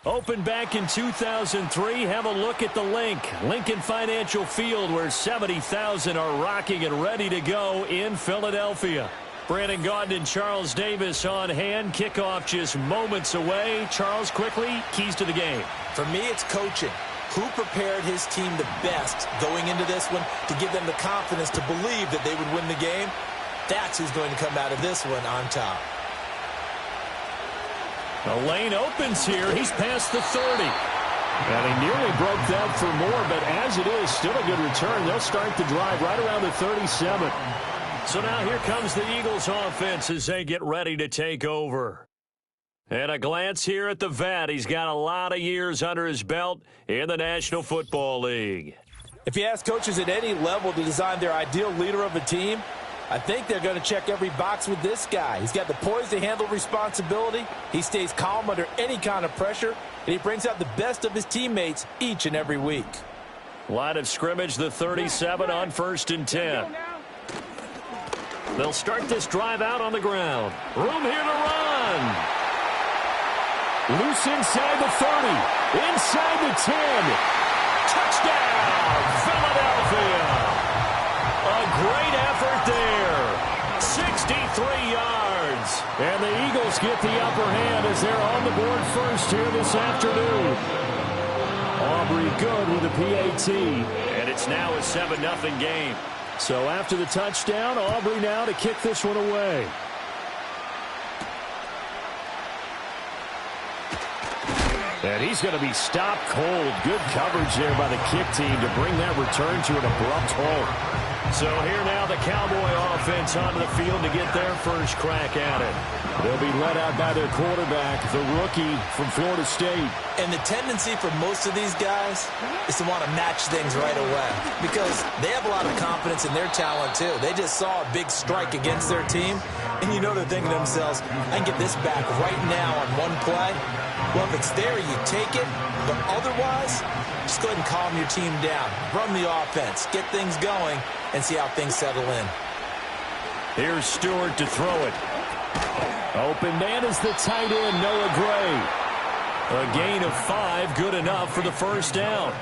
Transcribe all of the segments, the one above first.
Opened back in 2003, have a look at the link. Lincoln Financial Field, where 70,000 are rocking and ready to go in Philadelphia. Brandon Gaudin and Charles Davis on hand. Kickoff just moments away. Charles, quickly, keys to the game. For me, it's coaching. Who prepared his team the best going into this one to give them the confidence to believe that they would win the game? That's who's going to come out of this one on top. The lane opens here. He's past the 30. And he nearly broke that for more, but as it is, still a good return. They'll start the drive right around the 37. So now here comes the Eagles offense as they get ready to take over. And a glance here at the vet. He's got a lot of years under his belt in the National Football League. If you ask coaches at any level to design their ideal leader of a team, I think they're going to check every box with this guy. He's got the poise to handle responsibility. He stays calm under any kind of pressure, and he brings out the best of his teammates each and every week. Line of scrimmage, the 37 on 1st and 10. They'll start this drive out on the ground. Room here to run. Loose inside the 30. Inside the 10. Touchdown, Philadelphia. A great effort there. 63 yards. And the Eagles get the upper hand as they're on the board first here this afternoon. Aubrey good with a PAT. And it's now a 7-0 game. So after the touchdown, Aubrey now to kick this one away. And he's going to be stopped cold. Good coverage there by the kick team to bring that return to an abrupt halt. So here now the Cowboy offense onto the field to get their first crack at it. They'll be led out by their quarterback, the rookie from Florida State. And the tendency for most of these guys is to want to match things right away because they have a lot of confidence in their talent too. They just saw a big strike against their team, and you know they're thinking to themselves, I can get this back right now on one play. Well, if it's there, you take it. But otherwise, just go ahead and calm your team down. Run the offense. Get things going and see how things settle in. Here's Stewart to throw it. Open man is the tight end, Noah Gray. A gain of 5, good enough for the first down.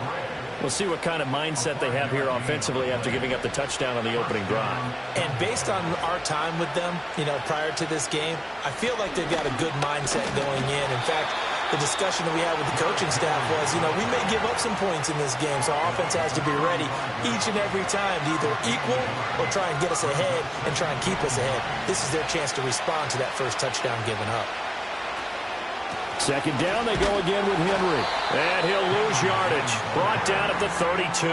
We'll see what kind of mindset they have here offensively after giving up the touchdown on the opening drive. And based on our time with them, prior to this game, I feel like they've got a good mindset going in. In fact, the discussion that we had with the coaching staff was, we may give up some points in this game, so our offense has to be ready each and every time to either equal or try and get us ahead and try and keep us ahead. This is their chance to respond to that first touchdown given up. Second down, they go again with Henry. And he'll lose yardage. Brought down at the 32.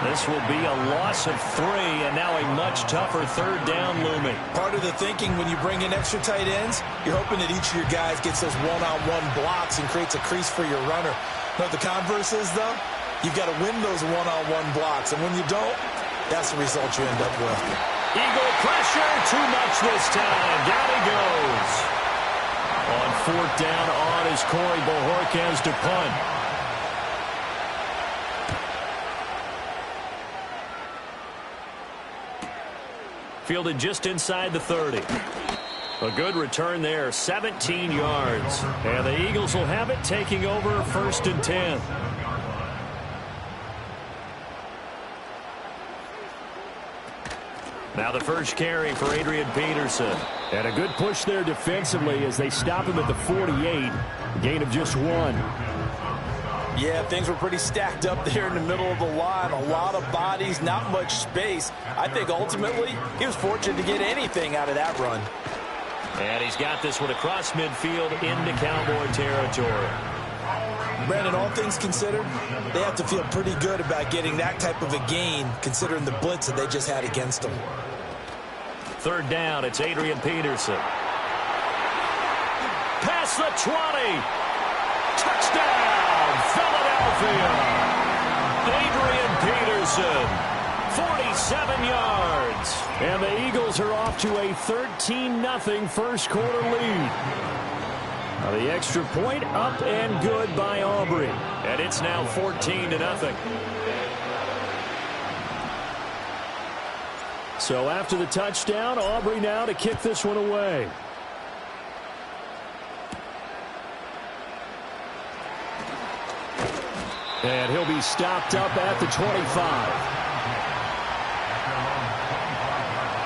This will be a loss of 3, and now a much tougher third down looming. Part of the thinking when you bring in extra tight ends, you're hoping that each of your guys gets those one-on-one blocks and creates a crease for your runner. But the converse is, though, you've got to win those one-on-one blocks, and when you don't, that's the result you end up with. Eagle pressure, too much this time. Down he goes. On 4th down, on is Corey Bojorquez to punt. Fielded just inside the 30. A good return there, 17 yards. And the Eagles will have it, taking over 1st and 10. Now the first carry for Adrian Peterson. And a good push there defensively as they stop him at the 48. A gain of just 1. Yeah, things were pretty stacked up there in the middle of the line. A lot of bodies, not much space. I think ultimately he was fortunate to get anything out of that run. And he's got this one across midfield into Cowboy territory. Brandon, all things considered, they have to feel pretty good about getting that type of a gain considering the blitz that they just had against them. Third down, it's Adrian Peterson. Past the 20. Touchdown, Philadelphia. Adrian Peterson, 47 yards. And the Eagles are off to a 13-0 first quarter lead. Now the extra point up and good by Aubrey. And it's now 14-0. So after the touchdown, Aubrey now to kick this one away. And he'll be stopped up at the 25.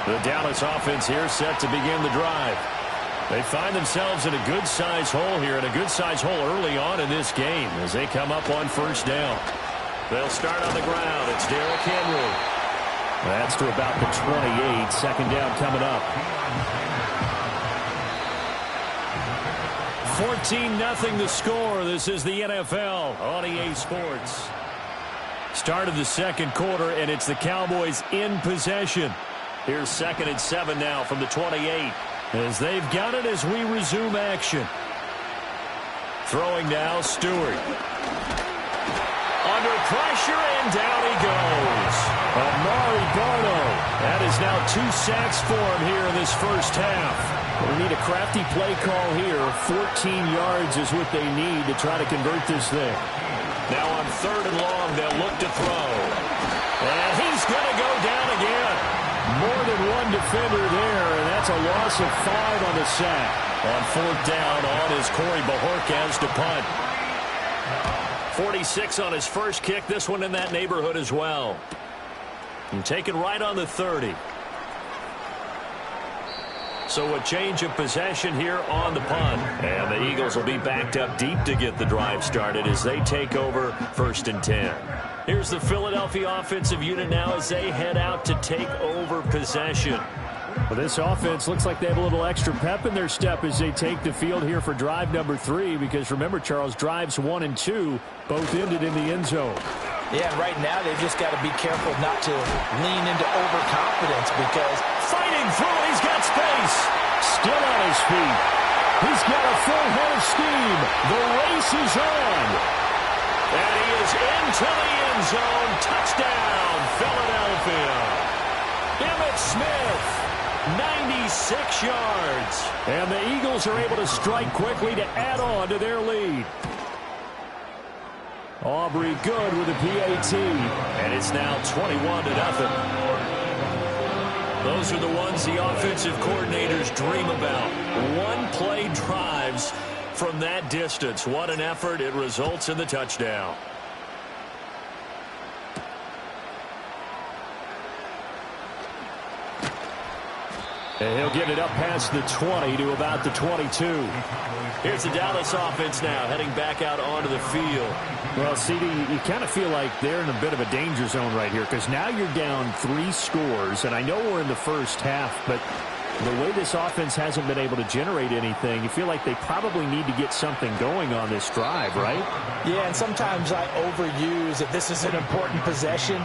The Dallas offense here set to begin the drive. They find themselves in a good-sized hole here, and a good-sized hole early on in this game as they come up on first down. They'll start on the ground. It's Derrick Henry. That's to about the 28. Second down coming up. 14-0 the score. This is the NFL on EA Sports. Start of the second quarter, and it's the Cowboys in possession. Here's 2nd and 7 now from the 28. As they've got it as we resume action. Throwing now, Stewart. Under pressure, and down he goes. Amari Barno. That is now 2 sacks for him here in this first half. We need a crafty play call here. 14 yards is what they need to try to convert this thing. Now on 3rd and long, they'll look to throw. And he's going to go down again. More than one defender there, and that's a loss of 5 on the sack. On 4th down, on is Corey Bajorquez to punt. 46 on his first kick. This one in that neighborhood as well. And taken right on the 30. So a change of possession here on the punt. And the Eagles will be backed up deep to get the drive started as they take over 1st and 10. Here's the Philadelphia offensive unit now as they head out to take over possession. Well, this offense looks like they have a little extra pep in their step as they take the field here for drive number 3. Because remember, Charles, drives 1 and 2 both ended in the end zone. Yeah, right now they've just got to be careful not to lean into overconfidence because fighting through, he's got space. Still on his feet. He's got a full head of steam. The race is on. And he is into the end zone. Touchdown, Philadelphia. Emmitt Smith, 96 yards. And the Eagles are able to strike quickly to add on to their lead. Aubrey good with a PAT. And it's now 21-0. Those are the ones the offensive coordinators dream about. One-play drives from that distance. What an effort. It results in the touchdown. And he'll get it up past the 20 to about the 22. Here's the Dallas offense now heading back out onto the field. Well, CD, you kind of feel like they're in a bit of a danger zone right here because now you're down 3 scores, and I know we're in the first half, but the way this offense hasn't been able to generate anything, you feel like they probably need to get something going on this drive, right? Yeah, and sometimes I overuse that this is an important possession.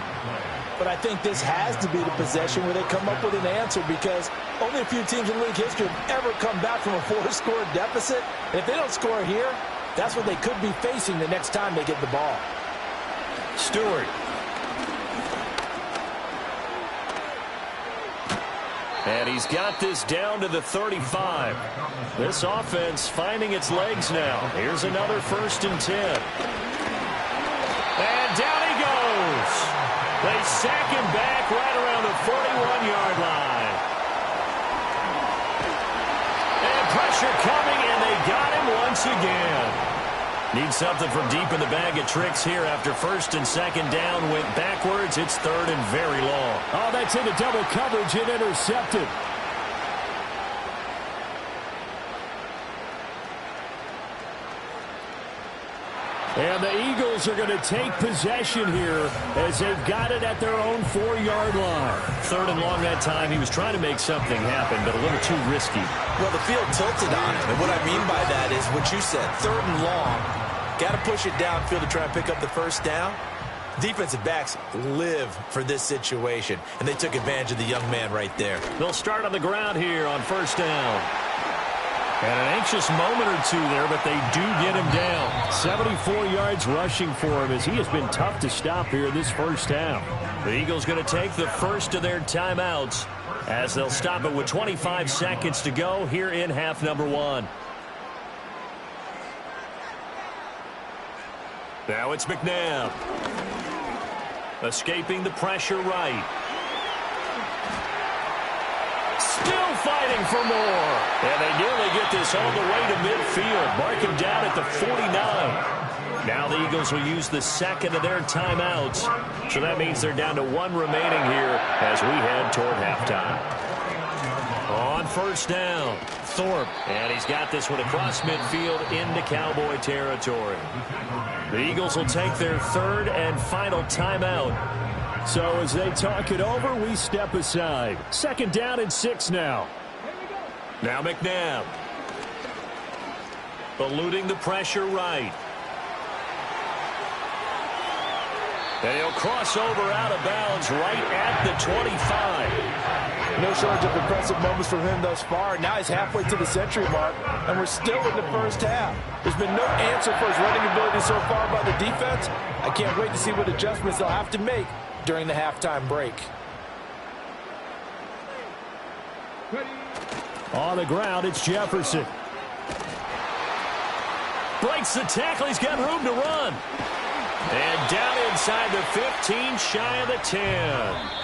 But I think this has to be the possession where they come up with an answer because only a few teams in league history have ever come back from a 4-score deficit. And if they don't score here, that's what they could be facing the next time they get the ball. Stewart. And he's got this down to the 35. This offense finding its legs now. Here's another 1st and 10. And down he goes. They sack him back right around the 41-yard line. And pressure coming, and they got him once again. Need something from deep in the bag of tricks here after 1st and 2nd down. Went backwards. It's 3rd and very long. Oh, that's into double coverage and intercepted. And the Eagles are going to take possession here as they've got it at their own 4-yard line. 3rd and long that time. He was trying to make something happen, but a little too risky. Well, the field tilted on him. And what I mean by that is what you said. 3rd and long. Got to push it downfield to try and pick up the first down. Defensive backs live for this situation, and they took advantage of the young man right there. They'll start on the ground here on 1st down. And an anxious moment or two there, but they do get him down. 74 yards rushing for him as he has been tough to stop here in this first half. The Eagles going to take the first of their timeouts as they'll stop it with 25 seconds to go here in half number 1. Now it's McNabb. Escaping the pressure right. Still fighting for more. And they nearly get this all the way to midfield. Mark him down at the 49. Now the Eagles will use the second of their timeouts. So that means they're down to 1 remaining here as we head toward halftime. On 1st down, Thorpe. And he's got this one across midfield into Cowboy territory. The Eagles will take their 3rd and final timeout. So as they talk it over, we step aside. 2nd down and 6 now. Now McNabb. Eluding the pressure right. And he'll cross over out of bounds right at the 25. No shortage of impressive moments from him thus far. Now he's halfway to the century mark, and we're still in the first half. There's been no answer for his running ability so far by the defense. I can't wait to see what adjustments they'll have to make during the halftime break. On the ground, it's Jefferson. Breaks the tackle. He's got room to run. And down inside the 15, shy of the 10.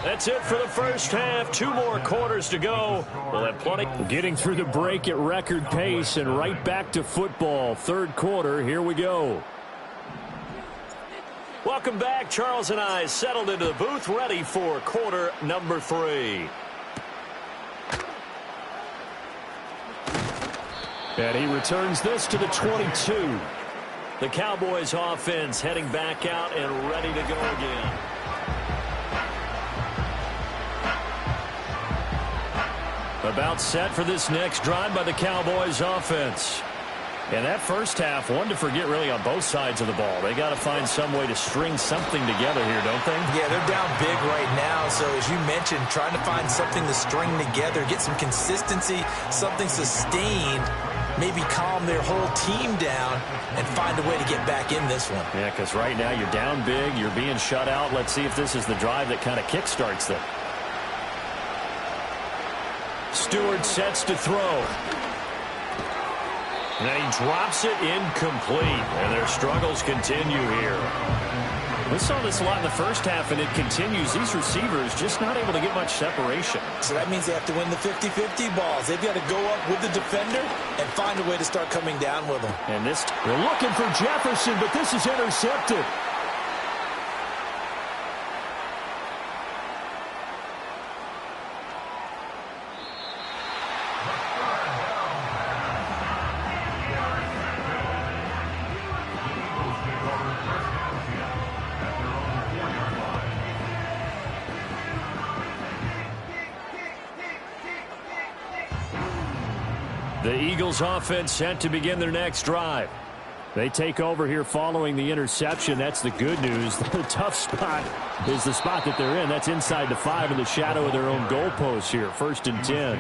That's it for the first half. 2 more quarters to go. We'll have plenty. Getting through the break at record pace and right back to football. 3rd quarter, here we go. Welcome back. Charles and I settled into the booth, ready for quarter number 3. And he returns this to the 22. The Cowboys offense heading back out and ready to go again. About set for this next drive by the Cowboys offense. And that first half, one to forget really on both sides of the ball. They got to find some way to string something together here, don't they? Yeah, they're down big right now. So as you mentioned, trying to find something to string together, get some consistency, something sustained, maybe calm their whole team down and find a way to get back in this one. Yeah, because right now you're down big, you're being shut out. Let's see if this is the drive that kind of kickstarts them. Stewart sets to throw. And then he drops it incomplete. And their struggles continue here. We saw this a lot in the first half, and it continues. These receivers just not able to get much separation. So that means they have to win the 50-50 balls. They've got to go up with the defender and find a way to start coming down with them. And this, they're looking for Jefferson, but this is intercepted. The Eagles offense set to begin their next drive. They take over here following the interception. That's the good news. The tough spot is the spot that they're in. That's inside the 5 in the shadow of their own goalpost here. 1st and 10.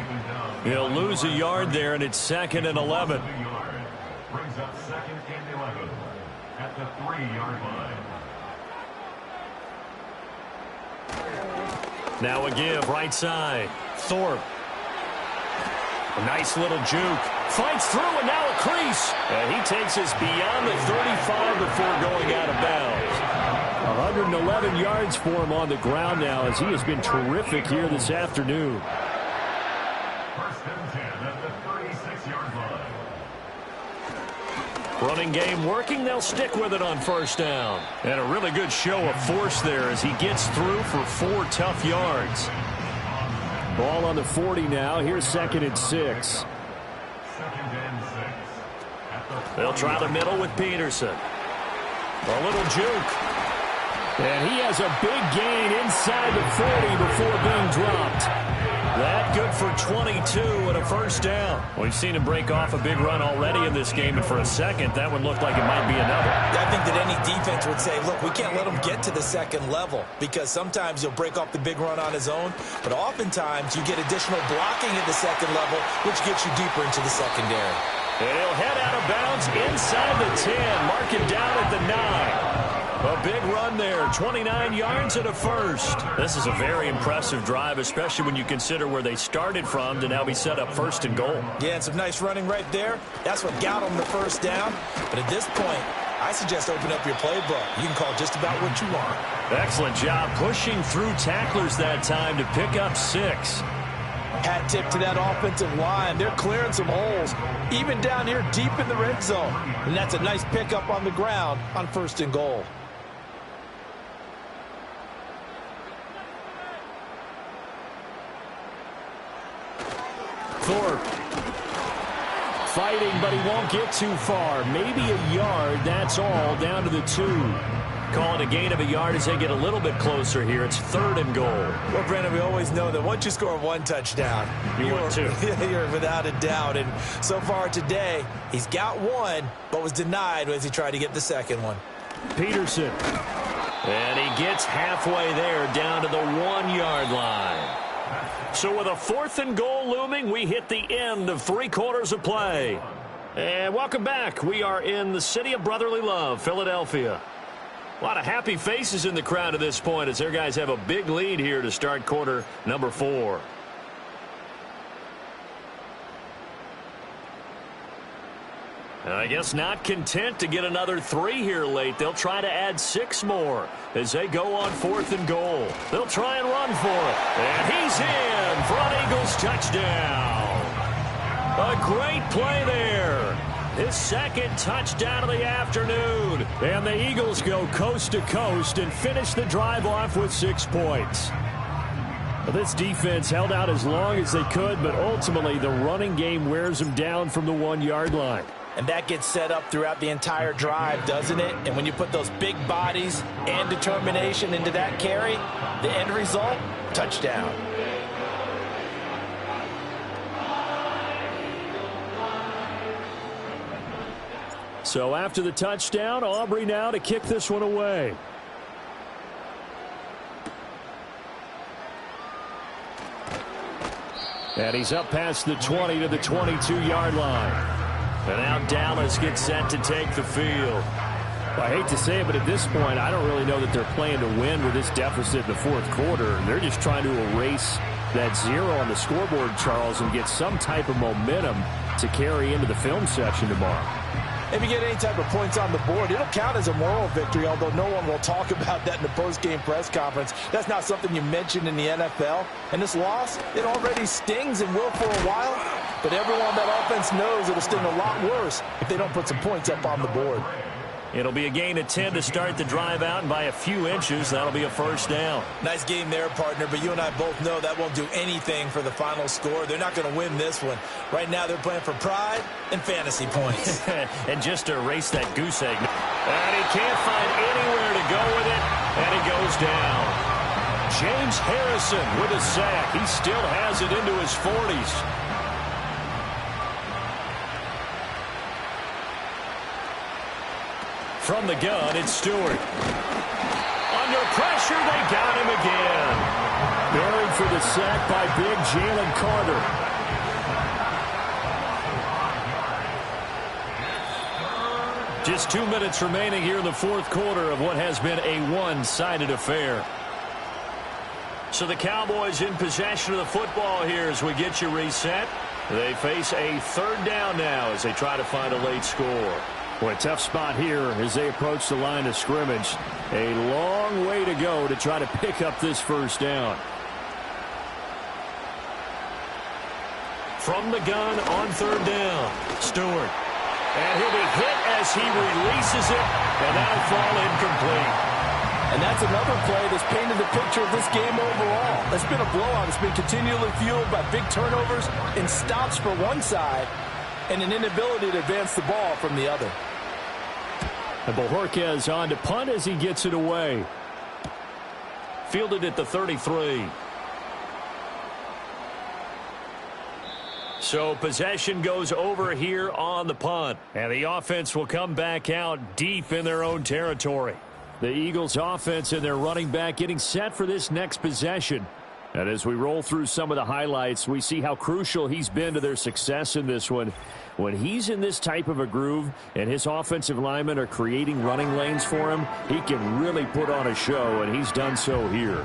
He'll lose a yard there, and it's 2nd and 11. Brings up 2nd and 11 at the 3-yard line. Now a give, right side. Thorpe. A nice little juke. Fights through, and now a crease. And he takes us beyond the 35 before going out of bounds. 111 yards for him on the ground now as he has been terrific here this afternoon. 1st and 10 at the 36-yard line. Running game working. They'll stick with it on 1st down. And a really good show of force there as he gets through for 4 tough yards. Ball on the 40 now. Here's 2nd and 6. 2nd and 6. They'll try the middle with Peterson. A little juke. And he has a big gain inside the 40 before being dropped. That good for 22 and a first down. We've seen him break off a big run already in this game, and for a second, that one looked like it might be another. I think that any defense would say, look, we can't let him get to the second level, because sometimes he'll break off the big run on his own, but oftentimes you get additional blocking at the second level, which gets you deeper into the secondary. And he'll head out of bounds inside the 10, mark him down at the 9. A big run there, 29 yards and a first. This is a very impressive drive, especially when you consider where they started from to now be set up first and goal. Yeah, and some nice running right there. That's what got them the first down. But at this point, I suggest open up your playbook. You can call just about what you want. Excellent job pushing through tacklers that time to pick up 6. Hat tip to that offensive line. They're clearing some holes, even down here deep in the red zone. And that's a nice pickup on the ground on first and goal. Thorpe fighting, but he won't get too far. Maybe a yard, that's all, down to the 2. Calling a gain of a yard as they get a little bit closer here. It's 3rd and goal. Well, Brandon, we always know that once you score 1 touchdown, you're without a doubt. And so far today, he's got 1, but was denied as he tried to get the second one. Peterson. And he gets halfway there, down to the 1-yard line. So with a 4th and goal looming, we hit the end of 3 quarters of play. And welcome back. We are in the city of brotherly love, Philadelphia. A lot of happy faces in the crowd at this point as their guys have a big lead here to start quarter number 4. And I guess not content to get another 3 here late. They'll try to add 6 more as they go on 4th and goal. They'll try and run for it. And he's in for an Eagles touchdown. A great play there. His 2nd touchdown of the afternoon. And the Eagles go coast to coast and finish the drive off with 6 points. Well, this defense held out as long as they could, but ultimately the running game wears them down from the 1-yard line. And that gets set up throughout the entire drive, doesn't it? And when you put those big bodies and determination into that carry, the end result, touchdown. So after the touchdown, Aubrey now to kick this one away. And he's up past the 20 to the 22-yard line. And now Dallas gets set to take the field. Well, I hate to say it, but at this point, I don't really know that they're playing to win with this deficit in the 4th quarter. They're just trying to erase that 0 on the scoreboard, Charles, and get some type of momentum to carry into the film session tomorrow. If you get any type of points on the board, it'll count as a moral victory, although no one will talk about that in the post-game press conference. That's not something you mention in the NFL. And this loss, it already stings and will for a while. But everyone on that offense knows it'll sting a lot worse if they don't put some points up on the board. It'll be a gain of 10 to start the drive out, and by a few inches, that'll be a first down. Nice game there, partner, but you and I both know that won't do anything for the final score. They're not going to win this one. Right now, they're playing for pride and fantasy points. And just to erase that goose egg. And he can't find anywhere to go with it, and it goes down. James Harrison with a sack. He still has it into his 40s. From the gun, it's Stewart. Under pressure, they got him again. Buried for the sack by big Jalen Carter. Just 2 minutes remaining here in the 4th quarter of what has been a one-sided affair. So the Cowboys in possession of the football here as we get you reset. They face a 3rd down now as they try to find a late score. Boy, a tough spot here as they approach the line of scrimmage. A long way to go to try to pick up this first down. From the gun on 3rd down, Stewart. And he'll be hit as he releases it, and that'll fall incomplete. And that's another play that's painted the picture of this game overall. It's been a blowout. It's been continually fueled by big turnovers and stops for one side and an inability to advance the ball from the other. And Bojorquez on to punt as he gets it away. Fielded at the 33. So possession goes over here on the punt. And the offense will come back out deep in their own territory. The Eagles offense and their running back getting set for this next possession. And as we roll through some of the highlights, we see how crucial he's been to their success in this one. When he's in this type of a groove and his offensive linemen are creating running lanes for him, he can really put on a show, and he's done so here.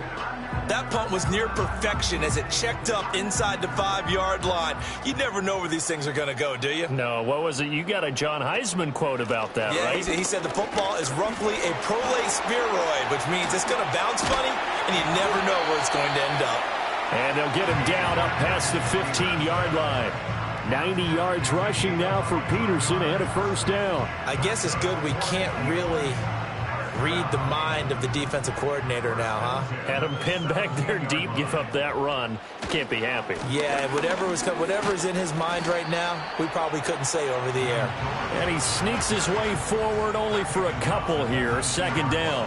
That punt was near perfection as it checked up inside the 5-yard line. You never know where these things are going to go, do you? No, what was it? You got a John Heisman quote about that, yeah, right? He said the football is roughly a prolate spheroid, which means it's going to bounce funny, and you never know where it's going to end up. And they'll get him down up past the 15-yard line. 90 yards rushing now for Peterson and a first down. I guess it's good we can't really read the mind of the defensive coordinator now, huh? Had him pinned back there deep, give up that run. Can't be happy. Yeah, whatever's in his mind right now, we probably couldn't say over the air. And he sneaks his way forward only for a couple here. Second down.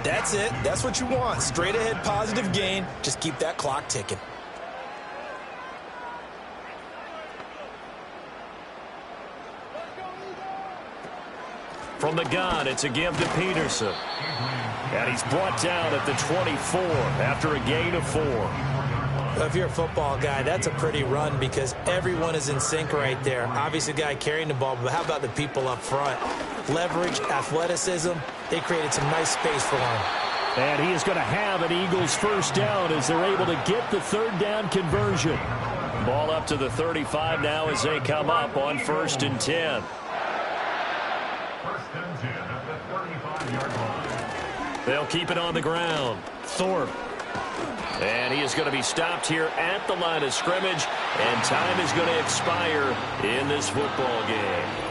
That's it. That's what you want. Straight ahead positive gain. Just keep that clock ticking. From the gun, it's a give to Peterson. And he's brought down at the 24 after a gain of 4. If you're a football guy, that's a pretty run because everyone is in sync right there. Obviously, the guy carrying the ball, but how about the people up front? Leverage, athleticism, they created some nice space for him. And he is going to have an Eagles first down as they're able to get the third down conversion. Ball up to the 35 now as they come up on 1st and 10. They'll keep it on the ground. Thorpe. And he is going to be stopped here at the line of scrimmage. And time is going to expire in this football game.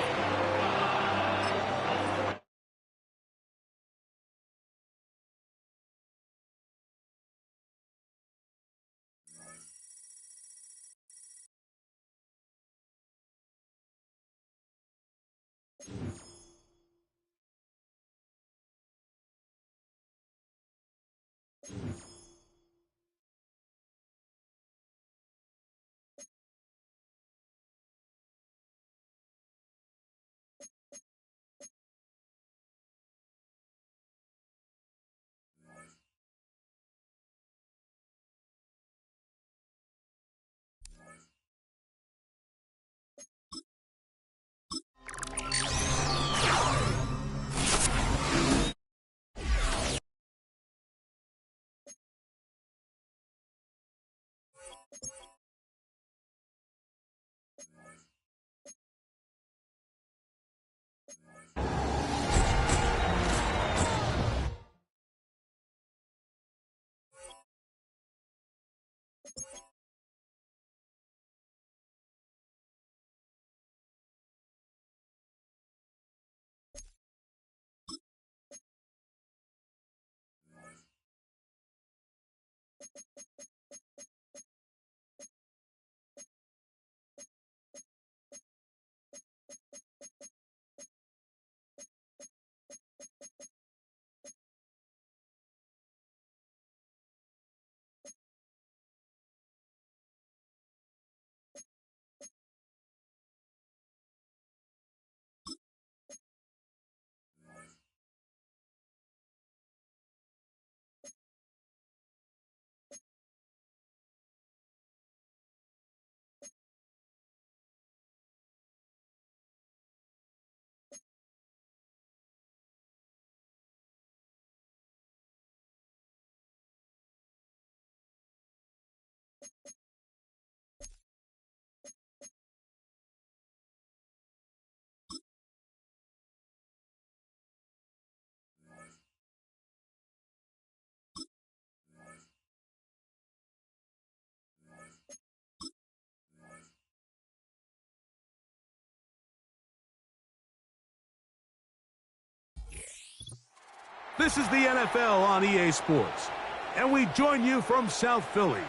This is the NFL on EA Sports, and we join you from South Philly,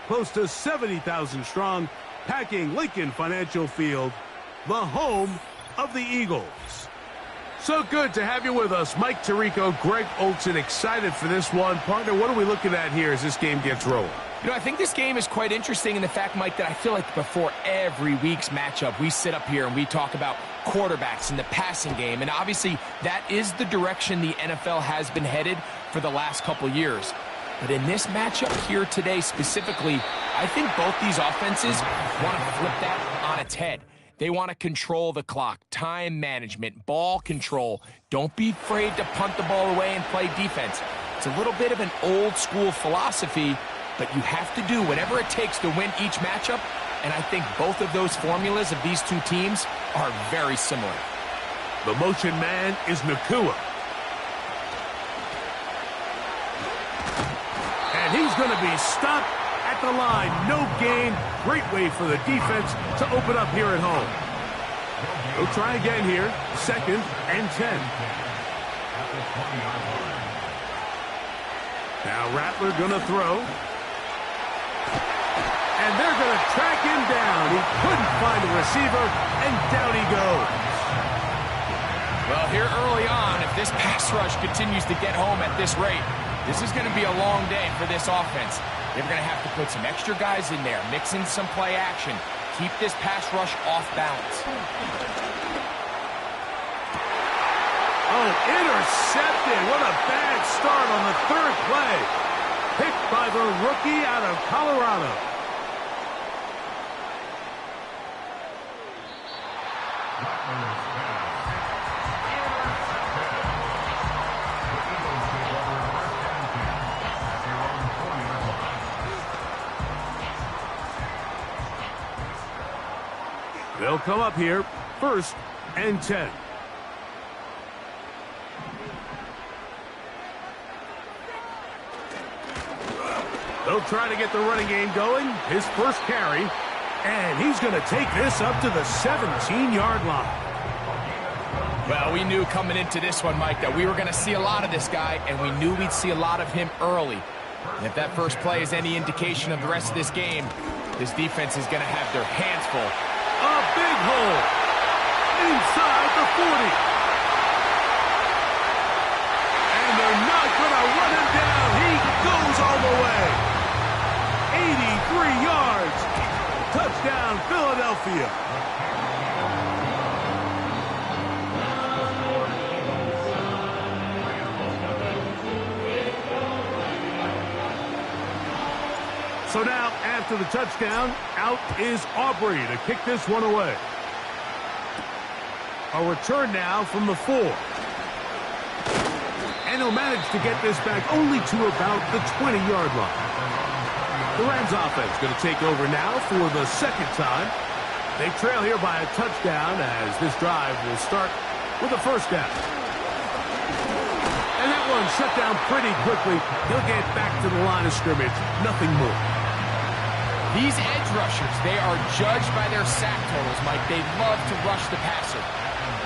close to 70,000 strong, packing Lincoln Financial Field, the home of the Eagles. So good to have you with us. Mike Tirico, Greg Olsen, excited for this one. Partner, what are we looking at here as this game gets rolling? You know, I think this game is quite interesting in the fact, Mike, that I feel like before every week's matchup, we sit up here and we talk about quarterbacks in the passing game. And obviously, that is the direction the NFL has been headed for the last couple years. But in this matchup here today specifically, I think both these offenses want to flip that on its head. They want to control the clock, time management, ball control. Don't be afraid to punt the ball away and play defense. It's a little bit of an old school philosophy, but you have to do whatever it takes to win each matchup, and I think both of those formulas of these two teams are very similar. The motion man is Nakua. And he's going to be stopped at the line. No gain. Great way for the defense to open up here at home. They'll try again here. 2nd and 10. Now Rattler going to throw. And they're going to track him down. He couldn't find a receiver, and down he goes. Well, here early on, if this pass rush continues to get home at this rate, this is going to be a long day for this offense. They're going to have to put some extra guys in there, mix in some play action, keep this pass rush off balance. Oh, intercepted. What a bad start on the 3rd play. Picked by the rookie out of Colorado. They'll come up here, 1st and 10. They'll try to get the running game going. His first carry, and he's going to take this up to the 17-yard line. Well, we knew coming into this one, Mike, that we were going to see a lot of this guy, and we knew we'd see a lot of him early. And if that first play is any indication of the rest of this game, this defense is going to have their hands full. A big hole inside the 40. And they're not going to run him down. He goes all the way. 83 yards. Touchdown, Philadelphia. So now, after the touchdown, out is Aubrey to kick this one away. A return now from the 4. And he'll manage to get this back only to about the 20-yard line. The Rams offense going to take over now for the 2nd time. They trail here by a touchdown as this drive will start with a 1st down. And that one shut down pretty quickly. He'll get back to the line of scrimmage. Nothing more. These edge rushers, they are judged by their sack totals, Mike. They love to rush the passer.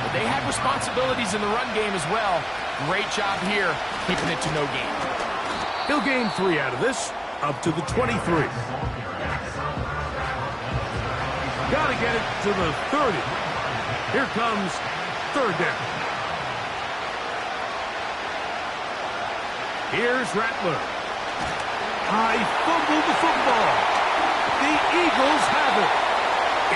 But they have responsibilities in the run game as well. Great job here, keeping it to no gain. He'll gain 3 out of this, up to the 23. Got to get it to the 30. Here comes 3rd down. Here's Rattler. He fumbled the football. The Eagles have it.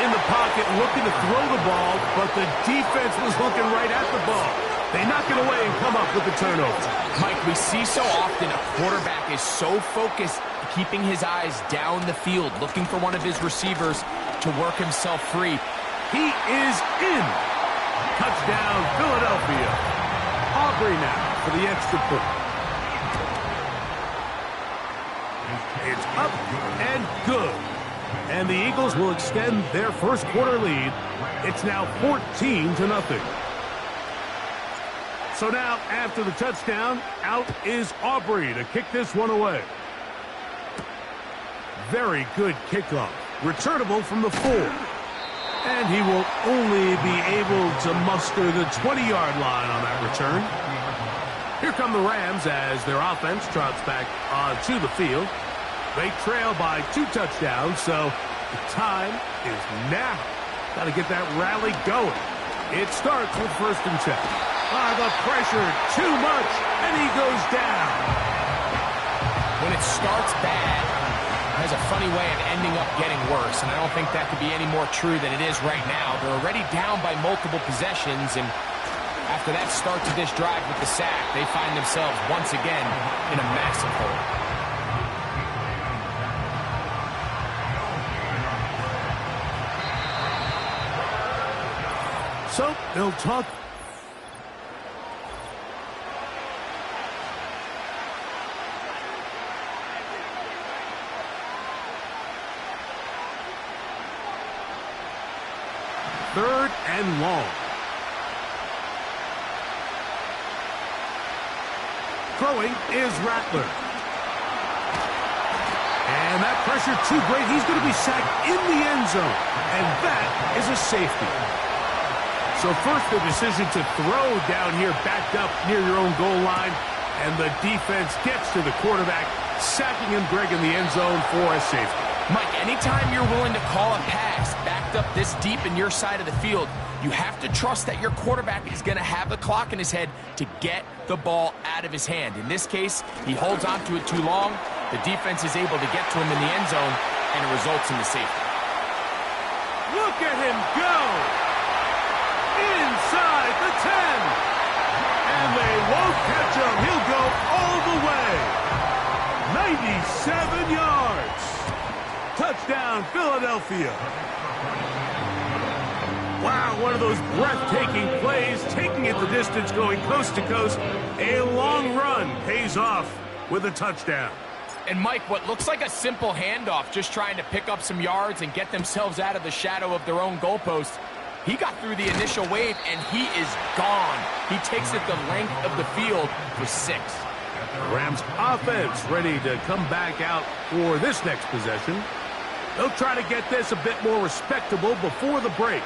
In the pocket, looking to throw the ball, but the defense was looking right at the ball. They knock it away and come up with the turnover. Mike, we see so often a quarterback is so focused, keeping his eyes down the field, looking for one of his receivers to work himself free. He is in. Touchdown, Philadelphia. Aubrey now for the extra point. It's up and good. And the Eagles will extend their 1st quarter lead. It's now 14-0. So now, after the touchdown, out is Aubrey to kick this one away. Very good kickoff. Returnable from the 4. And he will only be able to muster the 20-yard line on that return. Here come the Rams as their offense trots back onto the field. They trail by 2 touchdowns, so the time is now. Got to get that rally going. It starts with 1st and 10. The pressure, too much, and he goes down. When it starts bad, it has a funny way of ending up getting worse, and I don't think that could be any more true than it is right now. They're already down by multiple possessions, and after that start to this drive with the sack, they find themselves once again in a massive hole. So they'll talk. Third and long. Throwing is Rattler. And that pressure too great. He's going to be sacked in the end zone. And that is a safety. So first the decision to throw down here backed up near your own goal line. And the defense gets to the quarterback, sacking him, Greg, in the end zone for a safety. Mike, anytime you're willing to call a pass backed up this deep in your side of the field, you have to trust that your quarterback is going to have the clock in his head to get the ball out of his hand. In this case, he holds on to it too long. The defense is able to get to him in the end zone, and it results in the safety. Look at him go! Inside the 10! And they won't catch him. He'll go all the way. 97 yards. Touchdown, Philadelphia. Wow, one of those breathtaking plays, taking it the distance, going coast to coast. A long run pays off with a touchdown. And Mike, what looks like a simple handoff, just trying to pick up some yards and get themselves out of the shadow of their own goalpost. He got through the initial wave, and he is gone. He takes it the length of the field for 6. Rams offense ready to come back out for this next possession. They'll try to get this a bit more respectable before the break.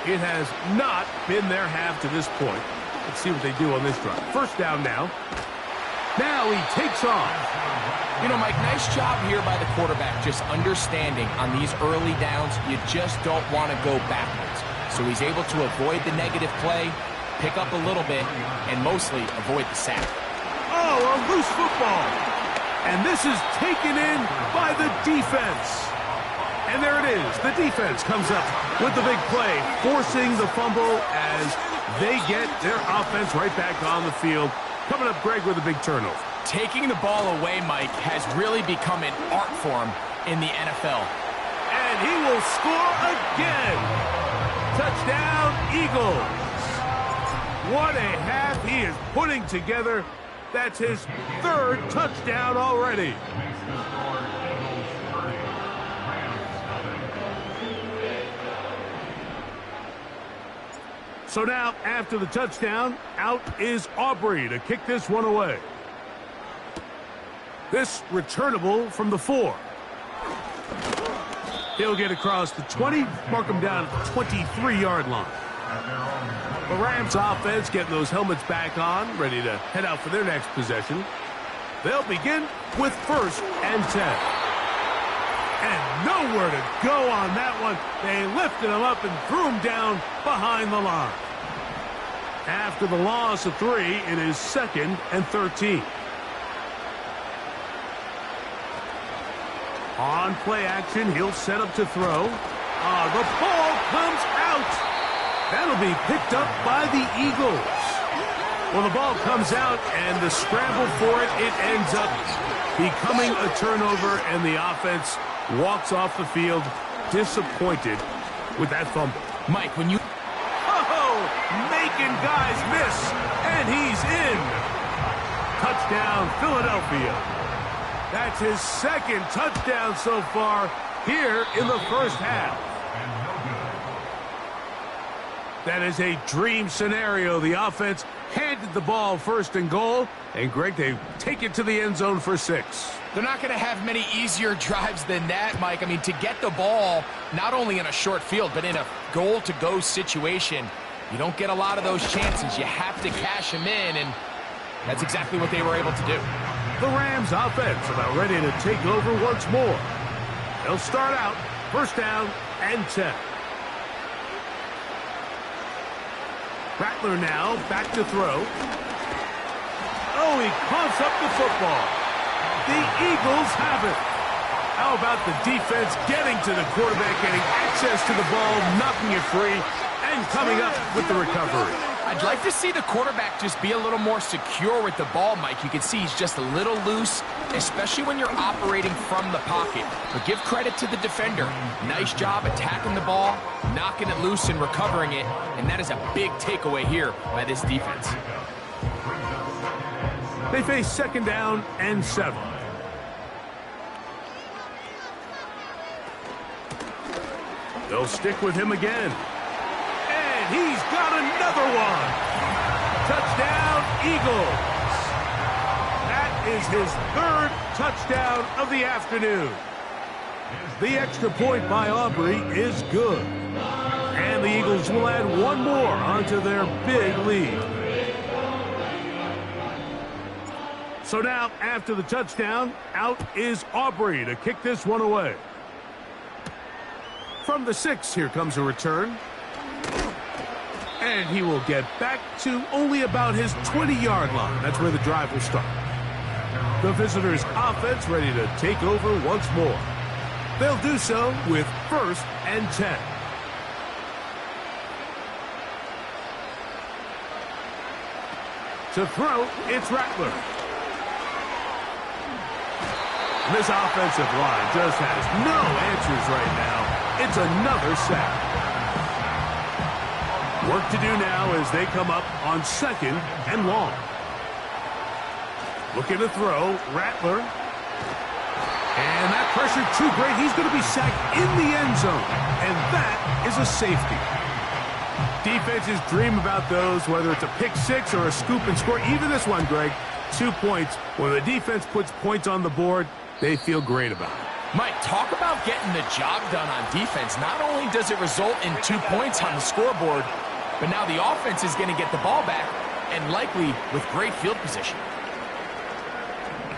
It has not been their half to this point. Let's see what they do on this drive. First down now. Now he takes off. You know, Mike, nice job here by the quarterback, just understanding on these early downs, you just don't want to go backwards. So he's able to avoid the negative play, pick up a little bit, and mostly avoid the sack. Oh, a loose football. And this is taken in by the defense. And there it is. The defense comes up with the big play, forcing the fumble as they get their offense right back on the field. Coming up, Greg, with a big turnover. Taking the ball away, Mike, has really become an art form in the NFL. And he will score again. Touchdown, Eagles. What a half he is putting together. That's his 3rd touchdown already. So now, after the touchdown, out is Aubrey to kick this one away. This returnable from the 4. He'll get across the 20, mark him down at the 23-yard line. The Rams offense getting those helmets back on, ready to head out for their next possession. They'll begin with 1st and 10. And nowhere to go on that one. They lifted him up and threw him down behind the line. After the loss of 3, it is 2nd and 13. On play action, he'll set up to throw. The ball comes out. That'll be picked up by the Eagles. Well, the ball comes out, and the scramble for it, it ends up becoming a turnover, and the offense walks off the field disappointed with that fumble. Mike, when you... Oh, making guys miss, and he's in. Touchdown, Philadelphia. That's his 2nd touchdown so far here in the first half. That is a dream scenario. The offense handed the ball 1st and goal, and Greg, they take it to the end zone for 6. They're not going to have many easier drives than that, Mike. I mean, to get the ball, not only in a short field, but in a goal-to-go situation, you don't get a lot of those chances. You have to cash them in, and that's exactly what they were able to do. The Rams offense about ready to take over once more. They'll start out 1st down and 10. Rattler now back to throw. Oh, he coughs up the football. The Eagles have it. How about the defense getting to the quarterback, getting access to the ball, knocking it free, and coming up with the recovery? I'd like to see the quarterback just be a little more secure with the ball, Mike. You can see he's just a little loose, especially when you're operating from the pocket. But give credit to the defender. Nice job attacking the ball, knocking it loose and recovering it, and that is a big takeaway here by this defense. They face 2nd down and 7. They'll stick with him again. And he's got another one. Touchdown, Eagles. That is his 3rd touchdown of the afternoon. The extra point by Aubrey is good. And the Eagles will add one more onto their big lead. So now, after the touchdown, out is Aubrey to kick this one away. From the 6, here comes a return. And he will get back to only about his 20-yard line. That's where the drive will start. The visitors' offense ready to take over once more. They'll do so with 1st and 10. To throw, it's Rattler. This offensive line just has no answers right now. It's another sack. Work to do now as they come up on 2nd and long. Looking to throw, Rattler. And that pressure too great. He's going to be sacked in the end zone. And that is a safety. Defenses dream about those, whether it's a pick 6 or a scoop and score. Even this one, Greg, 2 points. When the defense puts points on the board, they feel great about it. Mike, talk about getting the job done on defense. Not only does it result in 2 points on the scoreboard, but now the offense is going to get the ball back, and likely with great field position.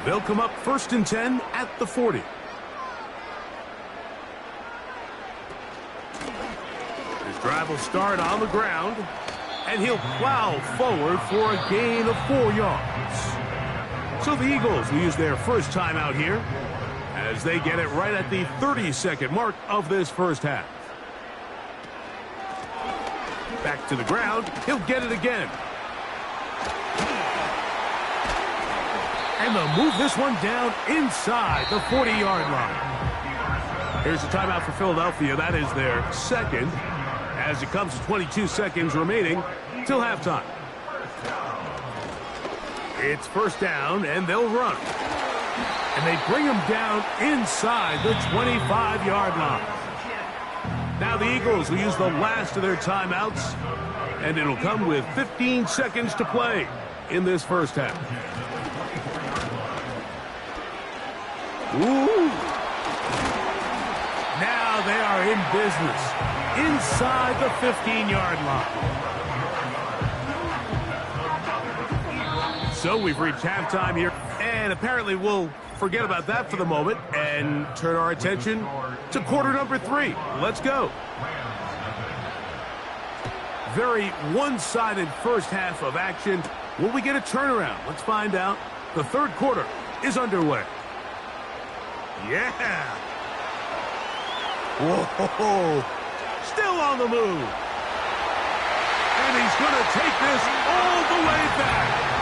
They'll come up 1st and 10 at the 40. His drive will start on the ground, and he'll plow forward for a gain of 4 yards. So the Eagles will use their first timeout here as they get it right at the 30-second mark of this first half. Back to the ground. He'll get it again. And they'll move this one down inside the 40-yard line. Here's the timeout for Philadelphia. That is their 2nd as it comes to 22 seconds remaining till halftime. It's 1st down, and they'll run. And they bring him down inside the 25-yard line. Now the Eagles will use the last of their timeouts, and it'll come with 15 seconds to play in this first half. Ooh. Now they are in business inside the 15-yard line. So we've reached halftime here, and apparently we'll forget about that for the moment and turn our attention to quarter number 3. Let's go. Very one-sided first half of action. Will we get a turnaround? Let's find out. The 3rd quarter is underway. Yeah. Whoa. Still on the move. And he's going to take this all the way back.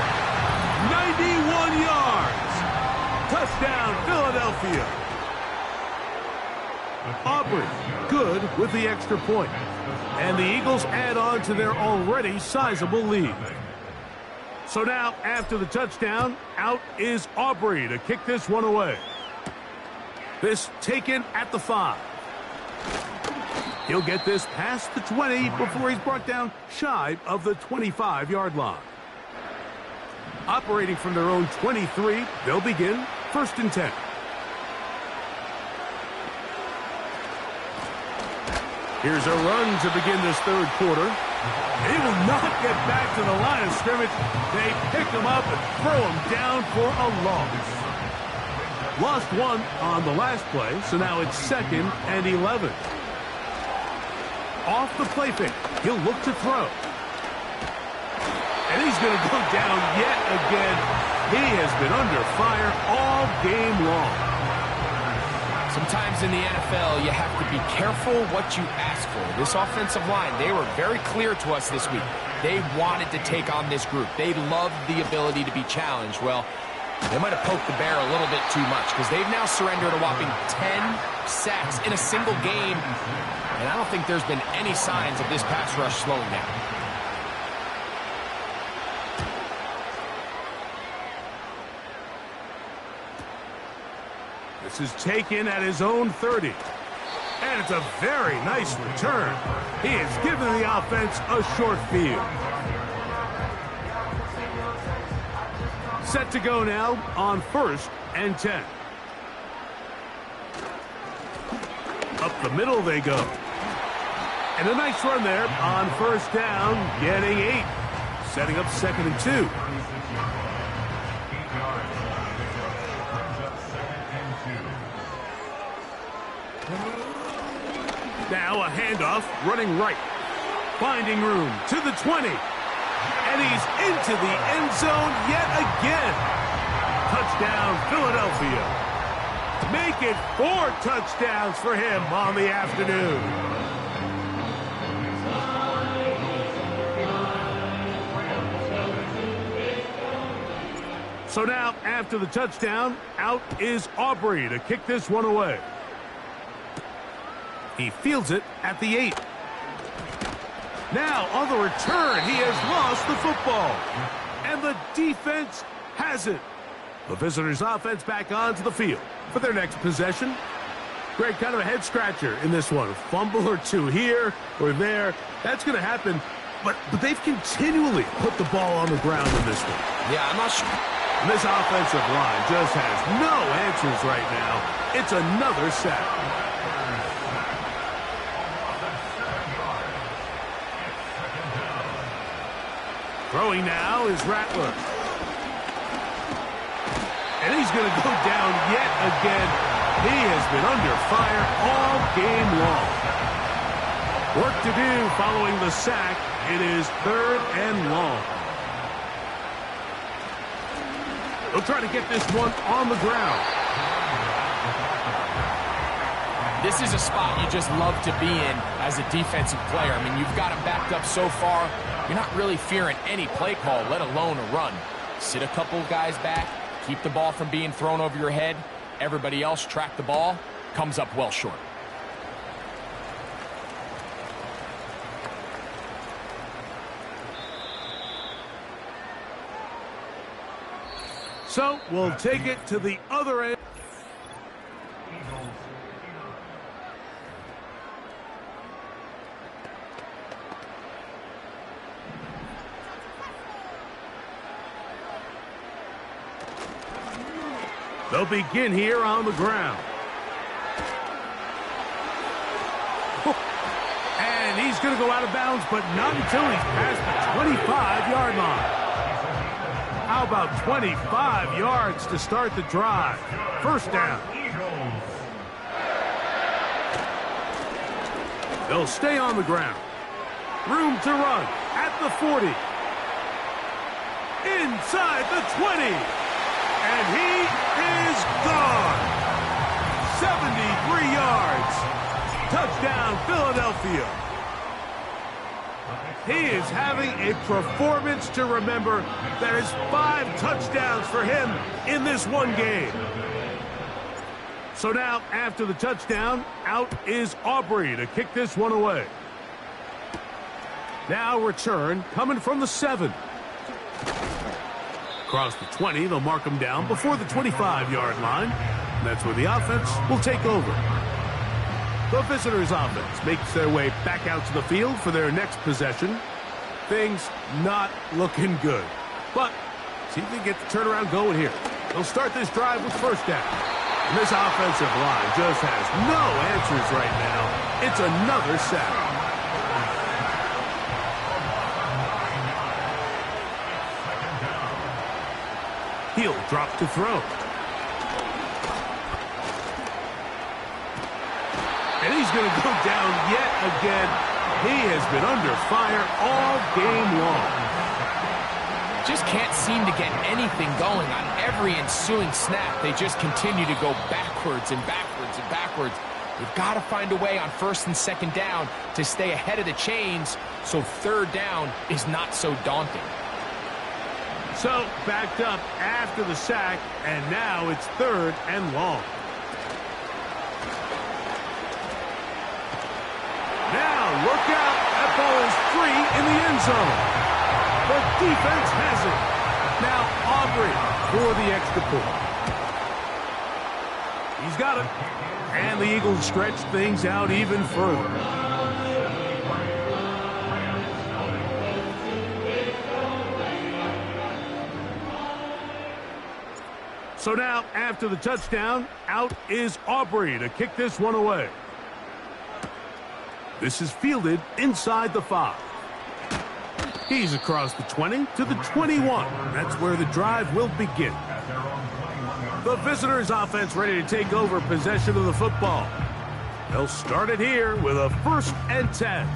91 yards. Touchdown, Philadelphia. Aubrey, good with the extra point. And the Eagles add on to their already sizable lead. So now, after the touchdown, out is Aubrey to kick this one away. This taken at the 5. He'll get this past the 20 before he's brought down shy of the 25-yard line. Operating from their own 23, they'll begin 1st and 10. Here's a run to begin this 3rd quarter. He will not get back to the line of scrimmage. They pick him up and throw him down for a loss. Lost 1 on the last play, so now it's 2nd and 11. Off the play fake, he'll look to throw. And he's going to go down yet again. He has been under fire all game long. Sometimes in the NFL, you have to be careful what you ask for. This offensive line, they were very clear to us this week. They wanted to take on this group. They loved the ability to be challenged. Well, they might have poked the bear a little bit too much because they've now surrendered a whopping 10 sacks in a single game. And I don't think there's been any signs of this pass rush slowing down. This is taken at his own 30. And it's a very nice return. He has given the offense a short field. Set to go now on 1st and 10. Up the middle they go. And a nice run there on 1st down, getting 8. Setting up 2nd and 2. Now a handoff, running right. Finding room to the 20. And he's into the end zone yet again. Touchdown, Philadelphia. Make it 4 touchdowns for him on the afternoon. So now, after the touchdown, out is Aubrey to kick this one away. He fields it at the 8. Now, on the return, he has lost the football. And the defense has it. The visitors' offense back onto the field for their next possession. Greg, kind of a head-scratcher in this one. A fumble or two here or there. That's going to happen. But they've continually put the ball on the ground in this one. Yeah, I'm not sure. And this offensive line just has no answers right now. It's another sack. Throwing now is Rattler. And he's going to go down yet again. He has been under fire all game long. Work to do following the sack. It is 3rd and long. They'll try to get this one on the ground. This is a spot you just love to be in as a defensive player. I mean, you've got him backed up so far. You're not really fearing any play call, let alone a run. Sit a couple of guys back, keep the ball from being thrown over your head. Everybody else track the ball, comes up well short. So we'll take it to the other end. They'll begin here on the ground. And he's going to go out of bounds, but not until he's past the 25-yard line. How about 25 yards to start the drive? 1st down. They'll stay on the ground. Room to run at the 40. Inside the 20. And he is gone. 73 yards. Touchdown, Philadelphia. He is having a performance to remember. That is 5 touchdowns for him in this one game. So now, after the touchdown, out is Aubrey to kick this one away. Now return coming from the 7. Across the 20, they'll mark him down before the 25-yard line. And that's where the offense will take over. The visitors' offense makes their way back out to the field for their next possession. Things not looking good. But see if they get the turnaround going here. They'll start this drive with 1st down. And this offensive line just has no answers right now. It's another sack. He'll drop to throw. And he's going to go down yet again. He has been under fire all game long. just can't seem to get anything going on every ensuing snap. They just continue to go backwards and backwards and backwards. You've got to find a way on first and second down to stay ahead of the chains so third down is not so daunting. So, backed up after the sack, and now it's third and long. Now, look out. That ball is free in the end zone. The defense has it. Now, Aubrey for the extra point. He's got it. And the Eagles stretch things out even further. So now, after the touchdown, out is Aubrey to kick this one away. This is fielded inside the 5. He's across the 20 to the 21. That's where the drive will begin. The visitors' offense ready to take over possession of the football. They'll start it here with a 1st and 10.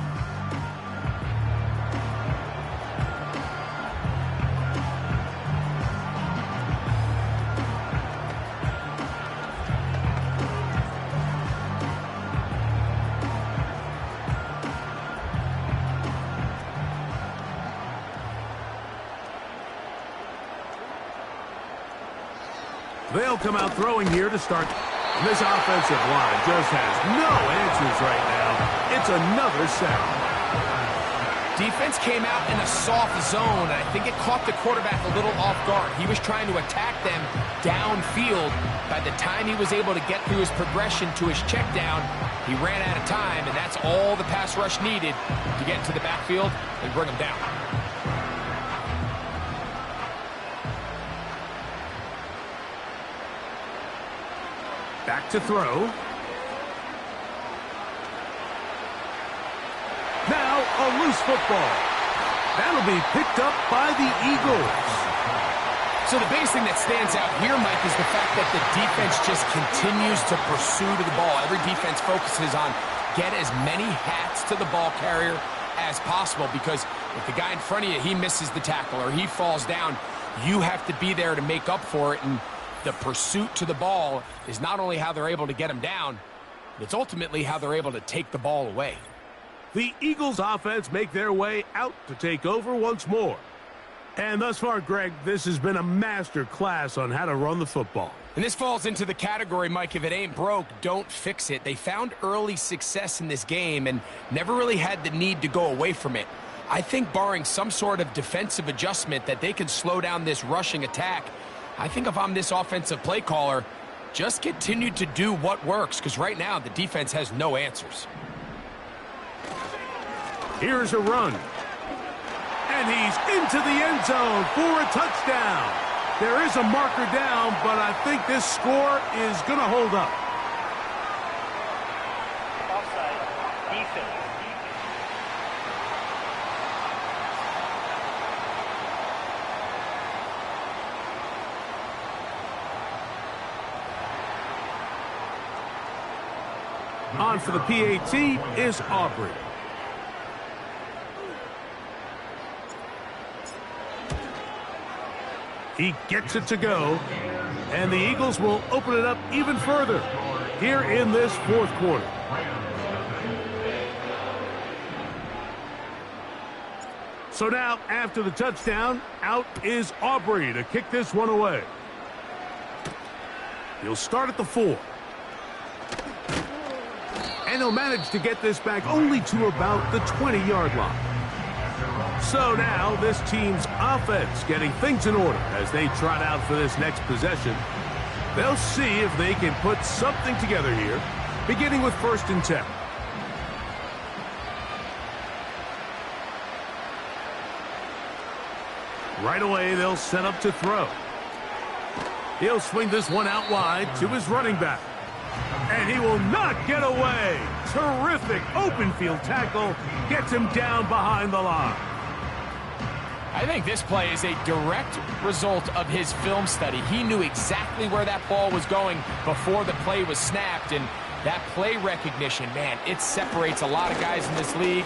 They'll come out throwing here to start. This offensive line just has no answers right now. It's another sack. Defense came out in a soft zone, and I think it caught the quarterback a little off guard. He was trying to attack them downfield. By the time he was able to get through his progression to his check down, he ran out of time, and that's all the pass rush needed to get into the backfield and bring him down. Back to throw. Now a loose football. That'll be picked up by the Eagles. So the biggest thing that stands out here, Mike, is the fact that the defense just continues to pursue to the ball. Every defense focuses on get as many hats to the ball carrier as possible, because if the guy in front of you, he misses the tackle or he falls down, you have to be there to make up for it. And the pursuit to the ball is not only how they're able to get him down, it's ultimately how they're able to take the ball away. The Eagles offense make their way out to take over once more. And thus far, Greg, this has been a master class on how to run the football. And this falls into the category, Mike, if it ain't broke, don't fix it. They found early success in this game and never really had the need to go away from it. I think barring some sort of defensive adjustment that they can slow down this rushing attack, I think if I'm this offensive play caller, just continue to do what works, because right now the defense has no answers. Here's a run. And he's into the end zone for a touchdown. There is a marker down, but I think this score is going to hold up. Offside. Defense. On for the PAT is Aubrey. He gets it to go, and the Eagles will open it up even further here in this 4th quarter. So now, after the touchdown, out is Aubrey to kick this one away. He'll start at the 4. And he'll manage to get this back only to about the 20-yard line. So now this team's offense getting things in order as they trot out for this next possession. They'll see if they can put something together here, beginning with 1st and 10. Right away, they'll set up to throw. He'll swing this one out wide to his running back. And he will not get away. Terrific open field tackle. Gets him down behind the line. I think this play is a direct result of his film study. He knew exactly where that ball was going before the play was snapped. And that play recognition, man, it separates a lot of guys in this league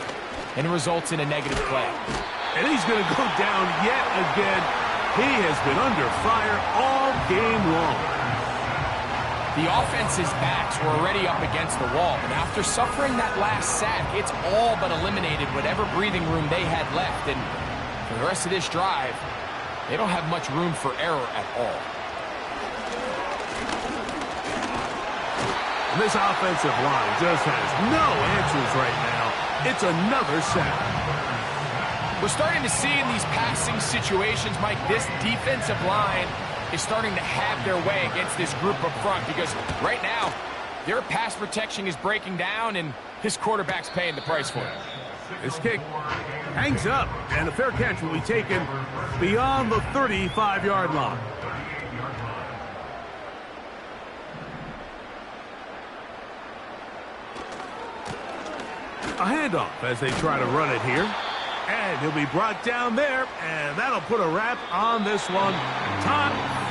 and results in a negative play. And he's going to go down yet again. He has been under fire all game long. The offense's backs were already up against the wall, but after suffering that last sack, it's all but eliminated whatever breathing room they had left. And for the rest of this drive, they don't have much room for error at all. And this offensive line just has no answers right now. It's another sack. We're starting to see in these passing situations, Mike, this defensive line is starting to have their way against this group up front because right now, their pass protection is breaking down and his quarterback's paying the price for it. This kick hangs up, and a fair catch will be taken beyond the 35-yard line. A handoff as they try to run it here. And he'll be brought down there, and that'll put a wrap on this one. Time.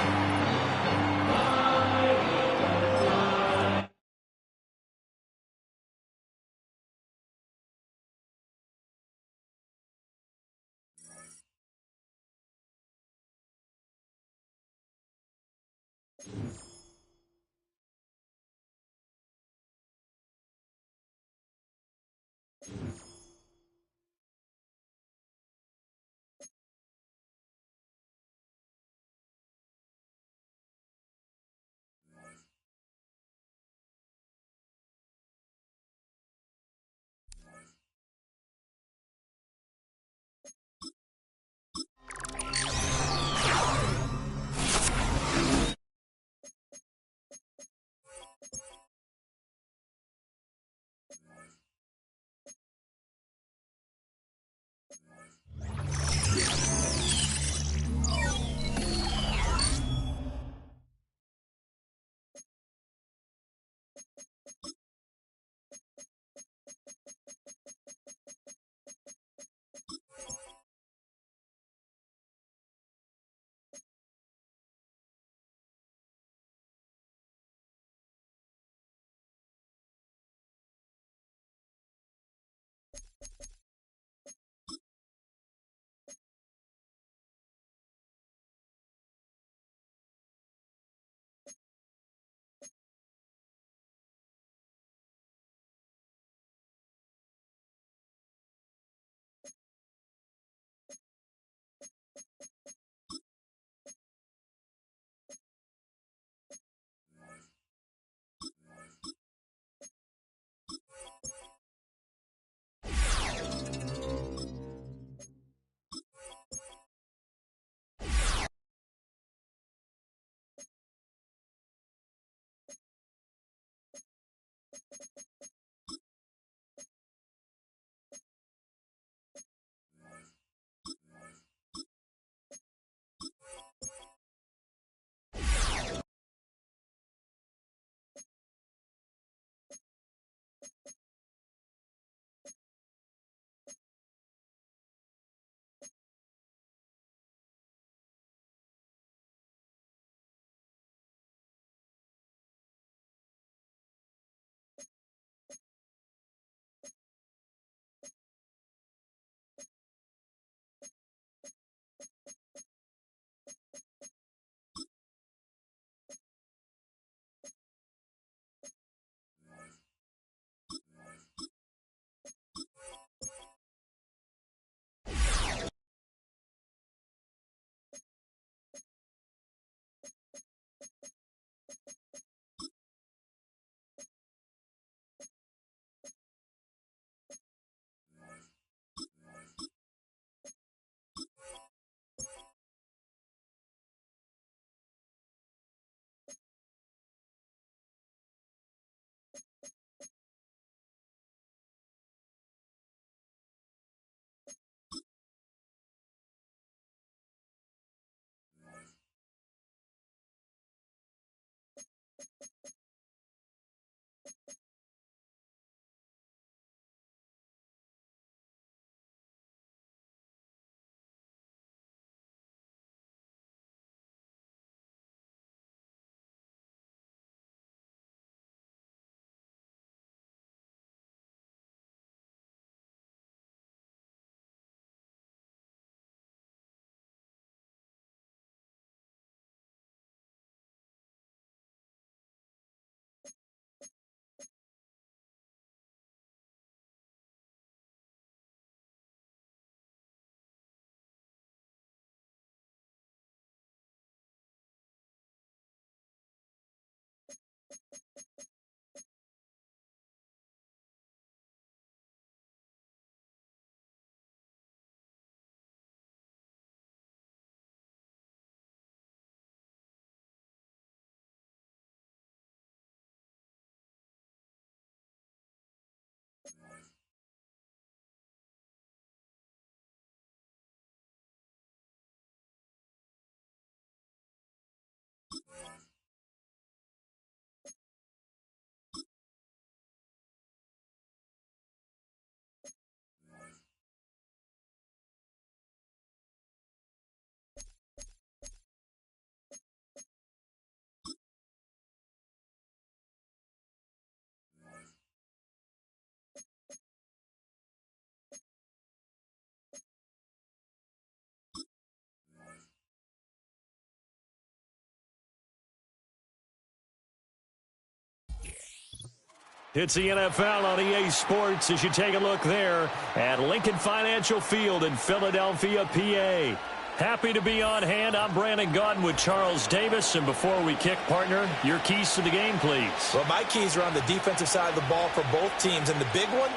It's the NFL on EA Sports as you take a look there at Lincoln Financial Field in Philadelphia, PA. Happy to be on hand. I'm Brandon Gaudin with Charles Davis. And before we kick, partner, your keys to the game, please. Well, my keys are on the defensive side of the ball for both teams. And the big one,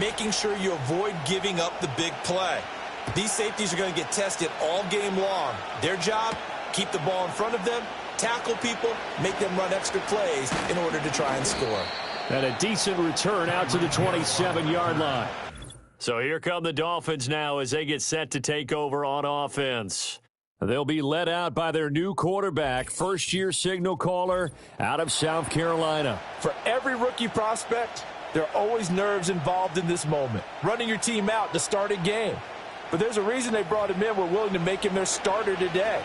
making sure you avoid giving up the big play. These safeties are going to get tested all game long. Their job, keep the ball in front of them, tackle people, make them run extra plays in order to try and score. And a decent return out to the 27-yard line. So here come the Dolphins now as they get set to take over on offense. They'll be led out by their new quarterback, first-year signal caller out of South Carolina. For every rookie prospect, there are always nerves involved in this moment. Running your team out to start a game. But there's a reason they brought him in. We're willing to make him their starter today.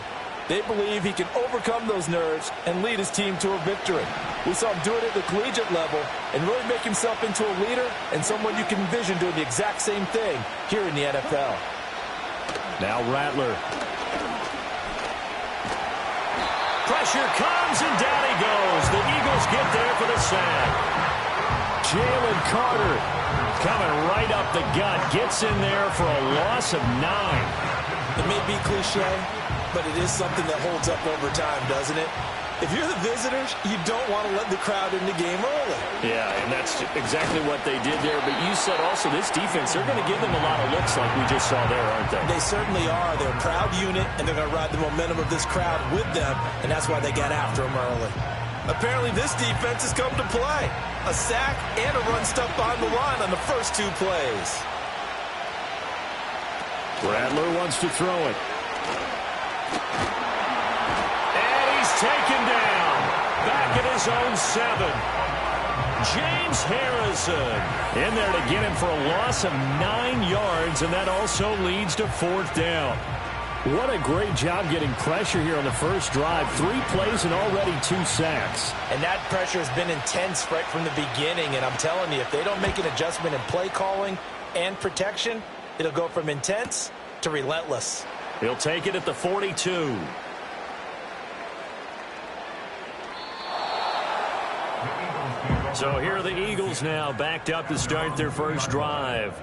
They believe he can overcome those nerves and lead his team to a victory. We saw him do it at the collegiate level and really make himself into a leader and someone you can envision doing the exact same thing here in the NFL. Now Rattler. Pressure comes and down he goes. The Eagles get there for the sack. Jalen Carter coming right up the gut. Gets in there for a loss of 9. It may be cliche, but it is something that holds up over time, doesn't it? If you're the visitors, you don't want to let the crowd in the game early. Yeah, and that's exactly what they did there. But you said also this defense, they're going to give them a lot of looks like we just saw there, aren't they? They certainly are. They're a proud unit, and they're going to ride the momentum of this crowd with them, and that's why they got after them early. Apparently this defense has come to play. A sack and a run stuff behind the line on the first 2 plays. Rattler wants to throw it. Taken down. Back at his own 7. James Harrison in there to get him for a loss of 9 yards, and that also leads to 4th down. What a great job getting pressure here on the first drive. 3 plays and already 2 sacks. And that pressure has been intense right from the beginning, and I'm telling you, if they don't make an adjustment in play calling and protection, it'll go from intense to relentless. He'll take it at the 42. So here are the Eagles now, backed up to start their first drive.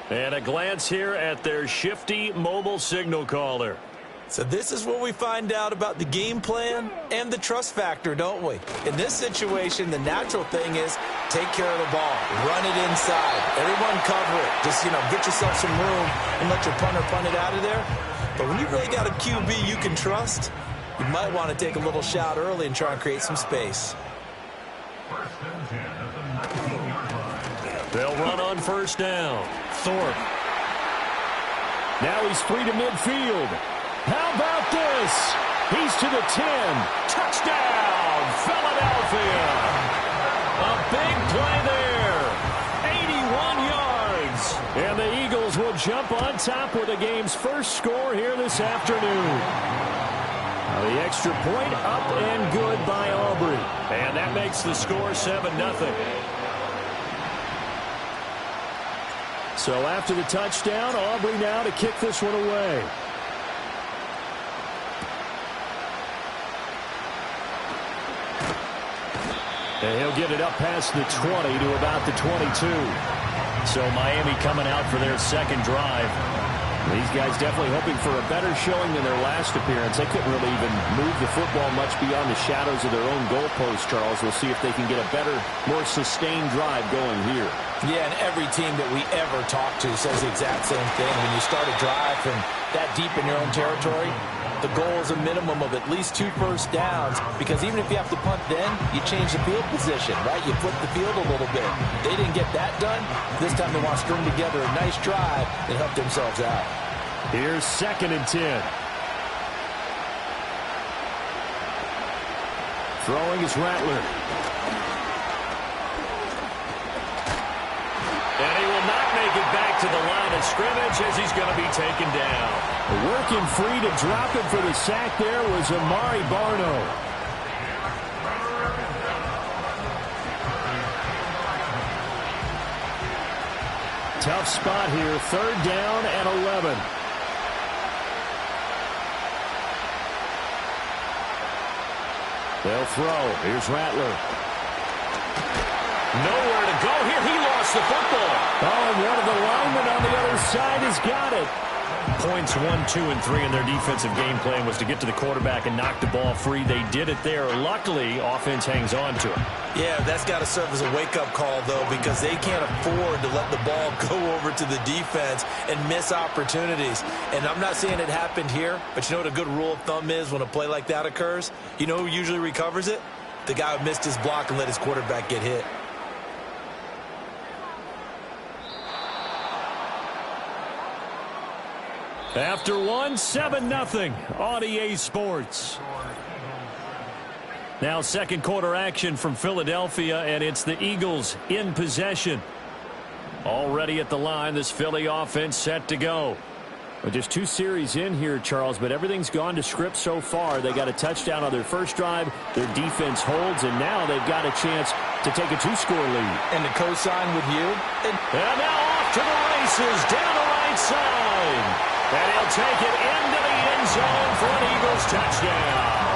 And a glance here at their shifty mobile signal caller. So this is where we find out about the game plan and the trust factor, don't we? In this situation, the natural thing is take care of the ball. Run it inside. Everyone cover it. Just, get yourself some room and let your punter punt it out of there. But when you really got a QB you can trust, you might want to take a little shot early and try and create some space. They'll run on first down. Thorpe. Now he's free to midfield. How about this? He's to the 10. Touchdown, Philadelphia. A big play there. 81 yards. And the Eagles will jump on top with the game's first score here this afternoon. The extra point up and good by Aubrey. And that makes the score 7-0. So after the touchdown, Aubrey now to kick this one away. And he'll get it up past the 20 to about the 22. So Miami coming out for their second drive. These guys definitely hoping for a better showing than their last appearance. They couldn't really even move the football much beyond the shadows of their own goalpost, Charles. We'll see if they can get a better, more sustained drive going here. Yeah, and every team that we ever talk to says the exact same thing. When you start a drive from that deep in your own territory, the goal is a minimum of at least 2 first downs, because even if you have to punt then, you change the field position, right? You flip the field a little bit. They didn't get that done. This time they want to string together a nice drive and help themselves out. Here's 2nd and 10. Throwing is Rattler. And he will not make it back to the line of scrimmage as he's going to be taken down. Working free to drop it for the sack there was Amari Barno. Tough spot here, 3rd down and 11. They'll throw. Here's Rattler. Nowhere to go here. He lost the football. Oh, and one of the linemen on the other side has got it. Points 1, 2, and 3 in their defensive game plan was to get to the quarterback and knock the ball free. They did it there. Luckily, offense hangs on to it. Yeah, that's got to serve as a wake-up call, though, because they can't afford to let the ball go over to the defense and miss opportunities. And I'm not saying it happened here, but you know what a good rule of thumb is when a play like that occurs? You know who usually recovers it? The guy who missed his block and let his quarterback get hit. After one, 7-0 on EA Sports. Now second quarter action from Philadelphia, and it's the Eagles in possession. Already at the line, this Philly offense set to go. Well, just 2 series in here, Charles, but everything's gone to script so far. They got a touchdown on their first drive. Their defense holds, and now they've got a chance to take a 2-score lead. And to co-sign with you. And now off to the races, down the right side. And he'll take it into the end zone for an Eagles touchdown.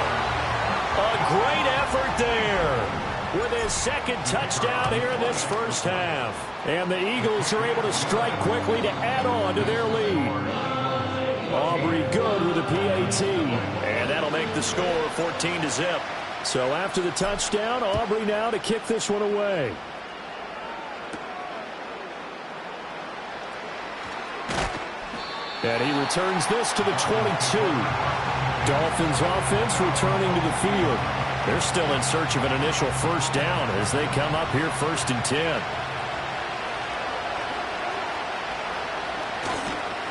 A great effort there with his second touchdown here in this first half. And the Eagles are able to strike quickly to add on to their lead. Aubrey good with a PAT. And that'll make the score 14-0. So after the touchdown, Aubrey now to kick this one away. And he returns this to the 22. Dolphins offense returning to the field. They're still in search of an initial first down as they come up here 1st and 10.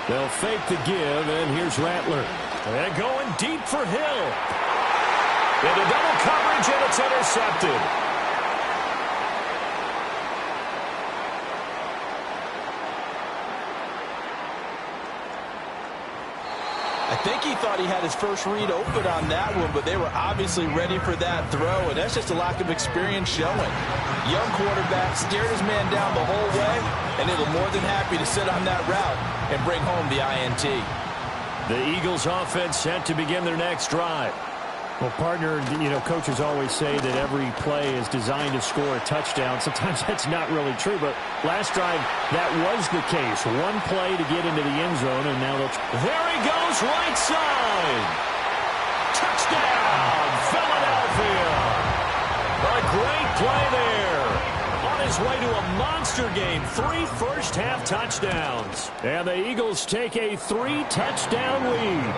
They'll fake the give, and here's Rattler. And going deep for Hill. Into double coverage, and it's intercepted. I think he thought he had his first read open on that one, but they were obviously ready for that throw, and that's just a lack of experience showing. Young quarterback stared his man down the whole way, and they were more than happy to sit on that route and bring home the INT. The Eagles offense set to begin their next drive. Well, partner, you know, coaches always say that every play is designed to score a touchdown. Sometimes that's not really true, but last drive, that was the case. One play to get into the end zone, and now they'll... There he goes, right side! Touchdown, Philadelphia! A great play there. On his way to a monster game, 3 first-half touchdowns. And the Eagles take a 3-touchdown lead.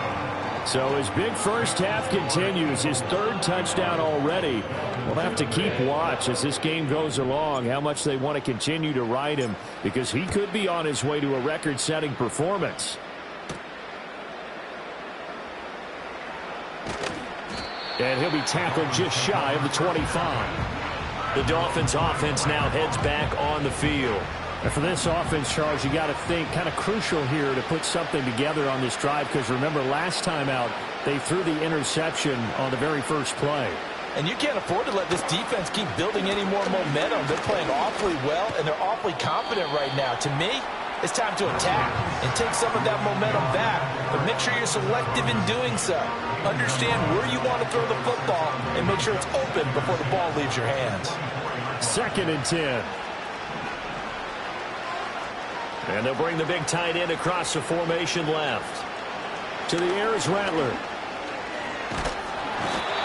So his big first half continues, his 3rd touchdown already. We'll have to keep watch as this game goes along, how much they want to continue to ride him, because he could be on his way to a record-setting performance. And he'll be tackled just shy of the 25. The Dolphins offense now heads back on the field. And for this offense, Charles, you got to think kind of crucial here to put something together on this drive, because remember last time out they threw the interception on the very first play. And you can't afford to let this defense keep building any more momentum. They're playing awfully well, and they're awfully confident right now. To me, it's time to attack and take some of that momentum back, but make sure you're selective in doing so. Understand where you want to throw the football and make sure it's open before the ball leaves your hands. 2nd and 10. And they'll bring the big tight end across the formation left. To the air is Rattler.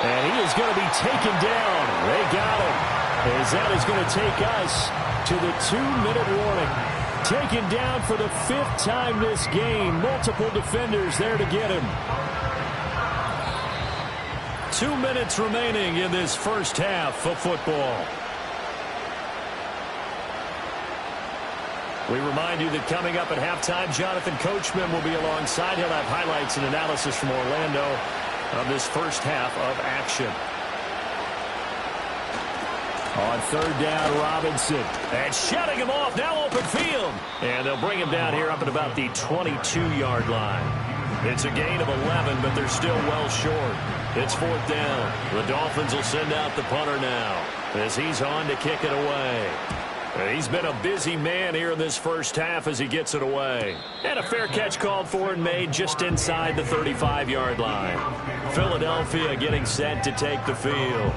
And he is going to be taken down. They got him. As that is going to take us to the 2-minute warning. Taken down for the 5th time this game. Multiple defenders there to get him. 2 minutes remaining in this first half of football. We remind you that coming up at halftime, Jonathan Coachman will be alongside. He'll have highlights and analysis from Orlando of this first half of action. On 3rd down, Robinson. And shutting him off, now open field. And they'll bring him down here up at about the 22-yard line. It's a gain of 11, but they're still well short. It's 4th down. The Dolphins will send out the punter now as he's on to kick it away. He's been a busy man here in this first half as he gets it away. And a fair catch called for and made just inside the 35-yard line. Philadelphia getting set to take the field.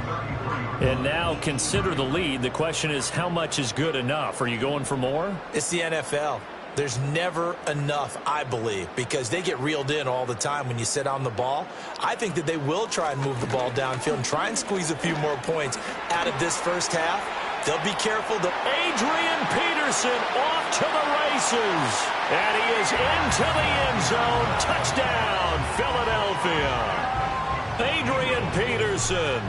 And now consider the lead. The question is, how much is good enough? Are you going for more? It's the NFL. There's never enough, I believe, because they get reeled in all the time when you sit on the ball. I think that they will try and move the ball downfield and try and squeeze a few more points out of this first half. They'll be careful. Adrian Peterson off to the races. And he is into the end zone. Touchdown, Philadelphia. Adrian Peterson,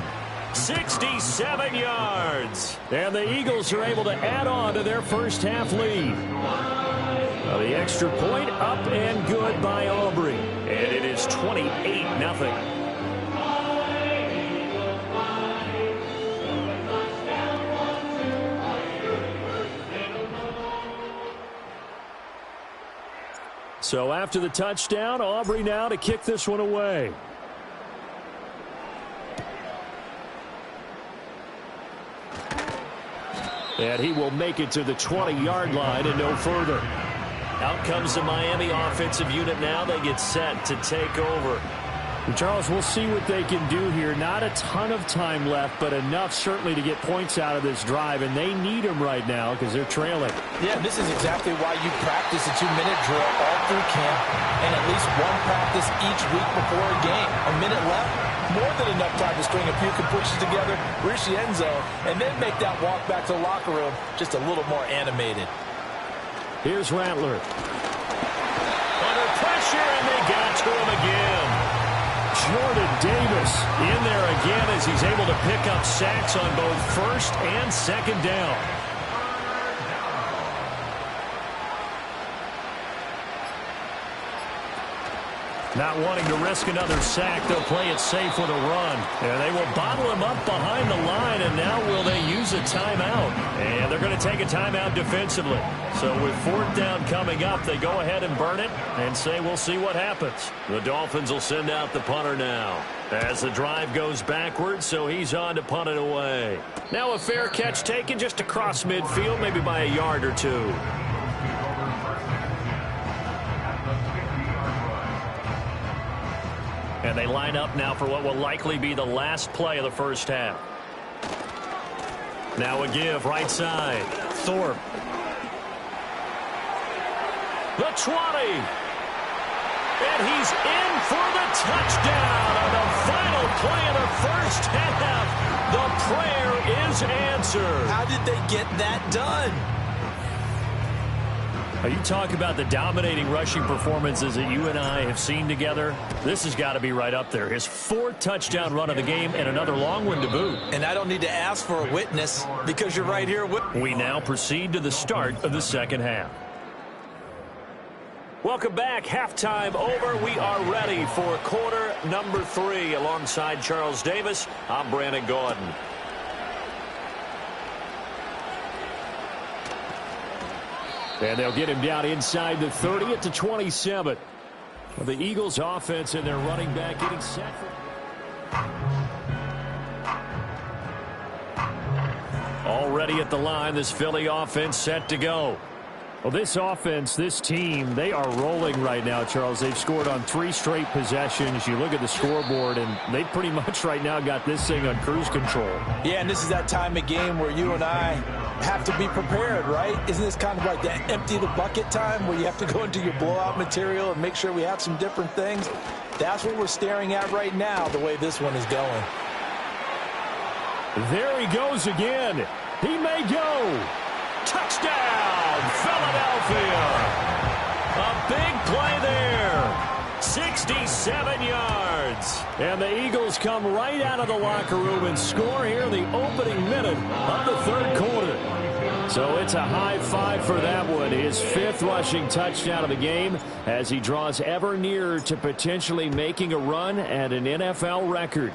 67 yards. And the Eagles are able to add on to their first half lead. Well, the extra point up and good by Aubrey. And it is 28-0. So after the touchdown, Aubrey now to kick this one away. And he will make it to the 20-yard line and no further. Out comes the Miami offensive unit now. They get set to take over. Charles, we'll see what they can do here. Not a ton of time left, but enough certainly to get points out of this drive, and they need them right now because they're trailing. Yeah, this is exactly why you practice a 2-minute drill all through camp and at least one practice each week before a game. A minute left, more than enough time to string a few pushes together, reach the end zone, and then make that walk back to the locker room just a little more animated. Here's Rattler. Under pressure, and they got to him again. Jordan Davis in there again as he's able to pick up sacks on both first and second down. Not wanting to risk another sack, they'll play it safe with a run. And they will bottle him up behind the line, and now will they use a timeout? And they're going to take a timeout defensively. So with fourth down coming up, they go ahead and burn it and say we'll see what happens. The Dolphins will send out the punter now as the drive goes backwards, so he's on to punt it away. Now a fair catch taken just across midfield, maybe by a yard or two. And they line up now for what will likely be the last play of the first half. Now a give right side. Thorpe. The 20. And he's in for the touchdown on the final play of the first half. The prayer is answered. How did they get that done? You talk about the dominating rushing performances that you and I have seen together. This has got to be right up there. His fourth touchdown run of the game and another long one to boot. And I don't need to ask for a witness because you're right here with me. We now proceed to the start of the second half. Welcome back. Halftime over. We are ready for quarter number 3. Alongside Charles Davis, I'm Brandon Gordon. And they'll get him down inside the 30 at the 27. Well, the Eagles offense and their running back getting set for... Already at the line, this Philly offense set to go. Well, this offense, this team, they are rolling right now, Charles. They've scored on 3 straight possessions. You look at the scoreboard, and they pretty much right now got this thing on cruise control. Yeah, and this is that time of game where you and I have to be prepared, right? Isn't this kind of like that empty the bucket time where you have to go into your blowout material and make sure we have some different things? That's what we're staring at right now, the way this one is going. There he goes again. He may go. Touchdown, Philadelphia. A big play there. 67 yards. And the Eagles come right out of the locker room and score here in the opening minute of the third quarter. So it's a high five for that one. His 5th rushing touchdown of the game as he draws ever nearer to potentially making a run at an NFL record.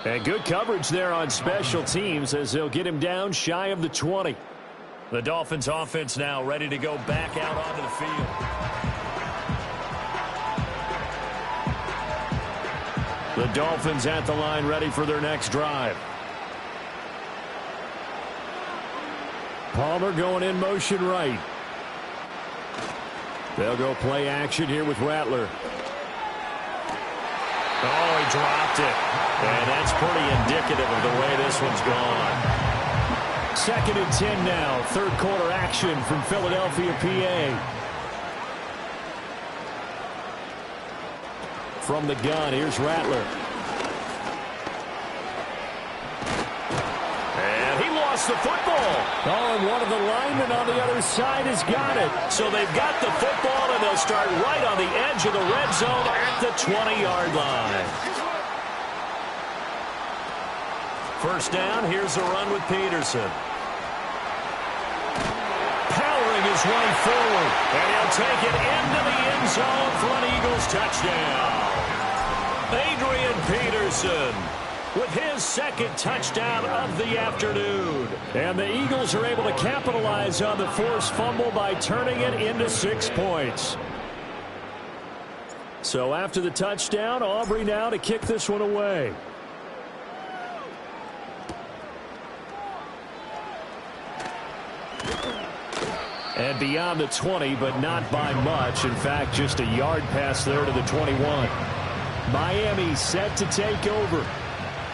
And good coverage there on special teams as they'll get him down shy of the 20. The Dolphins offense now ready to go back out onto the field. The Dolphins at the line ready for their next drive. Palmer going in motion right. They'll go play action here with Rattler. Oh, he dropped it. And that's pretty indicative of the way this one's gone. 2nd and 10 now. Third quarter action from Philadelphia, PA. From the gun, here's Rattler. And he lost the football. Oh, and one of the linemen on the other side has got it. So they've got the football, and they'll start right on the edge of the red zone at the 20-yard line. First down, here's a run with Peterson. Powering his way forward, and he'll take it into the end zone for an Eagles touchdown. Adrian Peterson with his 2nd touchdown of the afternoon. And the Eagles are able to capitalize on the forced fumble by turning it into 6 points. So after the touchdown, Aubrey now to kick this one away. And beyond the 20, but not by much. In fact, just a yard pass there to the 21. Miami set to take over.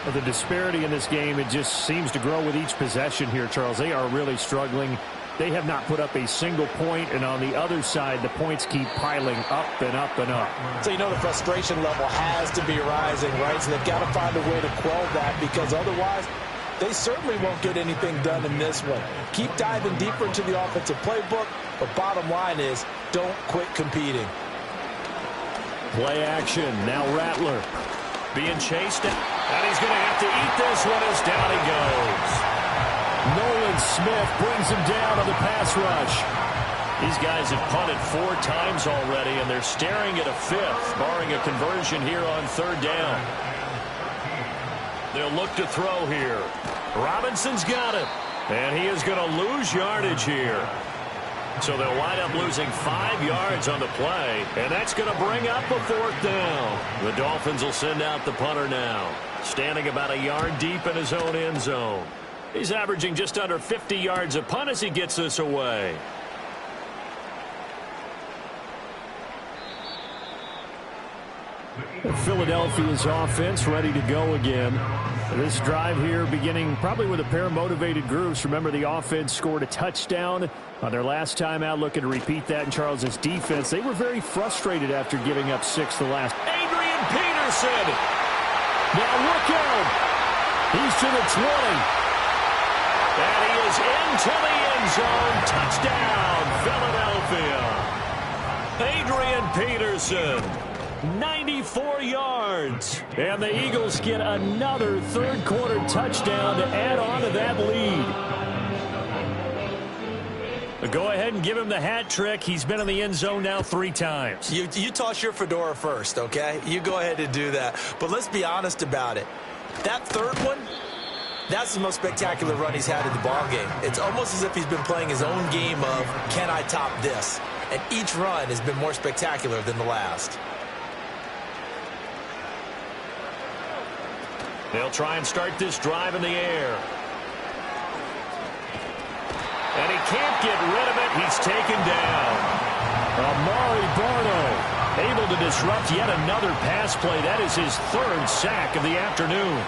Well, the disparity in this game, it just seems to grow with each possession here, Charles. They are really struggling. They have not put up a single point, and on the other side, the points keep piling up and up and up. So you know the frustration level has to be rising, right? So they've got to find a way to quell that, because otherwise they certainly won't get anything done in this one. Keep diving deeper into the offensive playbook, but bottom line is don't quit competing. Play action. Now Rattler being chased, and he's going to have to eat this one as down he goes. Nolan Smith brings him down on the pass rush. These guys have punted 4 times already, and they're staring at a 5th, barring a conversion here on 3rd down. They'll look to throw here. Robinson's got it, and he is going to lose yardage here. So they'll wind up losing 5 yards on the play, and that's going to bring up a 4th down. The Dolphins will send out the punter now, standing about a yard deep in his own end zone. He's averaging just under 50 yards a punt as he gets this away. Philadelphia's offense ready to go again. This drive here beginning probably with a pair of motivated groups. Remember, the offense scored a touchdown on their last time out, looking to repeat that in Charles's defense. They were very frustrated after giving up 6 the last. Adrian Peterson. Now look out. He's to the 20. And he is into the end zone. Touchdown, Philadelphia. Adrian Peterson. 94 yards. And the Eagles get another 3rd quarter touchdown to add on to that lead. Go ahead and give him the hat trick. He's been in the end zone now 3 times. You toss your fedora first, okay? You go ahead and do that. But let's be honest about it. That 3rd one, that's the most spectacular run he's had in the ballgame. It's almost as if he's been playing his own game of, can I top this? And each run has been more spectacular than the last. They'll try and start this drive in the air. And he can't get rid of it. He's taken down. Amari Barno able to disrupt yet another pass play. That is his 3rd sack of the afternoon.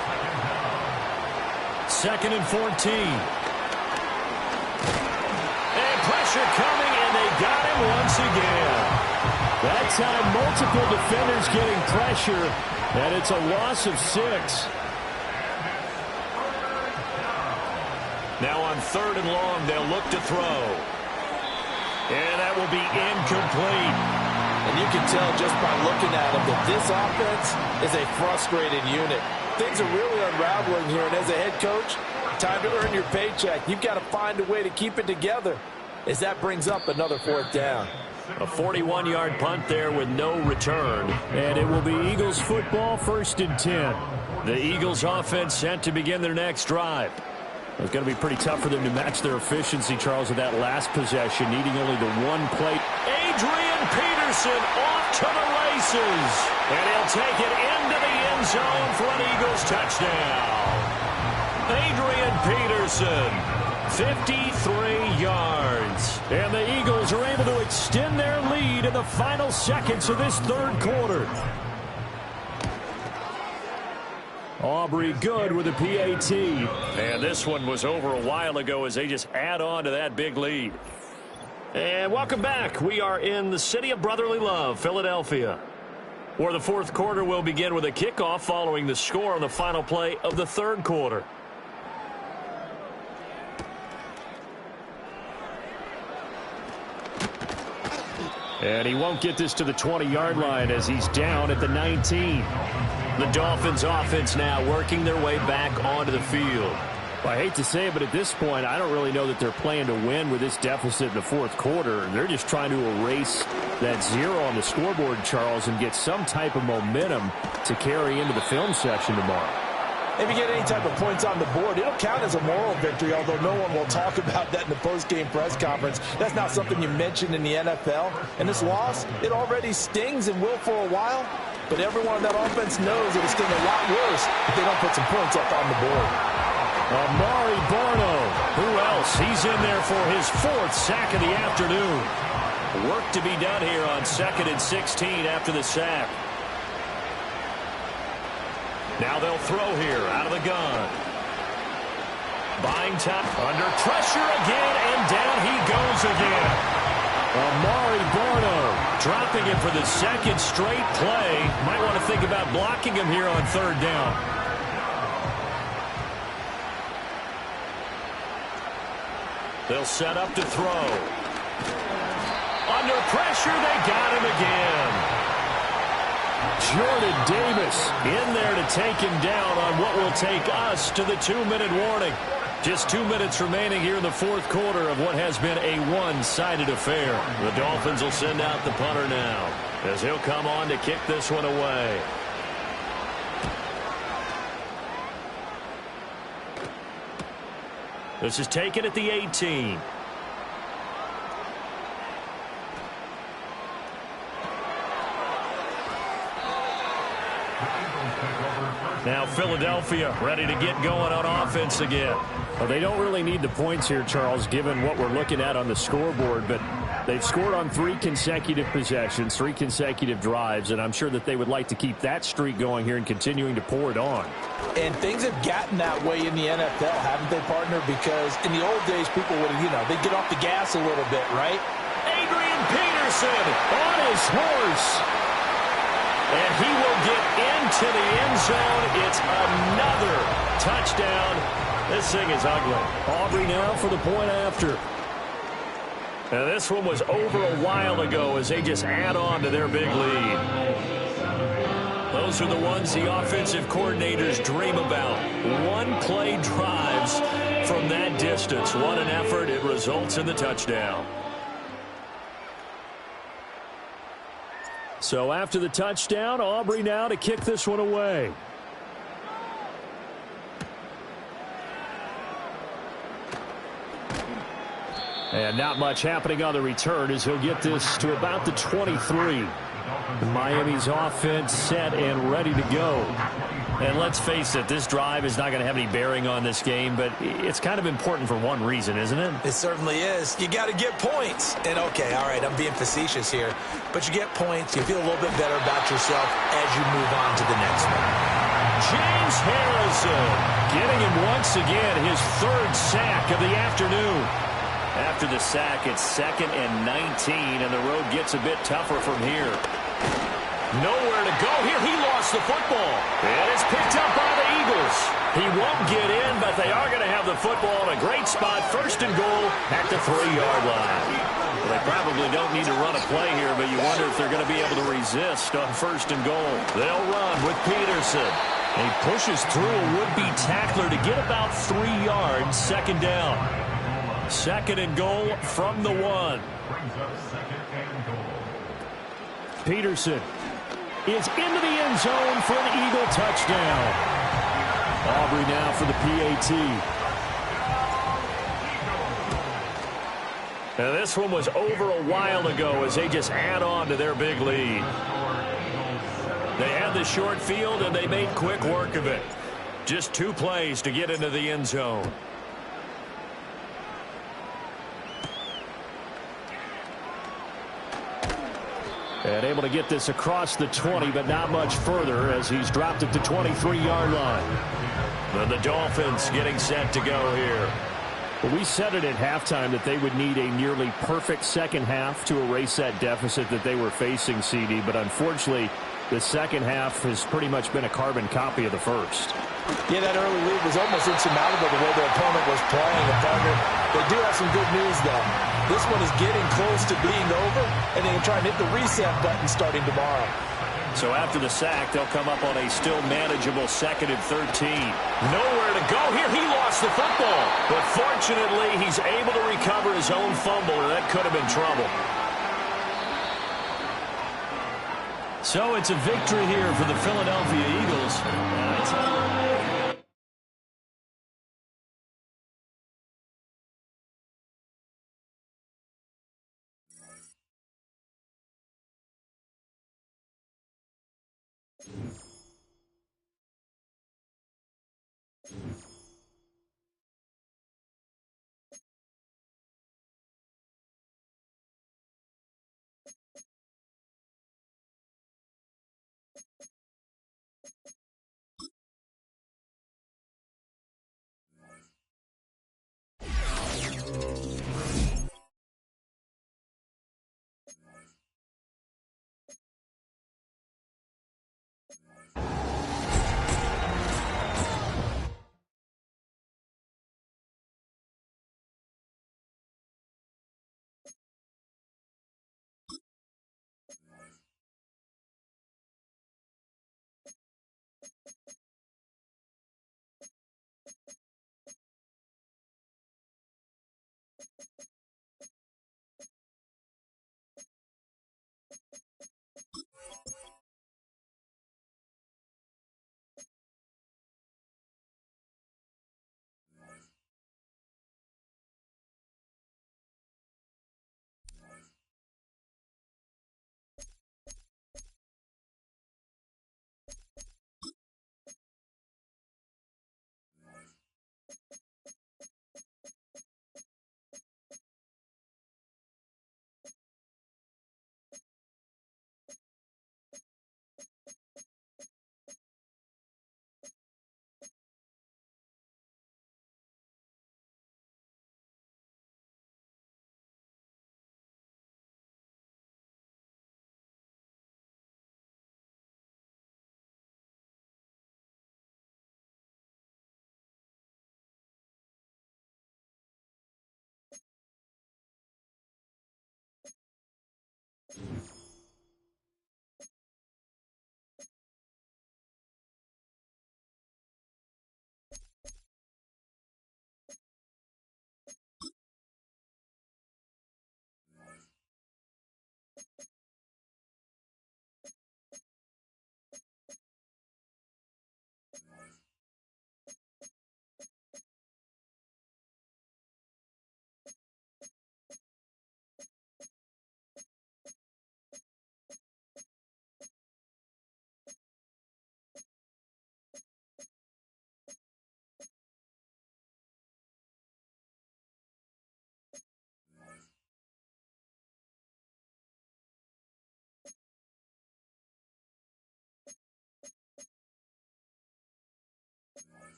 2nd and 14. And pressure coming, and they got him once again. That time, multiple defenders getting pressure, and it's a loss of 6. Now on 3rd and long, they'll look to throw. And that will be incomplete. And you can tell just by looking at them that this offense is a frustrated unit. Things are really unraveling here, and as a head coach, time to earn your paycheck. You've got to find a way to keep it together as that brings up another 4th down. A 41-yard punt there with no return. And it will be Eagles football, 1st and 10. The Eagles offense set to begin their next drive. It's going to be pretty tough for them to match their efficiency, Charles, with that last possession, needing only the 1 play. Adrian Peterson off to the races. And he'll take it into the end zone for an Eagles touchdown. Adrian Peterson, 53 yards. And the Eagles are able to extend their lead in the final seconds of this 3rd quarter. Aubrey good with a PAT. And this one was over a while ago as they just add on to that big lead. And welcome back. We are in the city of brotherly love, Philadelphia, where the fourth quarter will begin with a kickoff following the score on the final play of the third quarter. And he won't get this to the 20-yard line as he's down at the 19. The Dolphins offense now working their way back onto the field. Well, I hate to say it, but at this point, I don't really know that they're playing to win with this deficit in the fourth quarter. They're just trying to erase that 0 on the scoreboard, Charles, and get some type of momentum to carry into the film section tomorrow. If you get any type of points on the board, it'll count as a moral victory, although no one will talk about that in the post-game press conference. That's not something you mentioned in the NFL. And this loss, it already stings and will for a while, but everyone on that offense knows it'll sting a lot worse if they don't put some points up on the board. Amari Barno, who else? He's in there for his 4th sack of the afternoon. Work to be done here on 2nd and 16 after the sack. Now they'll throw here out of the gun. Buying time under pressure again, and down he goes again. Amari Barno dropping it for the 2nd straight play. Might want to think about blocking him here on 3rd down. They'll set up to throw. Under pressure, they got him again. Jordan Davis in there to take him down on what will take us to the 2-minute warning. Just 2 minutes remaining here in the fourth quarter of what has been a one-sided affair. The Dolphins will send out the punter now as he'll come on to kick this one away. This is taken at the 18. Now Philadelphia ready to get going on offense again. Well, they don't really need the points here, Charles, given what we're looking at on the scoreboard, but they've scored on 3 consecutive possessions, 3 consecutive drives, and I'm sure that they would like to keep that streak going here and continuing to pour it on. And things have gotten that way in the NFL, haven't they, partner? Because in the old days, people would, they'd get off the gas a little bit, right? Adrian Peterson on his horse. And he will get into the end zone. It's another touchdown. This thing is ugly. Aubrey now for the point after. Now this one was over a while ago as they just add on to their big lead. Those are the ones the offensive coordinators dream about. One-play drives from that distance. What an effort. It results in the touchdown. So after the touchdown, Aubrey now to kick this one away. And not much happening on the return as he'll get this to about the 23. Miami's offense set and ready to go. And let's face it, this drive is not going to have any bearing on this game, but it's kind of important for one reason, isn't it? It certainly is. You got to get points. And okay, all right, I'm being facetious here, but you get points, you feel a little bit better about yourself as you move on to the next one. James Harrison getting him once again, his 3rd sack of the afternoon. After the sack, it's 2nd and 19, and the road gets a bit tougher from here. Nowhere to go here. He lost the football. And it's picked up by the Eagles. He won't get in, but they are going to have the football in a great spot. 1st and goal at the 3-yard line. Well, they probably don't need to run a play here, but you wonder if they're going to be able to resist on 1st and goal. They'll run with Peterson. He pushes through a would-be tackler to get about 3 yards. 2nd down. 2nd and goal from the 1. Peterson is into the end zone for an Eagle touchdown. Aubrey now for the PAT. Now this one was over a while ago as they just add on to their big lead. They had the short field and they made quick work of it. Just 2 plays to get into the end zone. And able to get this across the 20, but not much further as he's dropped it to 23-yard line. And the Dolphins getting set to go here. Well, we said it at halftime that they would need a nearly perfect second half to erase that deficit that they were facing, CD. But unfortunately, the second half has pretty much been a carbon copy of the first. Yeah, that early lead was almost insurmountable the way their opponent was playing. And partner, they do have some good news, though. This one is getting close to being over, and they can try and hit the reset button starting tomorrow. So after the sack, they'll come up on a still manageable 2nd and 13. Nowhere to go here. He lost the football. But fortunately, he's able to recover his own fumble, or that could have been trouble. So it's a victory here for the Philadelphia Eagles.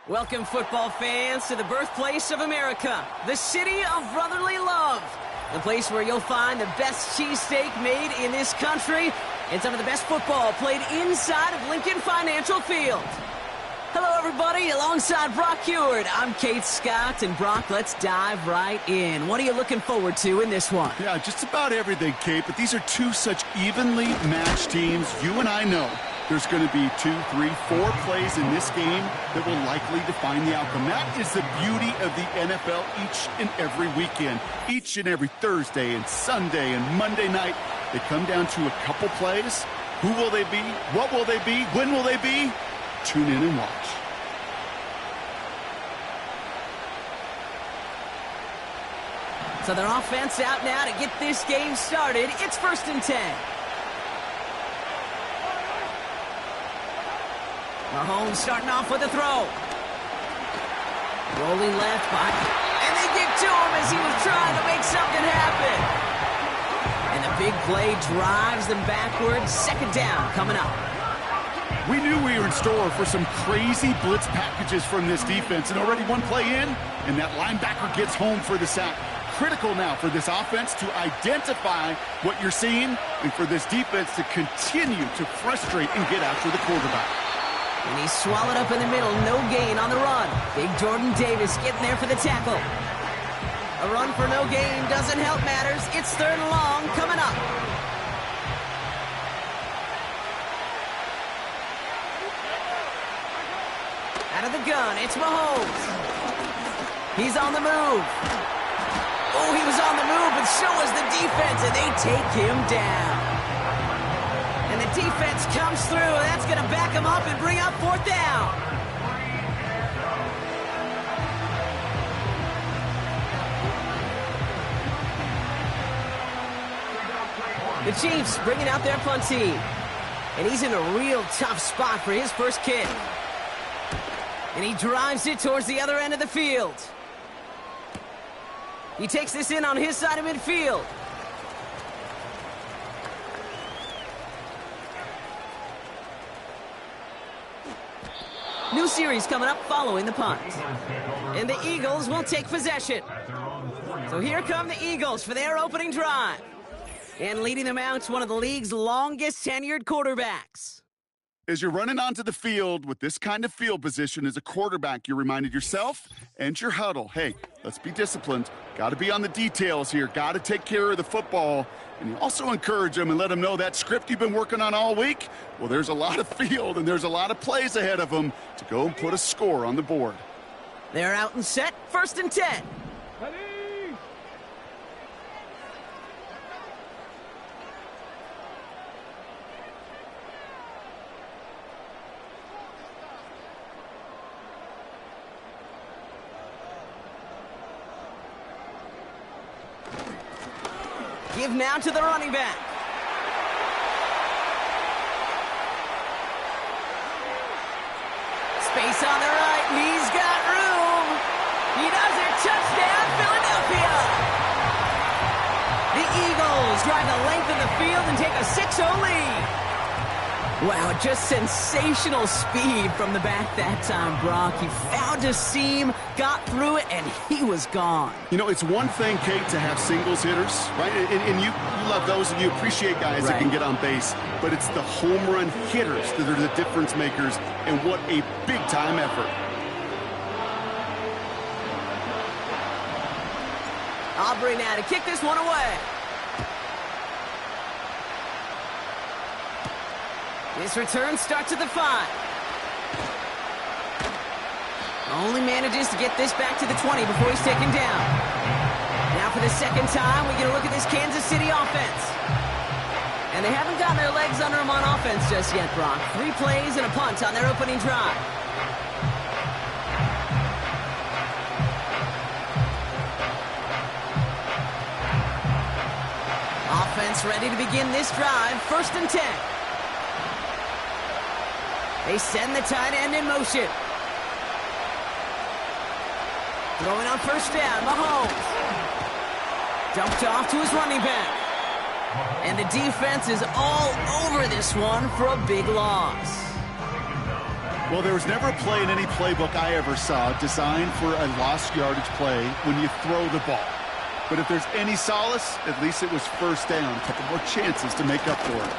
Welcome, football fans, to the birthplace of America, the city of brotherly love. The place where you'll find the best cheesesteak made in this country and some of the best football played inside of Lincoln Financial Field. Hello, everybody. Alongside Brock Heward, I'm Kate Scott. And, Brock, let's dive right in. What are you looking forward to in this one? Yeah, just about everything, Kate. But these are two such evenly matched teams. You and I know there's going to be 2, 3, 4 plays in this game that will likely define the outcome. That is the beauty of the NFL each and every weekend. Each and every Thursday and Sunday and Monday night, they come down to a couple plays. Who will they be? What will they be? When will they be? Tune in and watch. So their offense out now to get this game started. It's 1st and 10. Mahomes starting off with a throw. Rolling left by, and they get to him as he was trying to make something happen. And the big play drives them backwards. 2nd down coming up. We knew we were in store for some crazy blitz packages from this defense, and already one play in, and that linebacker gets home for the sack. Critical now for this offense to identify what you're seeing and for this defense to continue to frustrate and get after the quarterback. And he's swallowed up in the middle. No gain on the run. Big Jordan Davis getting there for the tackle. A run for no gain doesn't help matters. It's 3rd and long coming up. Out of the gun, it's Mahomes. He's on the move. Oh, he was on the move, but so was the defense, and they take him down. And the defense comes through, and that's going to back him up and bring up 4th down. The Chiefs bringing out their punt team. And he's in a real tough spot for his first kick. And he drives it towards the other end of the field. He takes this in on his side of midfield. New series coming up following the punt. And the Eagles will take possession. So here come the Eagles for their opening drive. And leading them out, one of the league's longest tenured quarterbacks. As you're running onto the field with this kind of field position as a quarterback, you're reminded yourself and your huddle, hey, let's be disciplined. Got to be on the details here. Got to take care of the football. And you also encourage them and let them know that script you've been working on all week, well, there's a lot of field and there's a lot of plays ahead of them to go and put a score on the board. They're out and set. 1st and 10. Give now to the running back. Space on the right, and he's got room. He does it. Touchdown, Philadelphia. The Eagles drive the length of the field and take a 6-0 lead. Wow, just sensational speed from the back that time, Brock. He found a seam, got through it, and he was gone. You know, it's one thing, Kate, to have singles hitters, right? And you love those, and you appreciate guys that can get on base. But it's the home run hitters that are the difference makers, and what a big-time effort. Aubrey now to kick this one away. This return starts at the 5. Only manages to get this back to the 20 before he's taken down. Now for the second time, we get a look at this Kansas City offense. And they haven't gotten their legs under them on offense just yet, Brock. 3 plays and a punt on their opening drive. Offense ready to begin this drive. 1st and 10. They send the tight end in motion. Throwing on 1st down, Mahomes. Dumped off to his running back. And the defense is all over this one for a big loss. Well, there was never a play in any playbook I ever saw designed for a lost yardage play when you throw the ball. But if there's any solace, at least it was 1st down. A couple more chances to make up for it.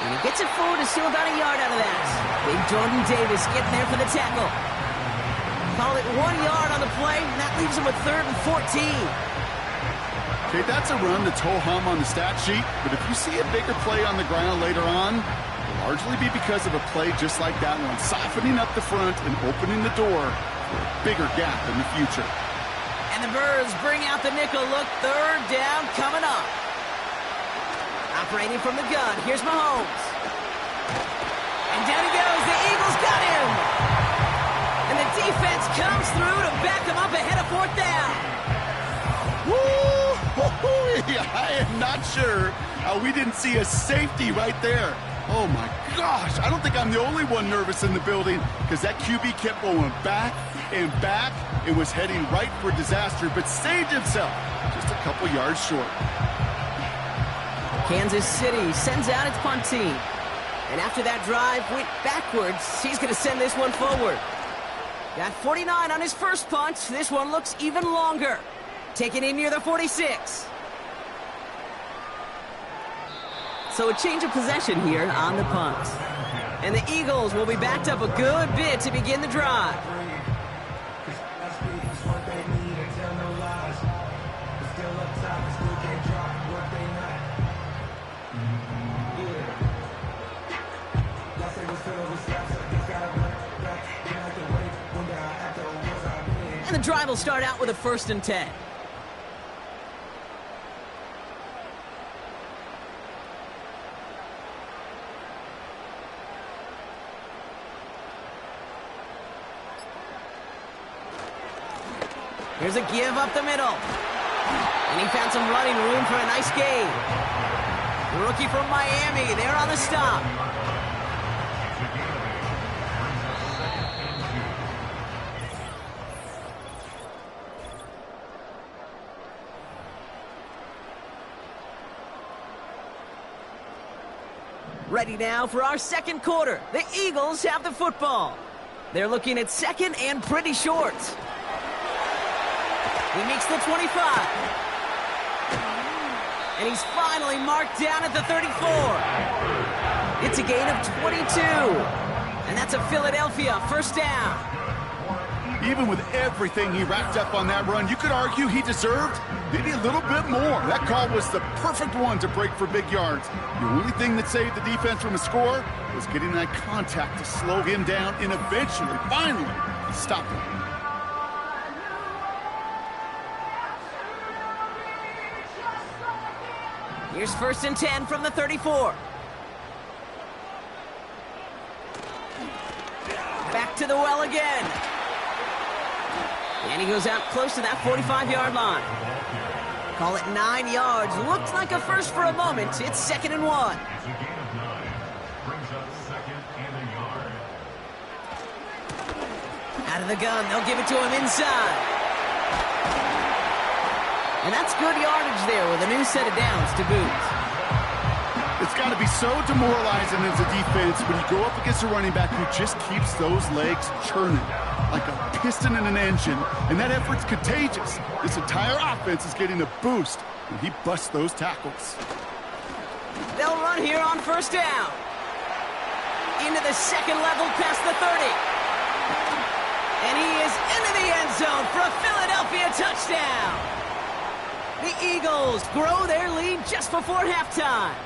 And he gets it forward to steal about a yard out of that. Big Jordan Davis getting there for the tackle. Call it 1 yard on the play, and that leaves him with 3rd and 14. Okay, that's a run that's ho-hum on the stat sheet, but if you see a bigger play on the ground later on, it'll largely be because of a play just like that one, softening up the front and opening the door for a bigger gap in the future. And the Birds bring out the nickel look. 3rd down coming up. Operating from the gun, here's Mahomes. And down he goes, the Eagles got him! And the defense comes through to back him up ahead of 4th down. Woo! I am not sure how we didn't see a safety right there. Oh my gosh, I don't think I'm the only one nervous in the building because that QB kept going back and back and was heading right for disaster, but saved himself just a couple yards short. Kansas City sends out its punt team. And after that drive went backwards, he's going to send this one forward. Got 49 on his first punt. This one looks even longer. Taking in near the 46. So a change of possession here on the punt. And the Eagles will be backed up a good bit to begin the drive. And the drive will start out with a 1st and 10. Here's a give up the middle. And he found some running room for a nice gain. The rookie from Miami, there on the stop. Ready now for our 2nd quarter. The Eagles have the football. They're looking at 2nd and pretty short. He makes the 25. And he's finally marked down at the 34. It's a gain of 22. And that's a Philadelphia 1st down. Even with everything he racked up on that run, you could argue he deserved maybe a little bit more. That call was the perfect one to break for big yards. The only thing that saved the defense from a score was getting that contact to slow him down and eventually, finally, stop him. Here's 1st and 10 from the 34. Back to the well again. And he goes out close to that 45-yard line. Call it 9 yards. Looked like a first for a moment. It's 2nd and 1. Out of the gun. They'll give it to him inside. And that's good yardage there with a new set of downs to boot. It's got to be so demoralizing as a defense when you go up against a running back who just keeps those legs churning like a piston in an engine, and that effort's contagious. This entire offense is getting a boost when he busts those tackles. They'll run here on 1st down. Into the 2nd level past the 30. And he is into the end zone for a Philadelphia touchdown. The Eagles grow their lead just before halftime.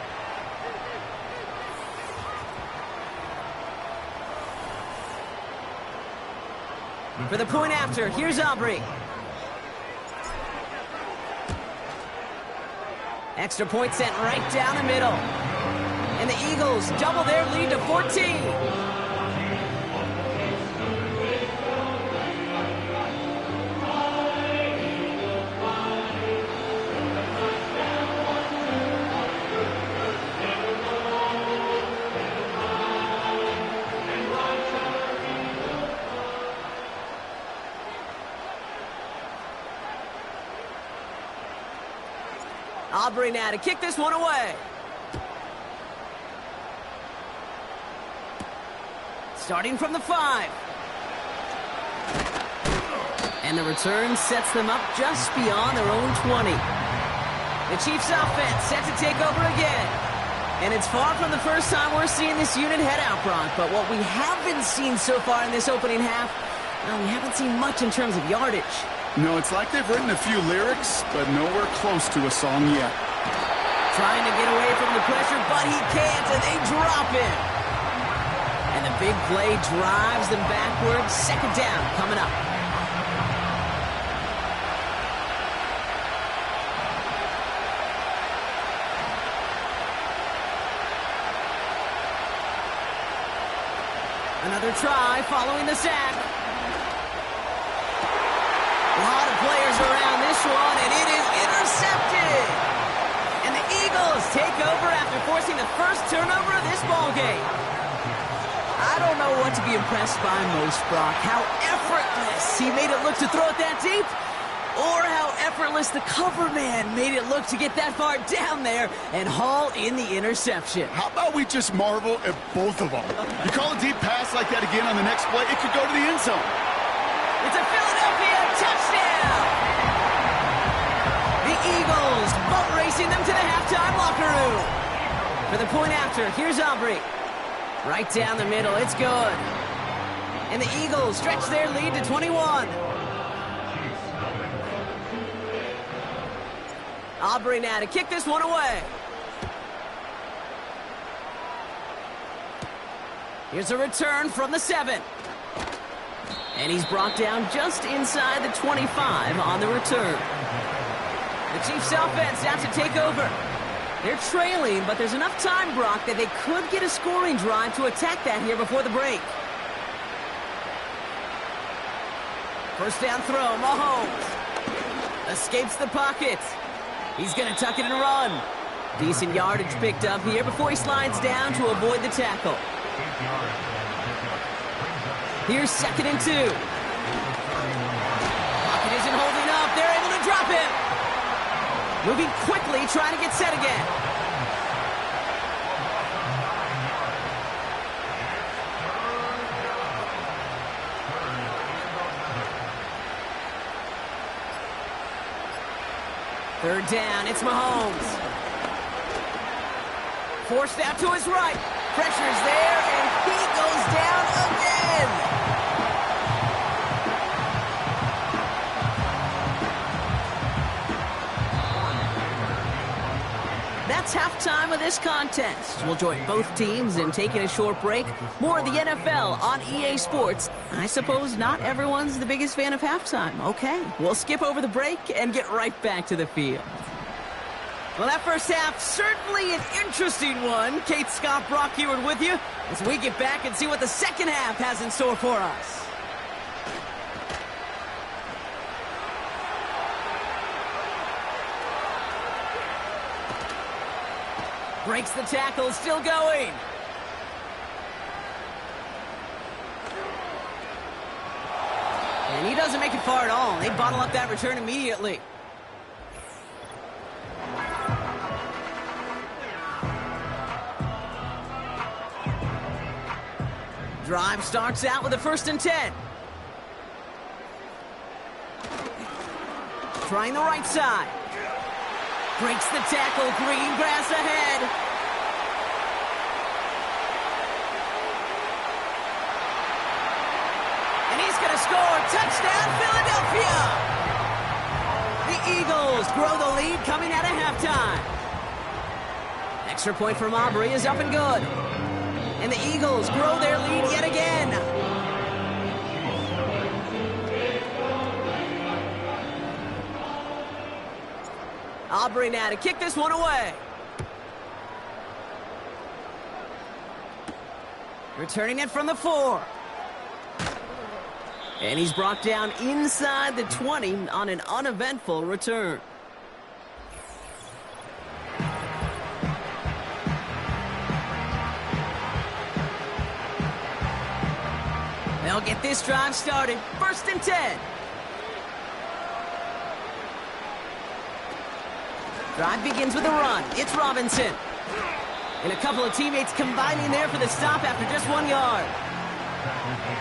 For the point after, here's Aubrey. Extra point sent right down the middle. And the Eagles double their lead to 14. Aubrey now to kick this one away. Starting from the 5. And the return sets them up just beyond their own 20. The Chiefs offense set to take over again. And it's far from the first time we're seeing this unit head out, Brock. But what we haven't seen so far in this opening half, well, we haven't seen much in terms of yardage. No, it's like they've written a few lyrics, but nowhere close to a song yet. Trying to get away from the pressure, but he can't, and they drop him. And the big play drives them backwards. Second down coming up. Another try following the sack. A lot of players around this one, and it is intercepted. And the Eagles take over after forcing the first turnover of this ballgame. I don't know what to be impressed by most, Brock. How effortless he made it look to throw it that deep, or how effortless the cover man made it look to get that far down there and haul in the interception. How about we just marvel at both of them? You call a deep pass like that again on the next play, it could go to the end zone. It's a Philadelphia touchdown! The Eagles boat racing them to the halftime locker room. For the point after, here's Aubrey. Right down the middle, it's good. And the Eagles stretch their lead to 21. Aubrey now to kick this one away. Here's a return from the 7. And he's brought down just inside the 25 on the return. The Chiefs offense out to take over. They're trailing, but there's enough time, Brock, that they could get a scoring drive to attack that here before the break. First down throw, Mahomes. Escapes the pocket. He's going to tuck it and run. Decent yardage picked up here before he slides down to avoid the tackle. Here's 2nd and 2. Pocket isn't holding up. They're able to drop him. Moving quickly, trying to get set again. Third down, it's Mahomes. Forced out to his right. Pressure's there, and he goes down again. That's halftime of this contest. We'll join both teams in taking a short break. More of the NFL on EA Sports. I suppose not everyone's the biggest fan of halftime. Okay, we'll skip over the break and get right back to the field. Well, that first half, certainly an interesting one. Kate Scott, Brock Heward with you as we get back and see what the second half has in store for us. Breaks the tackle, still going. And he doesn't make it far at all. They bottle up that return immediately. Drive starts out with a 1st and 10. Trying the right side. Breaks the tackle, green grass ahead. And he's going to score. Touchdown, Philadelphia! The Eagles grow the lead coming out of halftime. Extra point from Aubrey is up and good. And the Eagles grow their lead yet again. Aubrey now to kick this one away. Returning it from the 4. And he's brought down inside the 20 on an uneventful return. They'll get this drive started. 1st and 10. Drive begins with a run. It's Robinson. And a couple of teammates combining there for the stop after just 1 yard.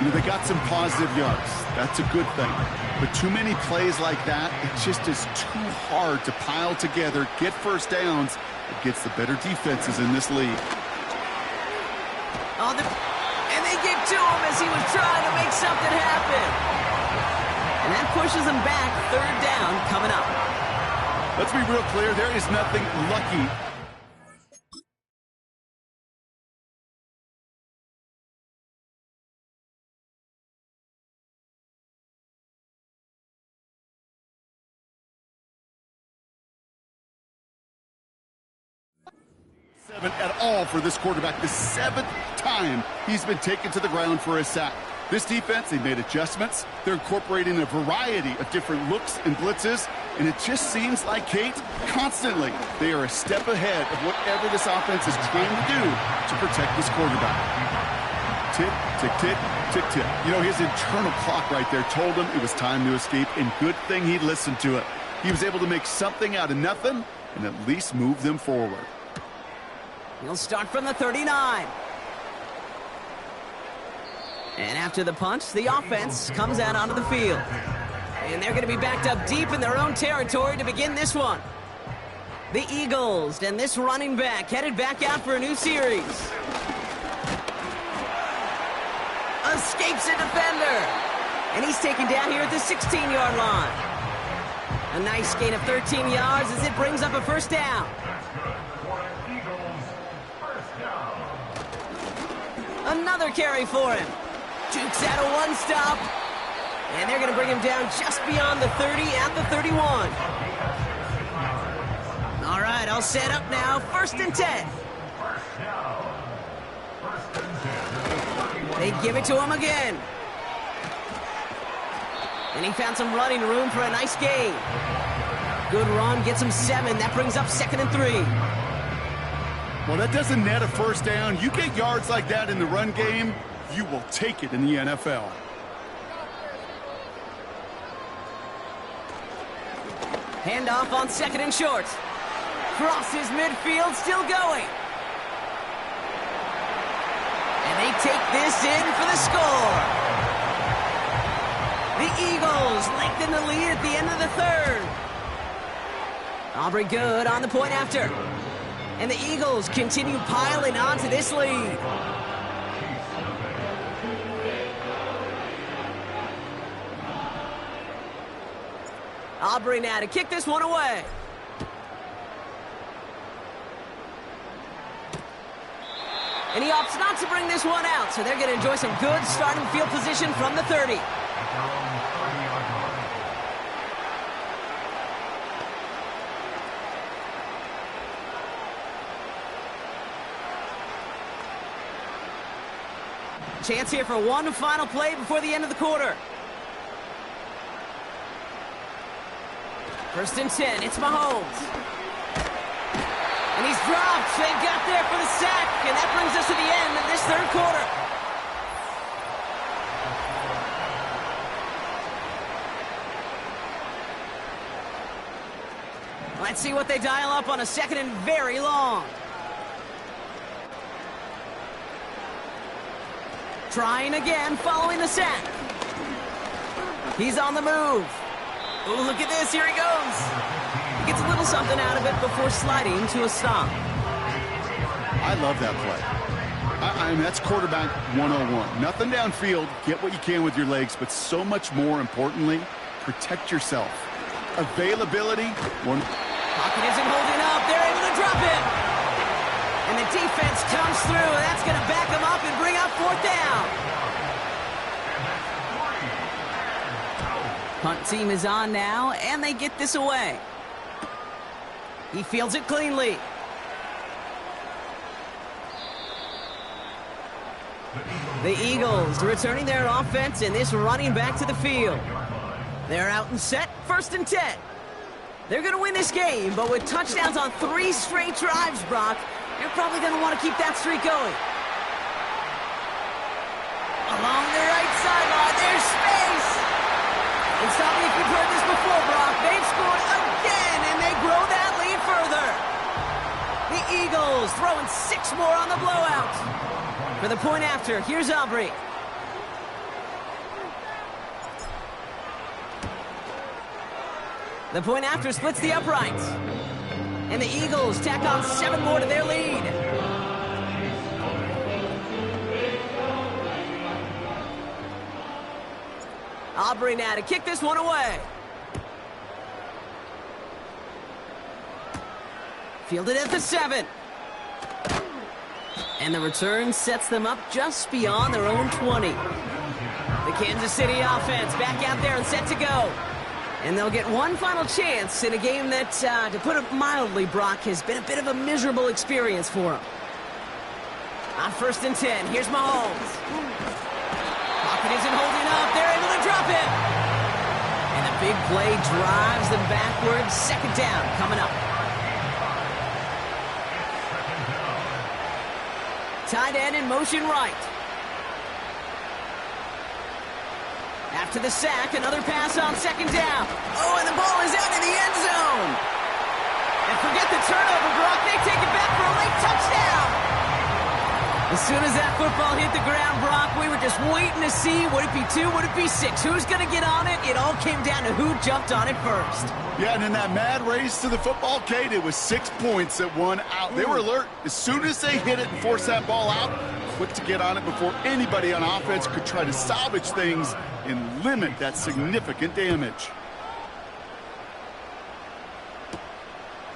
You know, they got some positive yards. That's a good thing. But too many plays like that, it just is too hard to pile together, get first downs against the better defenses in this league. Oh, and they get to him as he was trying to make something happen. And that pushes him back. 3rd down coming up. Let's be real clear. There is nothing lucky. At all for this quarterback. The 7th time he's been taken to the ground for a sack. This defense, they made adjustments. They're incorporating a variety of different looks and blitzes, and it just seems like, Kate, constantly they are a step ahead of whatever this offense is trying to do to protect this quarterback. Tick, tick, tick, tick, tick. You know, his internal clock right there told him it was time to escape, and good thing he listened to it. He was able to make something out of nothing and at least move them forward. He'll start from the 39. And after the punch, the offense comes out onto the field. And they're going to be backed up deep in their own territory to begin this one. The Eagles and this running back headed back out for a new series. Escapes a defender. And he's taken down here at the 16-yard line. A nice gain of 13 yards as it brings up a 1st down. Another carry for him. Jukes out a 1-stop. And they're going to bring him down just beyond the 30 at the 31. All right, all set up now. 1st and 10. They give it to him again. And he found some running room for a nice gain. Good run, gets him 7. That brings up 2nd and 3. Well, that doesn't net a 1st down. You get yards like that in the run game, you will take it in the NFL. Handoff on 2nd and short. Crosses midfield, still going. And they take this in for the score. The Eagles lengthen the lead at the end of the 3rd. Aubrey good on the point after. And the Eagles continue piling onto this lead. Aubrey now to kick this one away. And he opts not to bring this one out, so they're going to enjoy some good starting field position from the 30. Chance here for one final play before the end of the quarter. 1st and 10, it's Mahomes. And he's dropped. They got there for the sack, and that brings us to the end of this 3rd quarter. Let's see what they dial up on a 2nd and very long. Trying again, following the sack. He's on the move. Oh, look at this. Here he goes. He gets a little something out of it before sliding to a stop. I love that play. I mean, that's quarterback 101. Nothing downfield. Get what you can with your legs, but so much more importantly, protect yourself. Availability. Pocket isn't holding up. They're able to drop it. And the defense comes through, and that's going to back them up and bring up 4th down. Punt team is on now, and they get this away. He fields it cleanly. The Eagles returning their offense and this running back to the field. They're out and set, 1st and 10. They're going to win this game, but with touchdowns on 3 straight drives, Brock, they're probably going to want to keep that streak going. Along the right sideline, there's space. And stop me if you've heard this before, Brock. They've scored again, and they grow that lead further. The Eagles throwing 6 more on the blowout. For the point after, here's Aubrey. The point after splits the uprights. And the Eagles tack on 7 more to their lead. Aubrey now to kick this one away. Fielded at the 7. And the return sets them up just beyond their own 20. The Kansas City offense back out there and set to go. And they'll get one final chance in a game that, to put it mildly, Brock, has been a bit of a miserable experience for them. On 1st and 10, here's Mahomes. Pocket isn't holding up. They're able to drop it. And a big play drives them backwards. 2nd down coming up. Tight end in motion right. After the sack, another pass on 2nd down. Oh, and the ball is out in the end zone. And forget the turnover, Brock. They take it back for a late touchdown. As soon as that football hit the ground, Brock, we were just waiting to see, would it be 2, would it be 6? Who's going to get on it? It all came down to who jumped on it first. Yeah, and in that mad race to the football, Kate, it was 6 points that won out. They were alert. As soon as they hit it and forced that ball out, quick to get on it before anybody on offense could try to salvage things and limit that significant damage.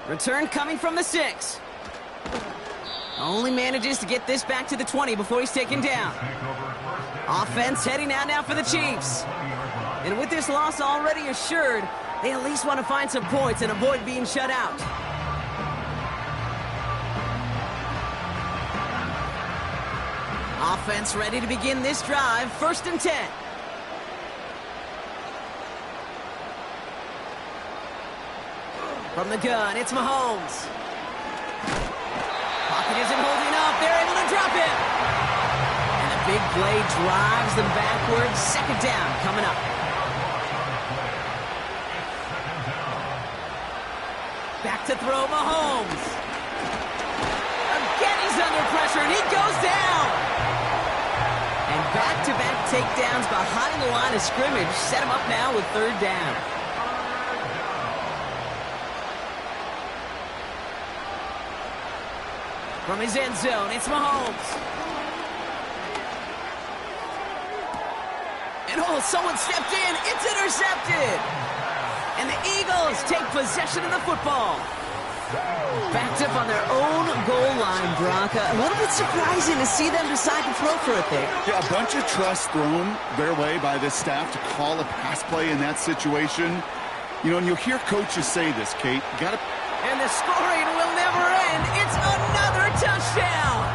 Return coming from the 6. Only manages to get this back to the 20 before he's taken down. Offense heading out now for the Chiefs. And with this loss already assured, they at least want to find some points and avoid being shut out. Offense ready to begin this drive, 1st and 10. From the gun, it's Mahomes. Pocket isn't holding up. They're able to drop it. And a big play drives them backwards. 2nd down coming up. Back to throw Mahomes. Again, he's under pressure, and he goes down. And back-to-back takedowns behind the line of scrimmage set him up now with 3rd down. From his end zone, it's Mahomes. And oh, someone stepped in. It's intercepted. And the Eagles take possession of the football. Backed up on their own goal line, Brock. A little bit surprising to see them decide to throw for it there. Yeah, a bunch of trust thrown their way by this staff to call a pass play in that situation. You know, and you'll hear coaches say this, Kate. You gotta. And the scoring will never end. It's another touchdown.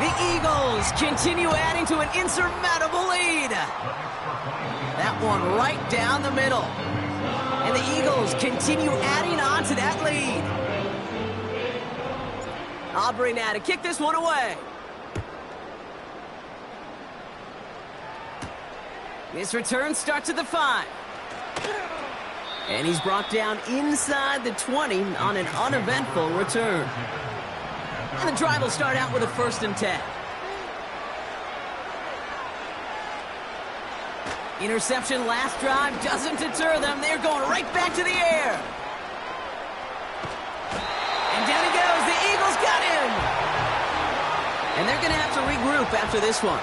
The Eagles continue adding to an insurmountable lead. That one right down the middle. And the Eagles continue adding on to that lead. Aubrey now to kick this one away. This return starts at the 5. And he's brought down inside the 20 on an uneventful return. And the drive will start out with a 1st and 10. Interception last drive doesn't deter them. They're going right back to the air. And down he goes. The Eagles got him. And they're going to have to regroup after this one.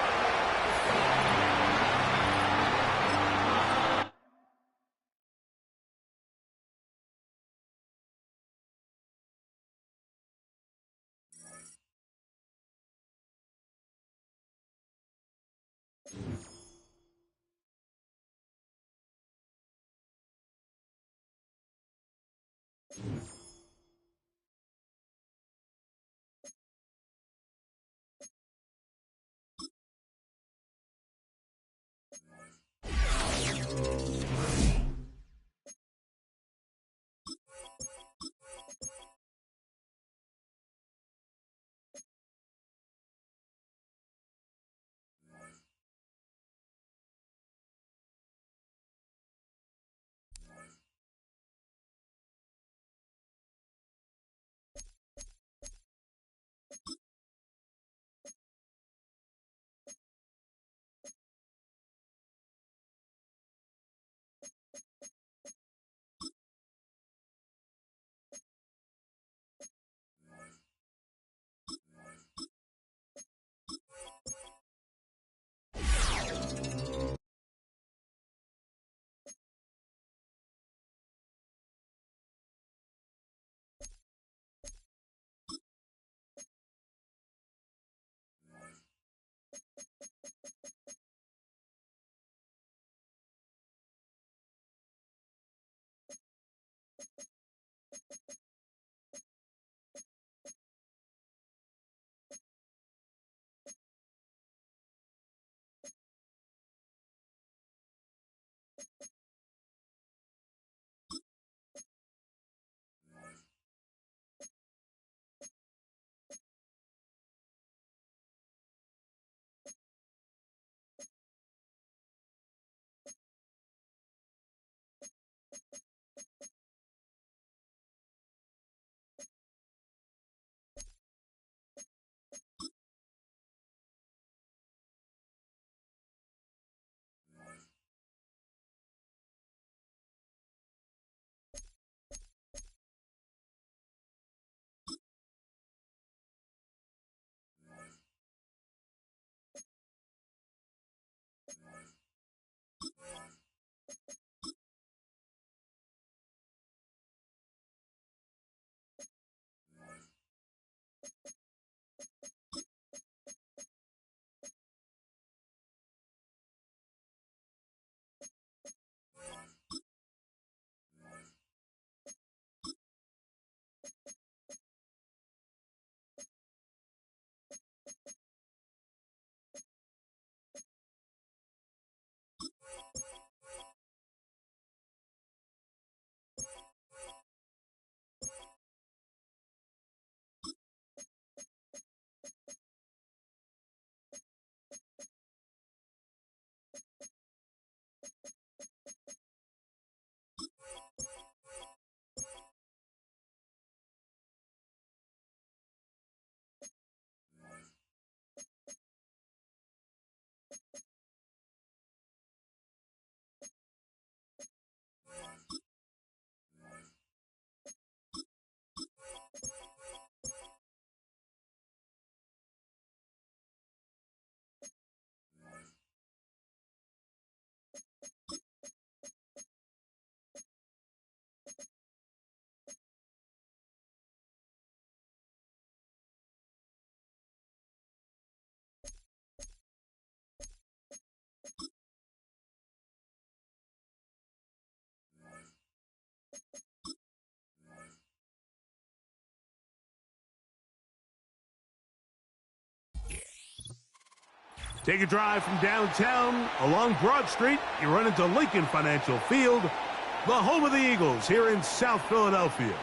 Take a drive from downtown along Broad Street. You run into Lincoln Financial Field, the home of the Eagles here in South Philadelphia.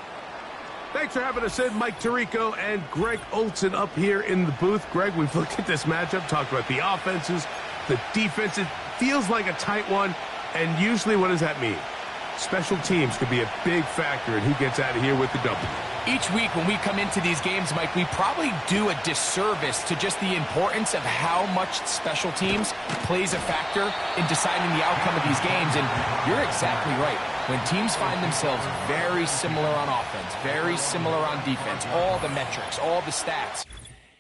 Thanks for having us in, Mike Tirico and Greg Olson up here in the booth. Greg, we've looked at this matchup, talked about the offenses, the defense. It feels like a tight one, and usually what does that mean? Special teams could be a big factor in who gets out of here with the W. Each week when we come into these games, Mike, we probably do a disservice to just the importance of how much special teams plays a factor in deciding the outcome of these games. And you're exactly right. When teams find themselves very similar on offense, very similar on defense, all the metrics, all the stats,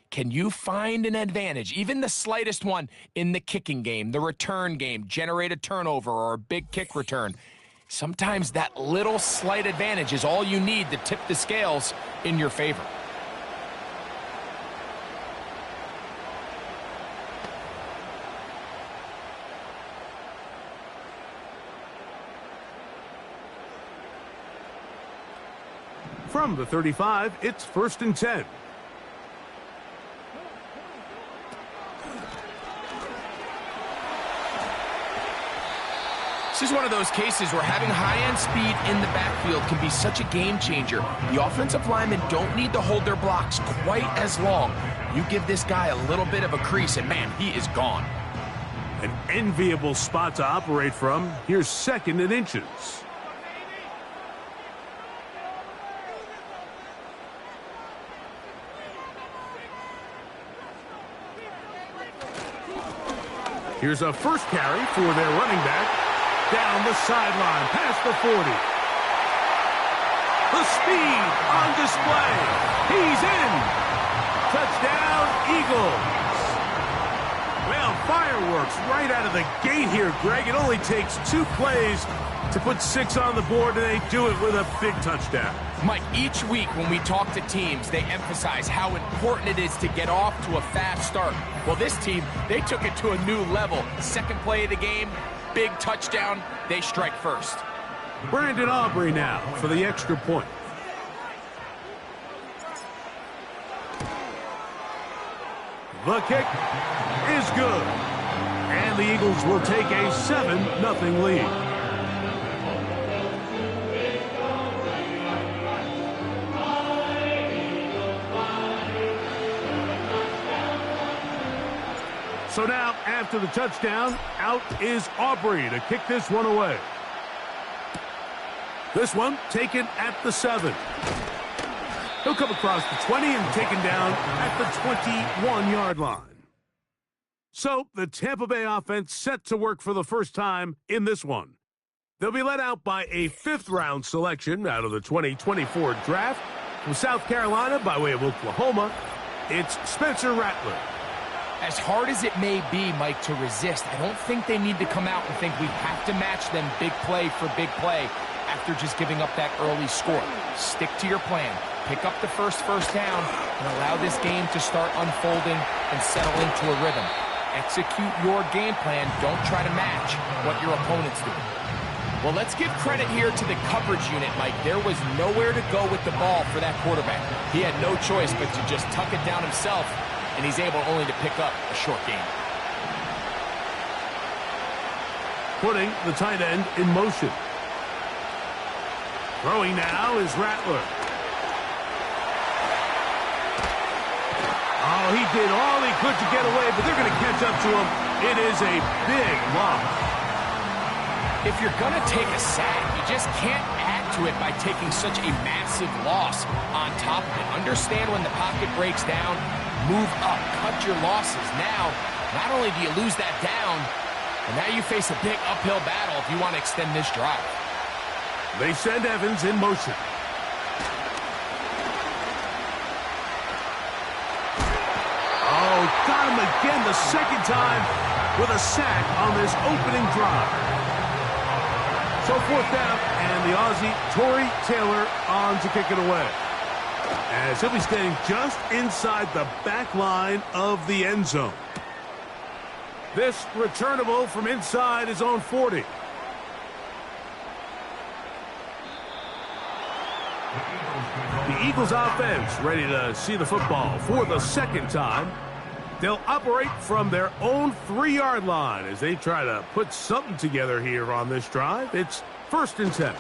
can you find an advantage, even the slightest one, in the kicking game, the return game, generate a turnover or a big kick return? Sometimes that little slight advantage is all you need to tip the scales in your favor. From the 35, it's 1st and 10. This is one of those cases where having high-end speed in the backfield can be such a game changer. The offensive linemen don't need to hold their blocks quite as long. You give this guy a little bit of a crease, and man, he is gone. An enviable spot to operate from. Here's 2nd and inches. Here's a first carry for their running back. Down the sideline, past the 40. The speed on display. He's in. Touchdown, Eagles. Well, fireworks right out of the gate here, Greg. It only takes 2 plays to put 6 on the board, and they do it with a big touchdown. Mike, each week when we talk to teams, they emphasize how important it is to get off to a fast start. Well, this team, they took it to a new level. 2nd play of the game, big touchdown, they strike first. Brandon Aubrey now for the extra point. The kick is good. And the Eagles will take a 7-0 lead. So now, after the touchdown, out is Aubrey to kick this one away. This one taken at the 7. He'll come across the 20 and taken down at the 21-yard line. So the Tampa Bay offense set to work for the first time in this one. They'll be led out by a 5th-round selection out of the 2024 draft. From South Carolina by way of Oklahoma, it's Spencer Rattler. As hard as it may be, Mike, to resist, I don't think they need to come out and think we have to match them big play for big play after just giving up that early score. Stick to your plan. Pick up the first down and allow this game to start unfolding and settle into a rhythm. Execute your game plan. Don't try to match what your opponent's doing. Well, let's give credit here to the coverage unit, Mike. There was nowhere to go with the ball for that quarterback. He had no choice but to just tuck it down himself, and he's able only to pick up a short gain. Putting the tight end in motion. Throwing now is Rattler. Oh, he did all he could to get away, but they're going to catch up to him. It is a big loss. If you're going to take a sack, you just can't add to it by taking such a massive loss on top of it. Understand when the pocket breaks down, move up, cut your losses. Now, not only do you lose that down, but now you face a big uphill battle if you want to extend this drive. They send Evans in motion. Oh, got him again the 2nd time with a sack on this opening drive. So 4th down, and the Aussie, Torrey Taylor, on to kick it away. As he'll be standing just inside the back line of the end zone. This returnable from inside his own 40. The Eagles offense ready to see the football for the 2nd time. They'll operate from their own 3-yard line as they try to put something together here on this drive. It's 1st and 10.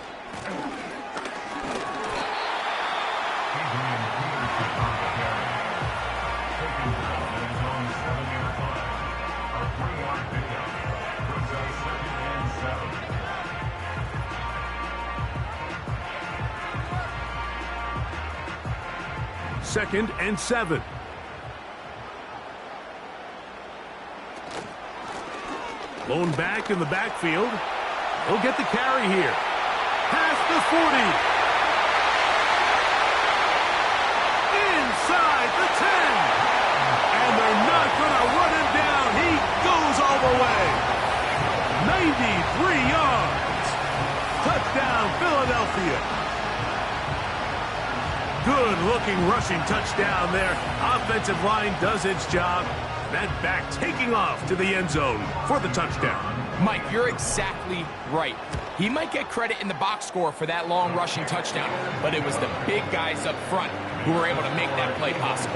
Second and 7. Blown back in the backfield. He'll get the carry here. Past the 40. Inside the 10. And they're not going to run him down. He goes all the way. 93 yards. Touchdown, Philadelphia. Good-looking rushing touchdown there. Offensive line does its job. That back taking off to the end zone for the touchdown. Mike, you're exactly right. He might get credit in the box score for that long rushing touchdown, but it was the big guys up front who were able to make that play possible.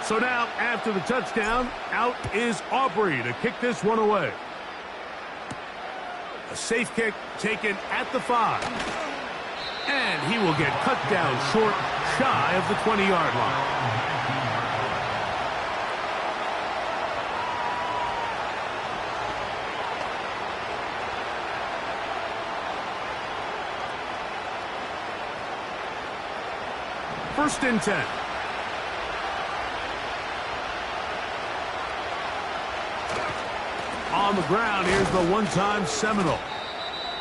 So now, after the touchdown, out is Aubrey to kick this one away. A safe kick taken at the 5. And he will get cut down short, shy of the 20-yard line. First and 10. On the ground, here's the one-time Seminole.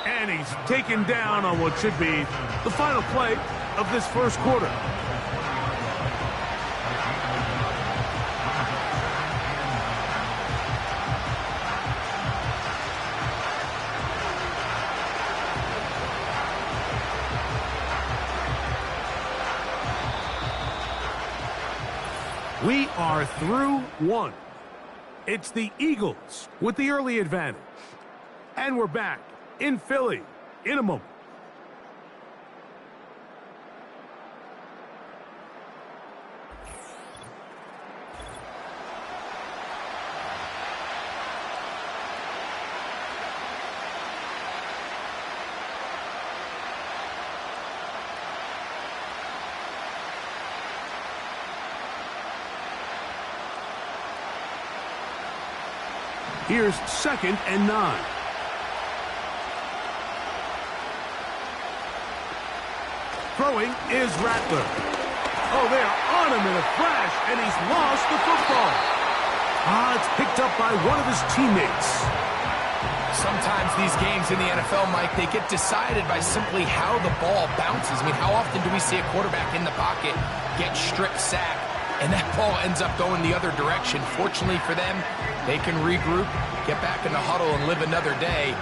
And he's taken down on what should be the final play of this first quarter. We are through one. It's the Eagles with the early advantage. And we're back in Philly in a moment. Here's 2nd and 9. Throwing is Rattler. Oh, they are on him in a flash, and he's lost the football. It's picked up by one of his teammates. Sometimes these games in the NFL, Mike, they get decided by simply how the ball bounces. I mean, how often do we see a quarterback in the pocket get strip sacked, and that ball ends up going the other direction? Fortunately for them, they can regroup, get back in the huddle, and live another day.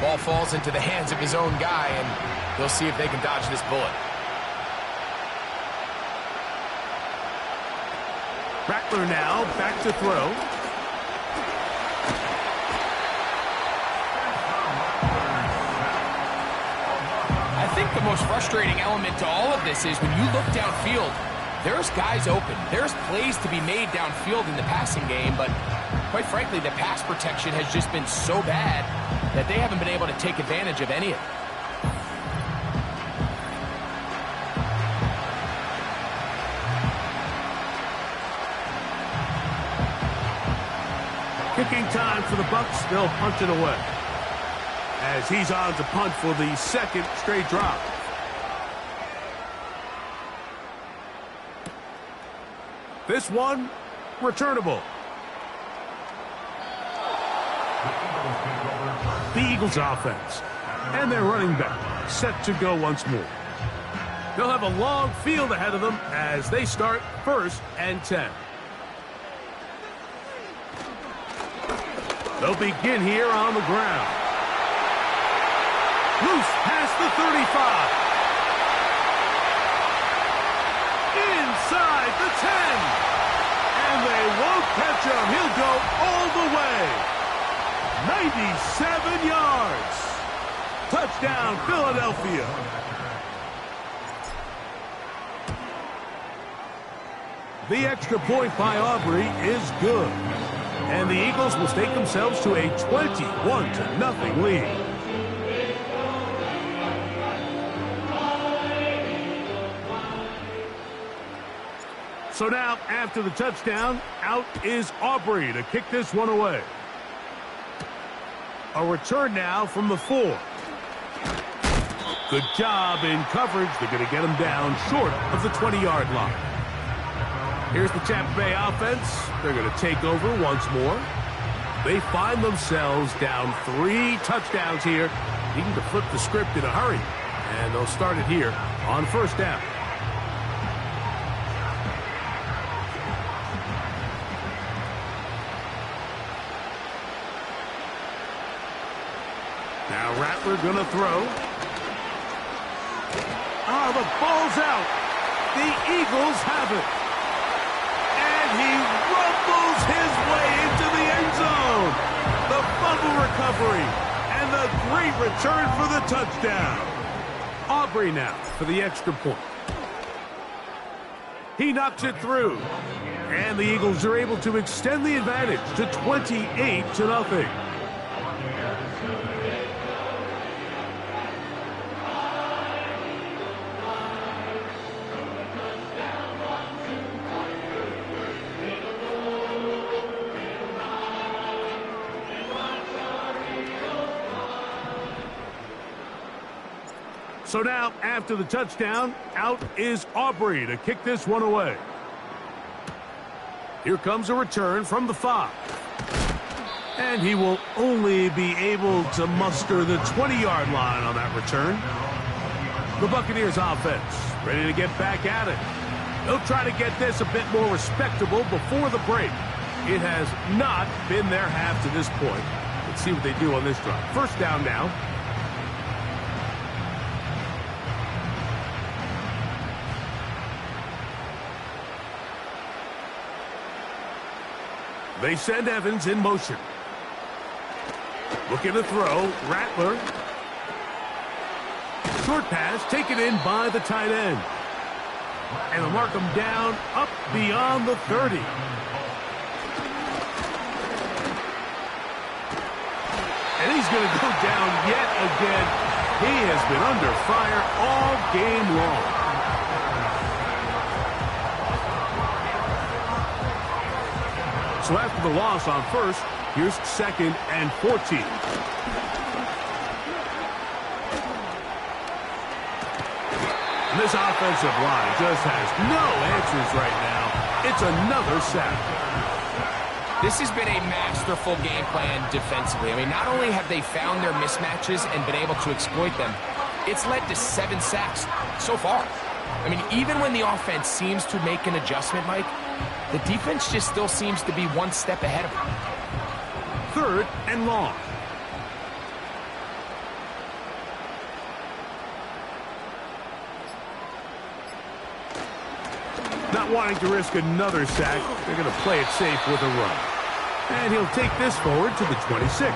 Ball falls into the hands of his own guy, and they'll see if they can dodge this bullet. Rattler now back to throw. I think the most frustrating element to all of this is when you look downfield, there's guys open. There's plays to be made downfield in the passing game, but quite frankly, the pass protection has just been so bad that they haven't been able to take advantage of any of it. Kicking time for the Bucks. They'll punt it away as he's on to punt for the 2nd straight drop. This one, returnable. The Eagles offense and their running back set to go once more. They'll have a long field ahead of them as they start 1st and 10. They'll begin here on the ground. Loose past the 35. Inside the 10. And they won't catch him. He'll go all the way. 97 yards. Touchdown, Philadelphia. The extra point by Aubrey is good. And the Eagles will stake themselves to a 21-0 lead. So now, after the touchdown, out is Aubrey to kick this one away. A return now from the 4. Good job in coverage. They're going to get him down short of the 20-yard line. Here's the Tampa Bay offense. They're going to take over once more. They find themselves down 3 touchdowns here, needing to flip the script in a hurry. And they'll start it here on first down. Now Rattler going to throw. Oh, the ball's out. The Eagles have it. And he rumbles his way into the end zone. The fumble recovery and the great return for the touchdown. Aubrey now for the extra point. He knocks it through. And the Eagles are able to extend the advantage to 28-0. So now, after the touchdown, out is Aubrey to kick this one away. Here comes a return from the 5. And he will only be able to muster the 20-yard line on that return. The Buccaneers offense ready to get back at it. They'll try to get this a bit more respectable before the break. It has not been their half to this point. Let's see what they do on this drive. First down now. They send Evans in motion. Looking to throw. Rattler. Short pass taken in by the tight end. And they'll mark him down up beyond the 30. And he's going to go down yet again. He has been under fire all game long. So after the loss on first, here's 2nd and 14. And this offensive line just has no answers right now. It's another sack. This has been a masterful game plan defensively. I mean, not only have they found their mismatches and been able to exploit them, it's led to 7 sacks so far. I mean, even when the offense seems to make an adjustment, Mike, the defense just still seems to be one step ahead of them. 3rd and long. Not wanting to risk another sack, they're going to play it safe with a run. And he'll take this forward to the 26.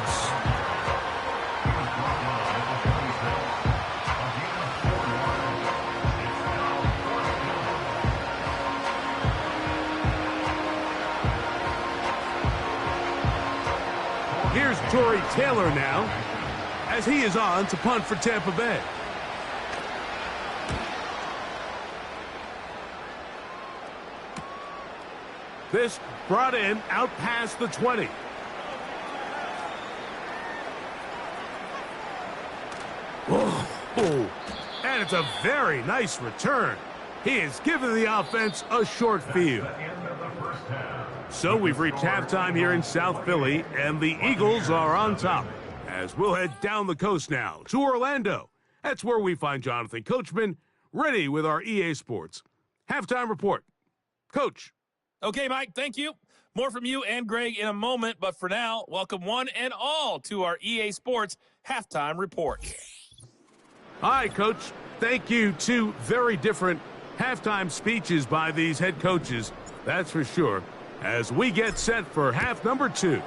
Here's Torrey Taylor now, as he is on to punt for Tampa Bay. This brought in out past the 20. Oh, and it's a very nice return. He has given the offense a short field. So we've reached halftime here in South Philly, and the Eagles are on top. As we'll head down the coast now to Orlando. That's where we find Jonathan Coachman ready with our EA Sports halftime report. Coach. Okay, Mike, thank you. More from you and Greg in a moment, but for now, welcome one and all to our EA Sports halftime report. Hi, Coach. Thank you. 2 very different halftime speeches by these head coaches, that's for sure, as we get set for half number 2.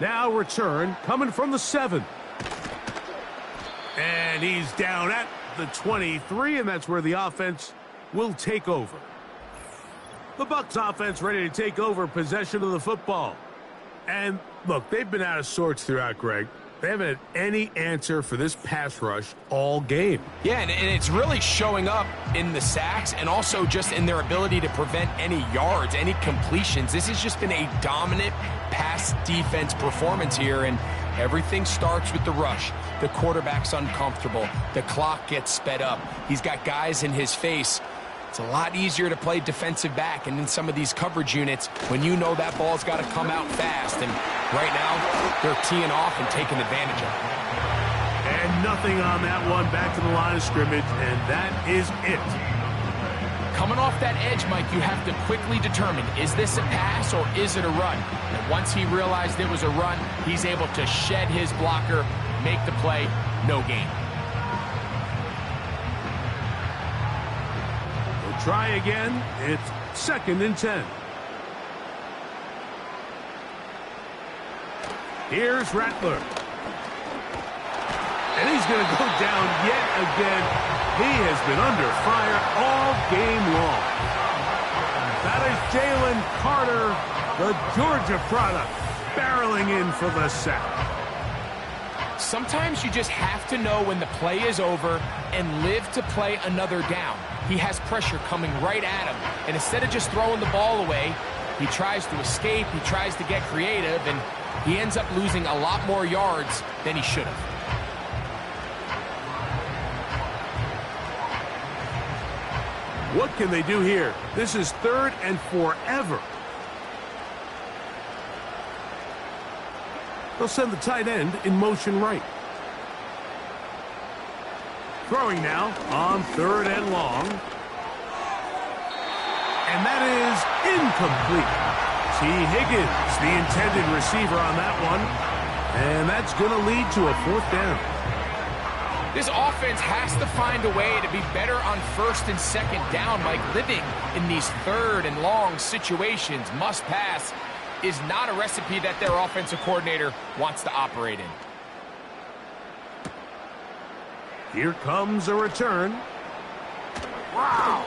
Now return coming from the 7. And he's down at the 23, and that's where the offense will take over. The Bucs offense ready to take over possession of the football. And look, they've been out of sorts throughout, Greg. They haven't had any answer for this pass rush all game. Yeah, and it's really showing up in the sacks and also just in their ability to prevent any yards, any completions. This has just been a dominant pass defense performance here, and everything starts with the rush. The quarterback's uncomfortable. The clock gets sped up. He's got guys in his face. It's a lot easier to play defensive back, and in some of these coverage units, when you know that ball's got to come out fast, and right now, they're teeing off and taking advantage of it. And nothing on that one, back to the line of scrimmage, and that is it. Coming off that edge, Mike, you have to quickly determine, is this a pass or is it a run? And once he realized it was a run, he's able to shed his blocker, make the play, no gain. Try again. It's 2nd and 10. Here's Rattler. And he's going to go down yet again. He has been under fire all game long. That is Jalen Carter, the Georgia product, barreling in for the sack. Sometimes you just have to know when the play is over and live to play another down. He has pressure coming right at him, and instead of just throwing the ball away, he tries to escape, he tries to get creative, and he ends up losing a lot more yards than he should have. What can they do here? This is 3rd and forever. They'll send the tight end in motion right. Throwing now on 3rd and long. And that is incomplete. T. Higgins, the intended receiver on that one. And that's going to lead to a 4th down. This offense has to find a way to be better on 1st and 2nd down. Like living in these 3rd and long situations, must pass, is not a recipe that their offensive coordinator wants to operate in. Here comes a return. Wow!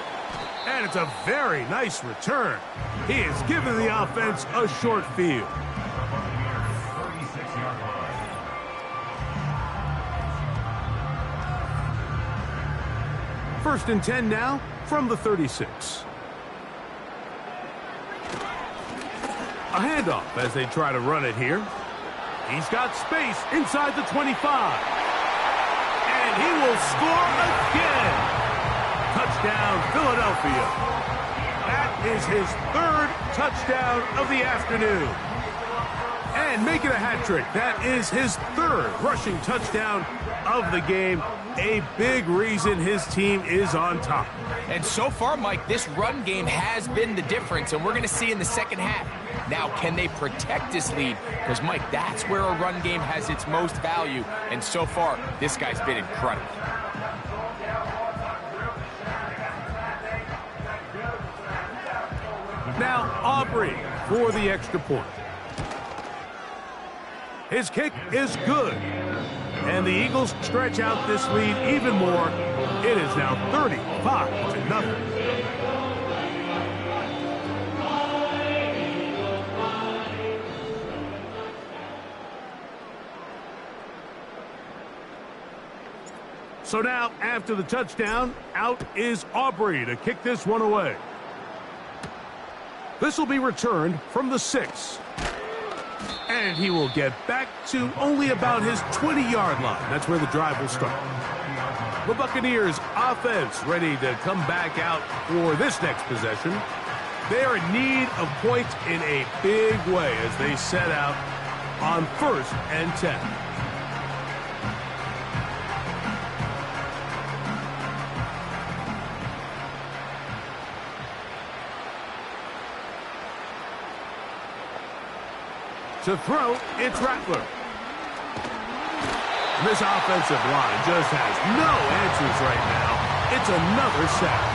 And it's a very nice return. He has given the offense a short field. 36-yard line. First and 10 now from the 36. A handoff as they try to run it here. He's got space inside the 25. And he will score again. Touchdown, Philadelphia. That is his 3rd touchdown of the afternoon. And making a hat trick. That is his 3rd rushing touchdown of the game. A big reason his team is on top. And so far, Mike, this run game has been the difference, and we're going to see in the second half. Now, can they protect this lead? Because, Mike, that's where a run game has its most value, and so far, this guy's been incredible. Now, Aubrey for the extra point. His kick is good. And the Eagles stretch out this lead even more. It is now 35-0. So now, after the touchdown, out is Aubrey to kick this one away. This will be returned from the 6. And he will get back to only about his 20-yard line. That's where the drive will start. The Buccaneers offense ready to come back out for this next possession. They are in need of points in a big way as they set out on 1st and 10. To throw, it's Rattler. This offensive line just has no answers right now. It's another sack.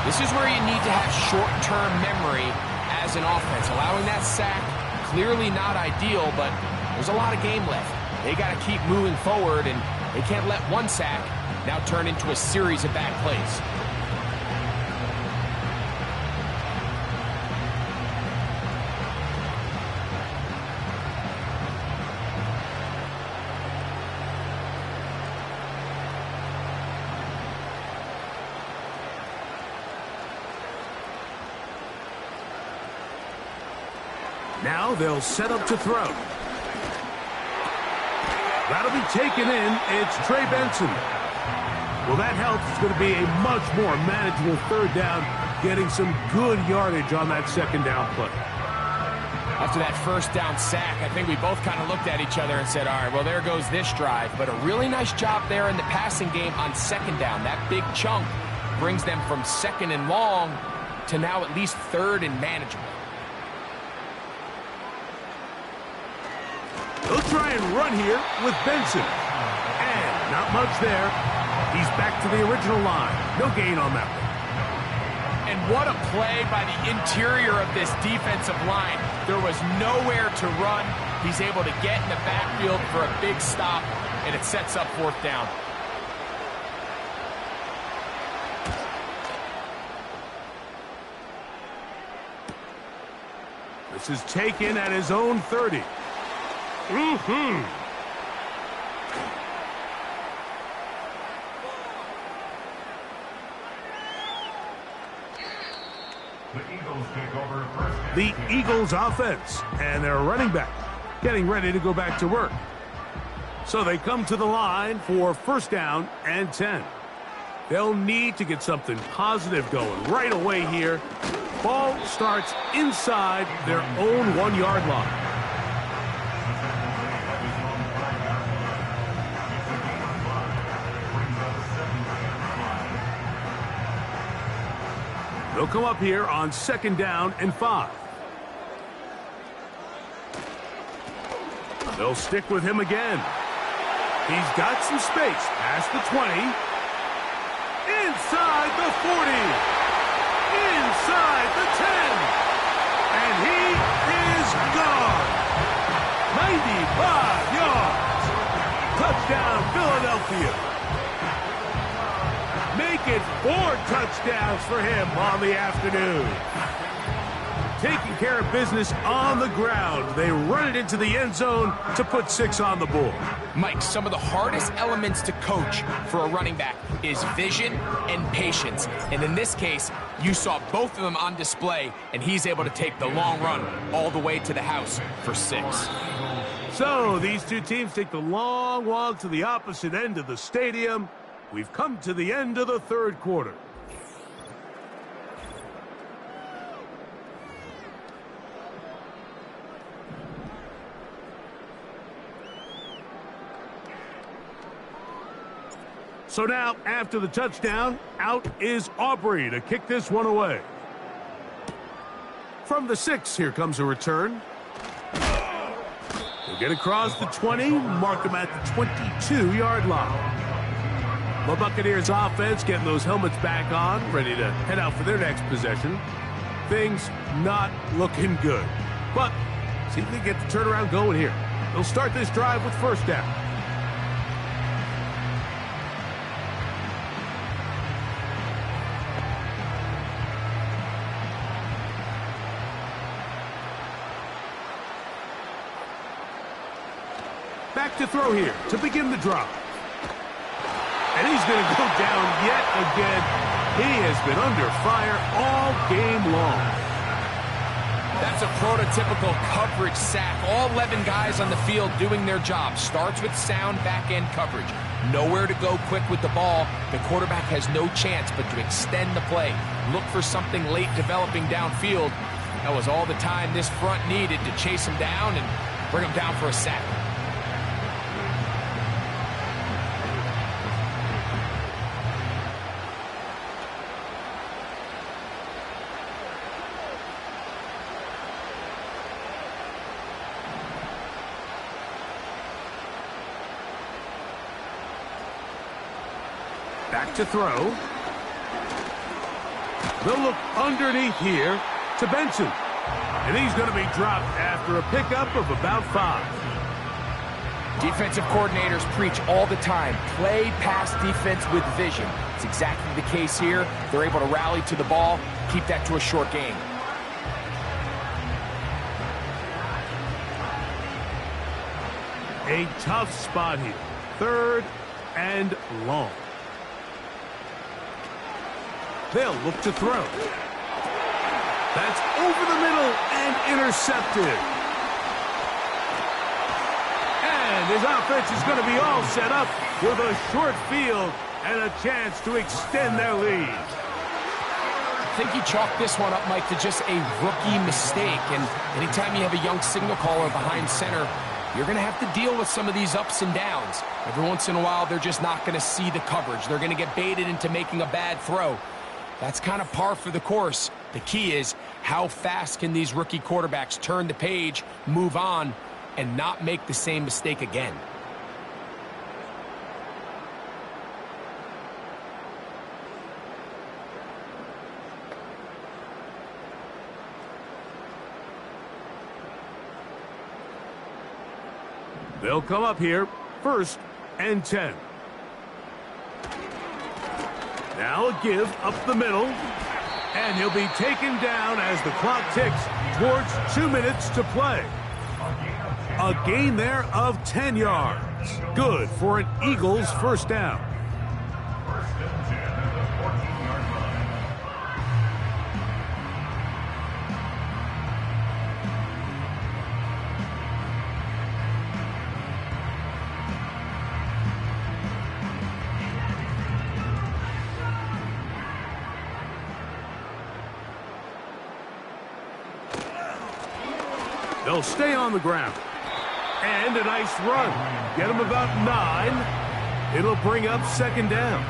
This is where you need to have short-term memory as an offense. Allowing that sack, clearly not ideal, but there's a lot of game left. They got to keep moving forward, and they can't let one sack now turn into a series of bad plays. Now they'll set up to throw. That'll be taken in. It's Trey Benson. Well, that helps. It's going to be a much more manageable third down, getting some good yardage on that second down play. After that first down sack, I think we both kind of looked at each other and said, all right, well, there goes this drive. But a really nice job there in the passing game on second down. That big chunk brings them from second and long to now at least third and manageable. They'll try and run here with Benson. And not much there. He's back to the original line. No gain on that one. And what a play by the interior of this defensive line. There was nowhere to run. He's able to get in the backfield for a big stop, and it sets up fourth down. This is taken at his own 30. The Eagles offense and their running back getting ready to go back to work. So they come to the line for first down and 10. They'll need to get something positive going right away here. Ball starts inside their own 1-yard line. They'll come up here on second down and 5. They'll stick with him again. He's got some space past the 20. Inside the 40. Inside the 10. And he is gone. 95 yards. Touchdown, Philadelphia. Make it 4 touchdowns for him on the afternoon. Taking care of business on the ground. They run it into the end zone to put 6 on the board. Mike, some of the hardest elements to coach for a running back is vision and patience. And in this case, you saw both of them on display, and he's able to take the long run all the way to the house for 6. So these two teams take the long walk to the opposite end of the stadium. We've come to the end of the third quarter. So now, after the touchdown, out is Aubrey to kick this one away. From the 6, here comes a return. They'll get across the 20, mark them at the 22-yard line. The Buccaneers offense getting those helmets back on, ready to head out for their next possession. Things not looking good. But see if they get the turnaround going here. They'll start this drive with first down. Back to throw here to begin the drive. And he's going to go down yet again. He has been under fire all game long. That's a prototypical coverage sack. All 11 guys on the field doing their job. Starts with sound back-end coverage. Nowhere to go quick with the ball. The quarterback has no chance but to extend the play. Look for something late developing downfield. That was all the time this front needed to chase him down and bring him down for a sack. Back to throw. They'll look underneath here to Benson. And he's going to be dropped after a pickup of about 5. Defensive coordinators preach all the time, play pass defense with vision. It's exactly the case here. They're able to rally to the ball, keep that to a short gain. A tough spot here. 3rd and long. They'll look to throw. That's over the middle and intercepted. And his offense is going to be all set up with a short field and a chance to extend their lead. I think you chalk this one up, Mike, to just a rookie mistake. And anytime you have a young signal caller behind center, you're going to have to deal with some of these ups and downs. Every once in a while, they're just not going to see the coverage. They're going to get baited into making a bad throw. That's kind of par for the course. The key is how fast can these rookie quarterbacks turn the page, move on, and not make the same mistake again. They'll come up here, 1st and 10. Now a give up the middle, and he'll be taken down as the clock ticks towards 2 minutes to play. A gain there of 10 yards. Good for an Eagles first down. They'll stay on the ground. And a nice run. Get them about 9. It'll bring up 2nd down.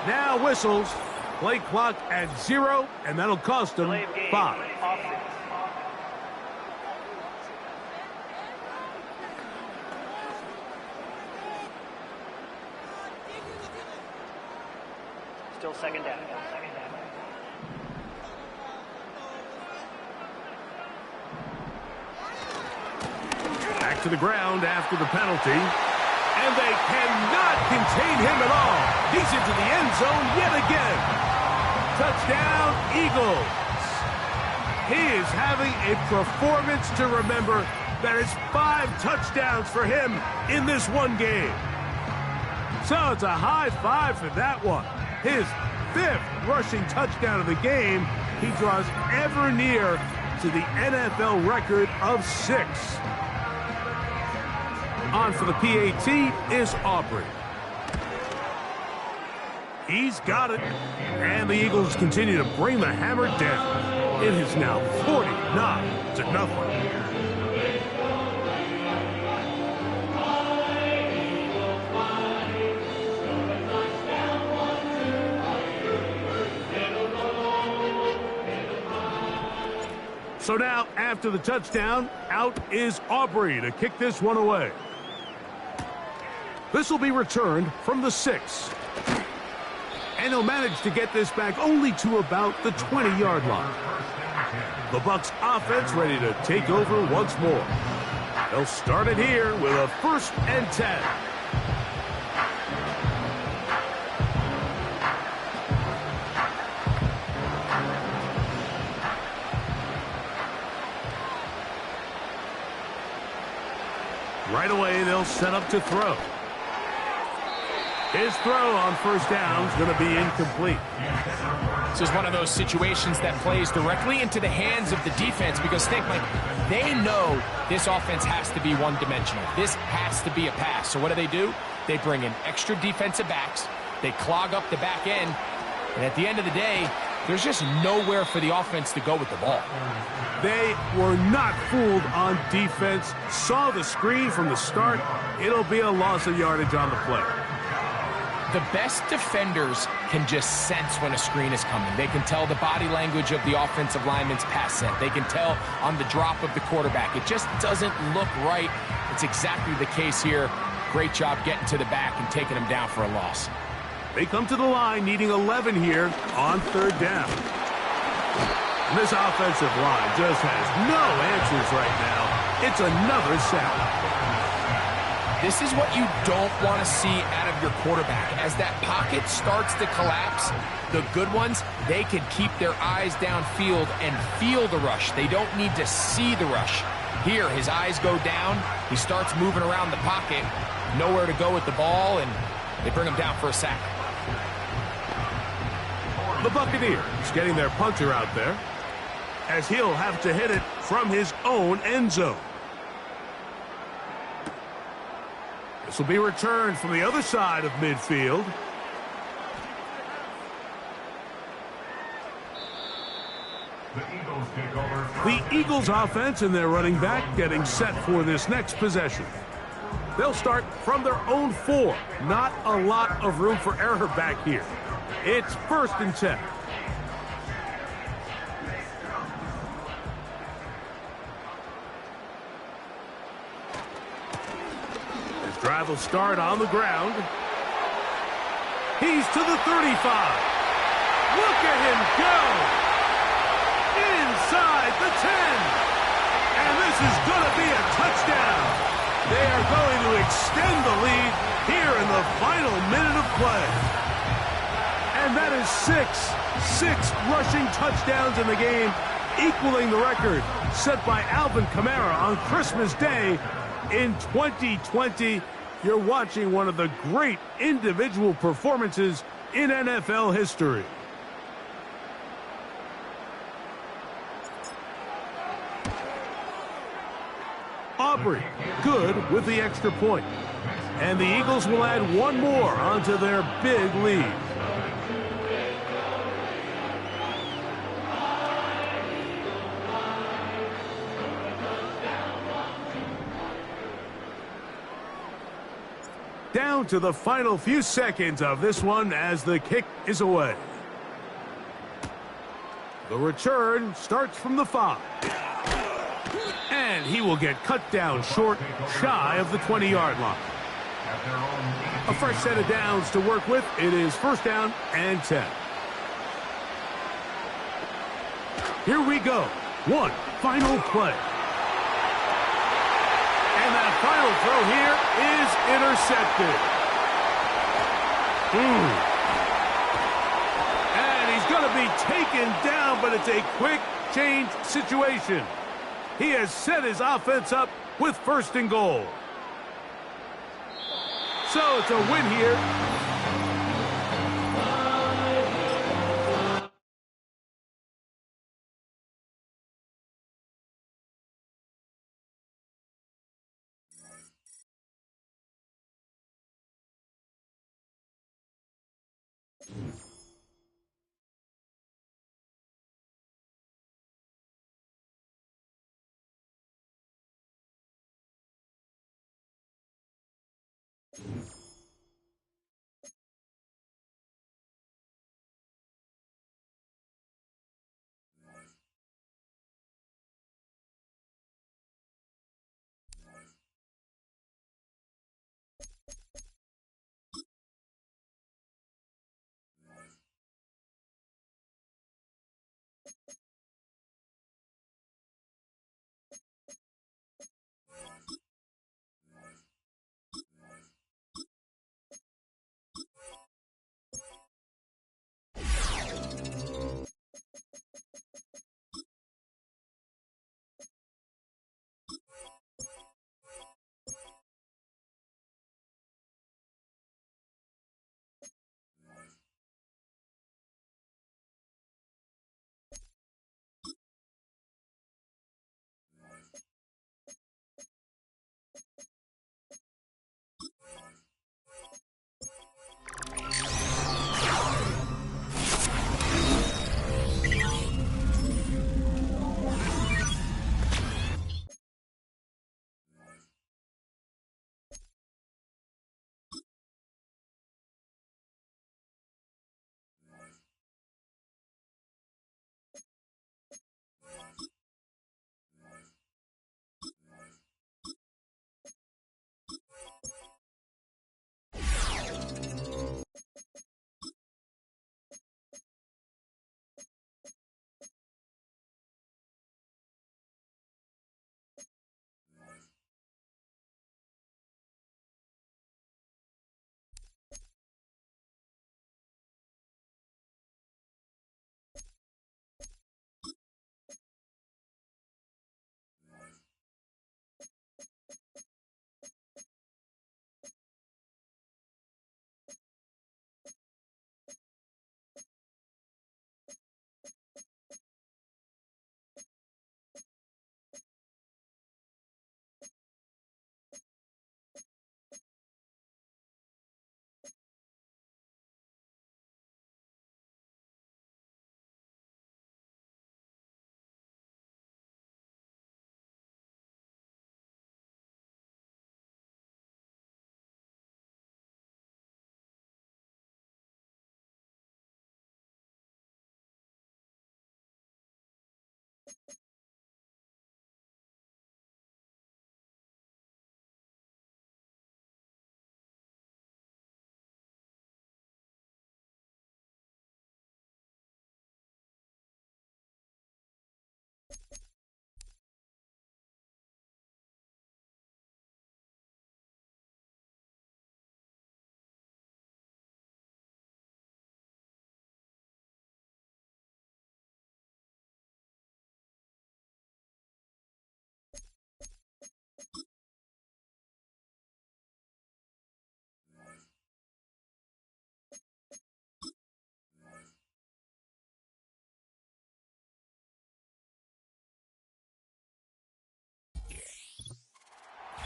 Now whistles. Play clock at 0, and that'll cost them 5. Still 2nd down. Back to the ground after the penalty. And they cannot contain him at all. He's into the end zone yet again. Touchdown, Eagles. He is having a performance to remember. That is 5 touchdowns for him in this one game. So it's a high 5 for that one. His 5th rushing touchdown of the game. He draws ever near to the NFL record of 6. On for the PAT is Aubrey. He's got it. And the Eagles continue to bring the hammer down. It is now 49-0. So now, after the touchdown, out is Aubrey to kick this one away. This will be returned from the 6. And he'll manage to get this back only to about the 20-yard line. The Bucs offense ready to take over once more. They'll start it here with a 1st and 10. Right away, they'll set up to throw. His throw on 1st down is going to be incomplete. This is one of those situations that plays directly into the hands of the defense because, think, Mike, they know this offense has to be one-dimensional. This has to be a pass. So what do? They bring in extra defensive backs. They clog up the back end. And at the end of the day, there's just nowhere for the offense to go with the ball. They were not fooled on defense. Saw the screen from the start. It'll be a loss of yardage on the play. The best defenders can just sense when a screen is coming. They can tell the body language of the offensive lineman's pass set. They can tell on the drop of the quarterback. It just doesn't look right. It's exactly the case here. Great job getting to the back and taking him down for a loss. They come to the line needing 11 here on 3rd down. And this offensive line just has no answers right now. It's another sack. This is what you don't want to see out of your quarterback. As that pocket starts to collapse, the good ones, they can keep their eyes downfield and feel the rush. They don't need to see the rush. Here, his eyes go down. He starts moving around the pocket. Nowhere to go with the ball, and they bring him down for a sack. The Buccaneers getting their punter out there, as he'll have to hit it from his own end zone. This will be returned from the other side of midfield. The Eagles offense and their running back getting set for this next possession. They'll start from their own 4. Not a lot of room for error back here. It's 1st and 10. His drive will start on the ground. He's to the 35. Look at him go! Inside the 10. And this is going to be a touchdown. They are going to extend the lead here in the final minute of play. And that is 6 rushing touchdowns in the game, equaling the record set by Alvin Kamara on Christmas Day in 2020. You're watching one of the great individual performances in NFL history. Aubrey, good with the extra point. And the Eagles will add one more onto their big lead. Down to the final few seconds of this one as the kick is away. The return starts from the 5. And he will get cut down short, shy of the 20-yard line. A fresh set of downs to work with. It is 1st down and 10. Here we go. One final play. And that final throw here is intercepted. And he's going to be taken down, but it's a quick change situation. He has set his offense up with 1st and goal. So it's a win here.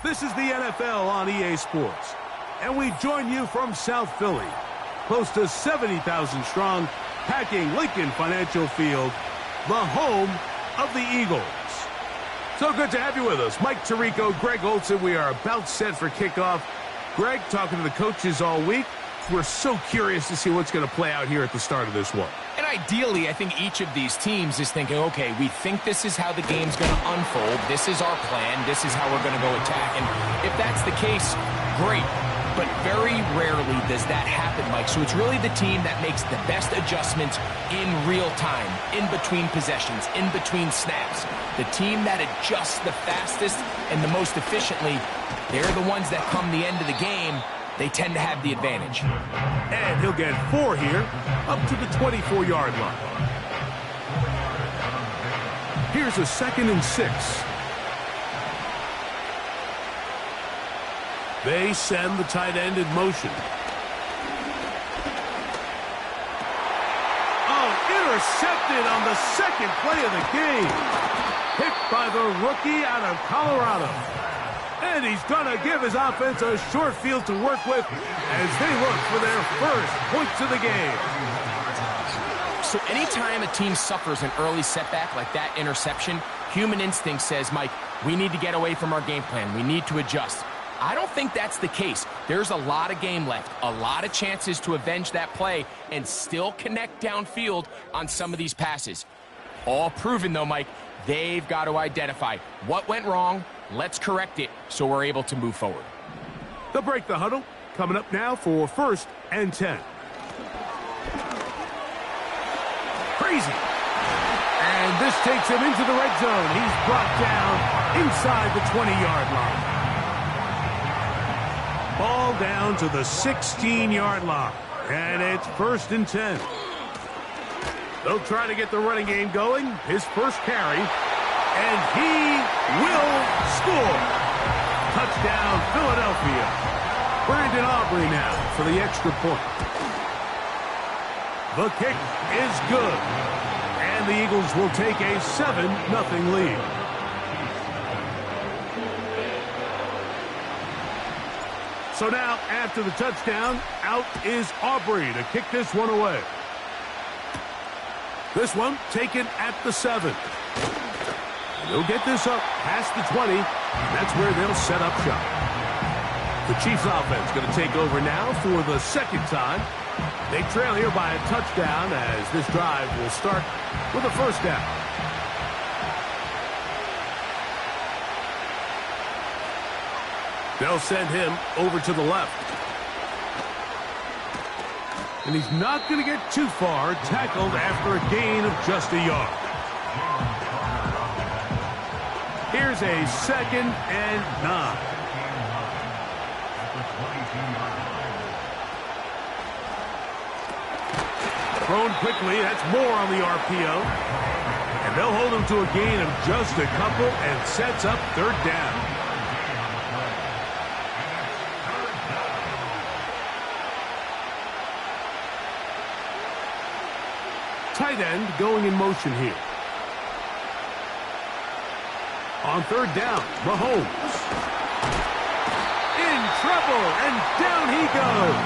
This is the NFL on EA Sports, and we join you from South Philly, close to 70,000 strong, packing Lincoln Financial Field, the home of the Eagles. So good to have you with us. Mike Tirico, Greg Olson. We are about set for kickoff. Greg, talking to the coaches all week. We're so curious to see what's going to play out here at the start of this one. And ideally, I think each of these teams is thinking, okay, we think this is how the game's going to unfold. This is our plan. This is how we're going to go attack. And if that's the case, great. But very rarely does that happen, Mike. So it's really the team that makes the best adjustments in real time, in between possessions, in between snaps. The team that adjusts the fastest and the most efficiently, they're the ones that come the end of the game. They tend to have the advantage. And he'll get 4 here, up to the 24-yard line. Here's a 2nd and 6. They send the tight end in motion. Oh, intercepted on the second play of the game. Picked by the rookie out of Colorado. And he's going to give his offense a short field to work with as they look for their first points of the game. So anytime a team suffers an early setback like that interception, human instinct says, Mike, we need to get away from our game plan. We need to adjust. I don't think that's the case. There's a lot of game left, a lot of chances to avenge that play and still connect downfield on some of these passes. All proven, though, Mike, they've got to identify what went wrong. Let's correct it so we're able to move forward. They'll break the huddle. Coming up now for 1st and 10. Crazy. And this takes him into the red zone. He's brought down inside the 20-yard line. Ball down to the 16-yard line. And it's 1st and 10. They'll try to get the running game going. His first carry. And he will score. Touchdown, Philadelphia. Brandon Aubrey now for the extra point. The kick is good. And the Eagles will take a 7-0 lead. So now, after the touchdown, out is Aubrey to kick this one away. This one taken at the 7. They'll get this up past the 20, and that's where they'll set up shop. The Chiefs offense going to take over now for the 2nd time. They trail here by a touchdown as this drive will start with a 1st down. They'll send him over to the left. And he's not going to get too far, tackled after a gain of just a yard. Here's a 2nd and 9. Thrown quickly, that's more on the RPO. And they'll hold him to a gain of just a couple and sets up 3rd down. Tight end going in motion here. On 3rd down, Mahomes. In trouble, and down he goes.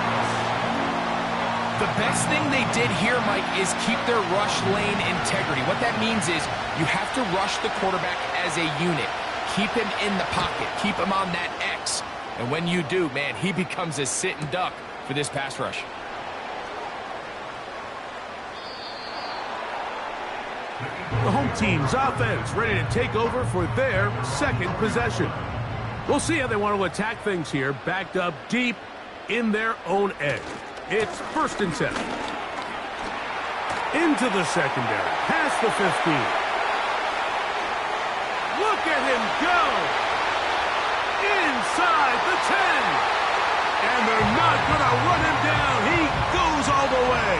The best thing they did here, Mike, is keep their rush lane integrity. What that means is you have to rush the quarterback as a unit. Keep him in the pocket. Keep him on that X. And when you do, man, he becomes a sit and duck for this pass rush. The home team's offense ready to take over for their 2nd possession. We'll see how they want to attack things here, backed up deep in their own end. It's 1st and 10. Into the secondary, past the 15. Look at him go! Inside the 10. And they're not going to run him down. He goes all the way.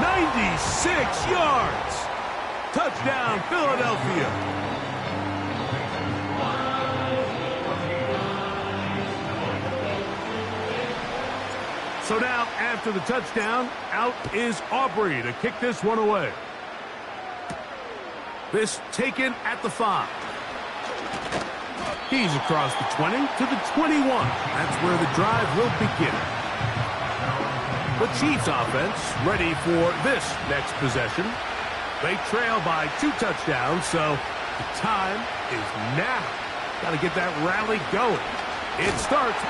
96 yards. Touchdown, Philadelphia. So now, after the touchdown, out is Aubrey to kick this one away. This taken at the 5. He's across the 20 to the 21. That's where the drive will begin. The Chiefs offense ready for this next possession. They trail by 2 touchdowns, so the time is now. Got to get that rally going. It starts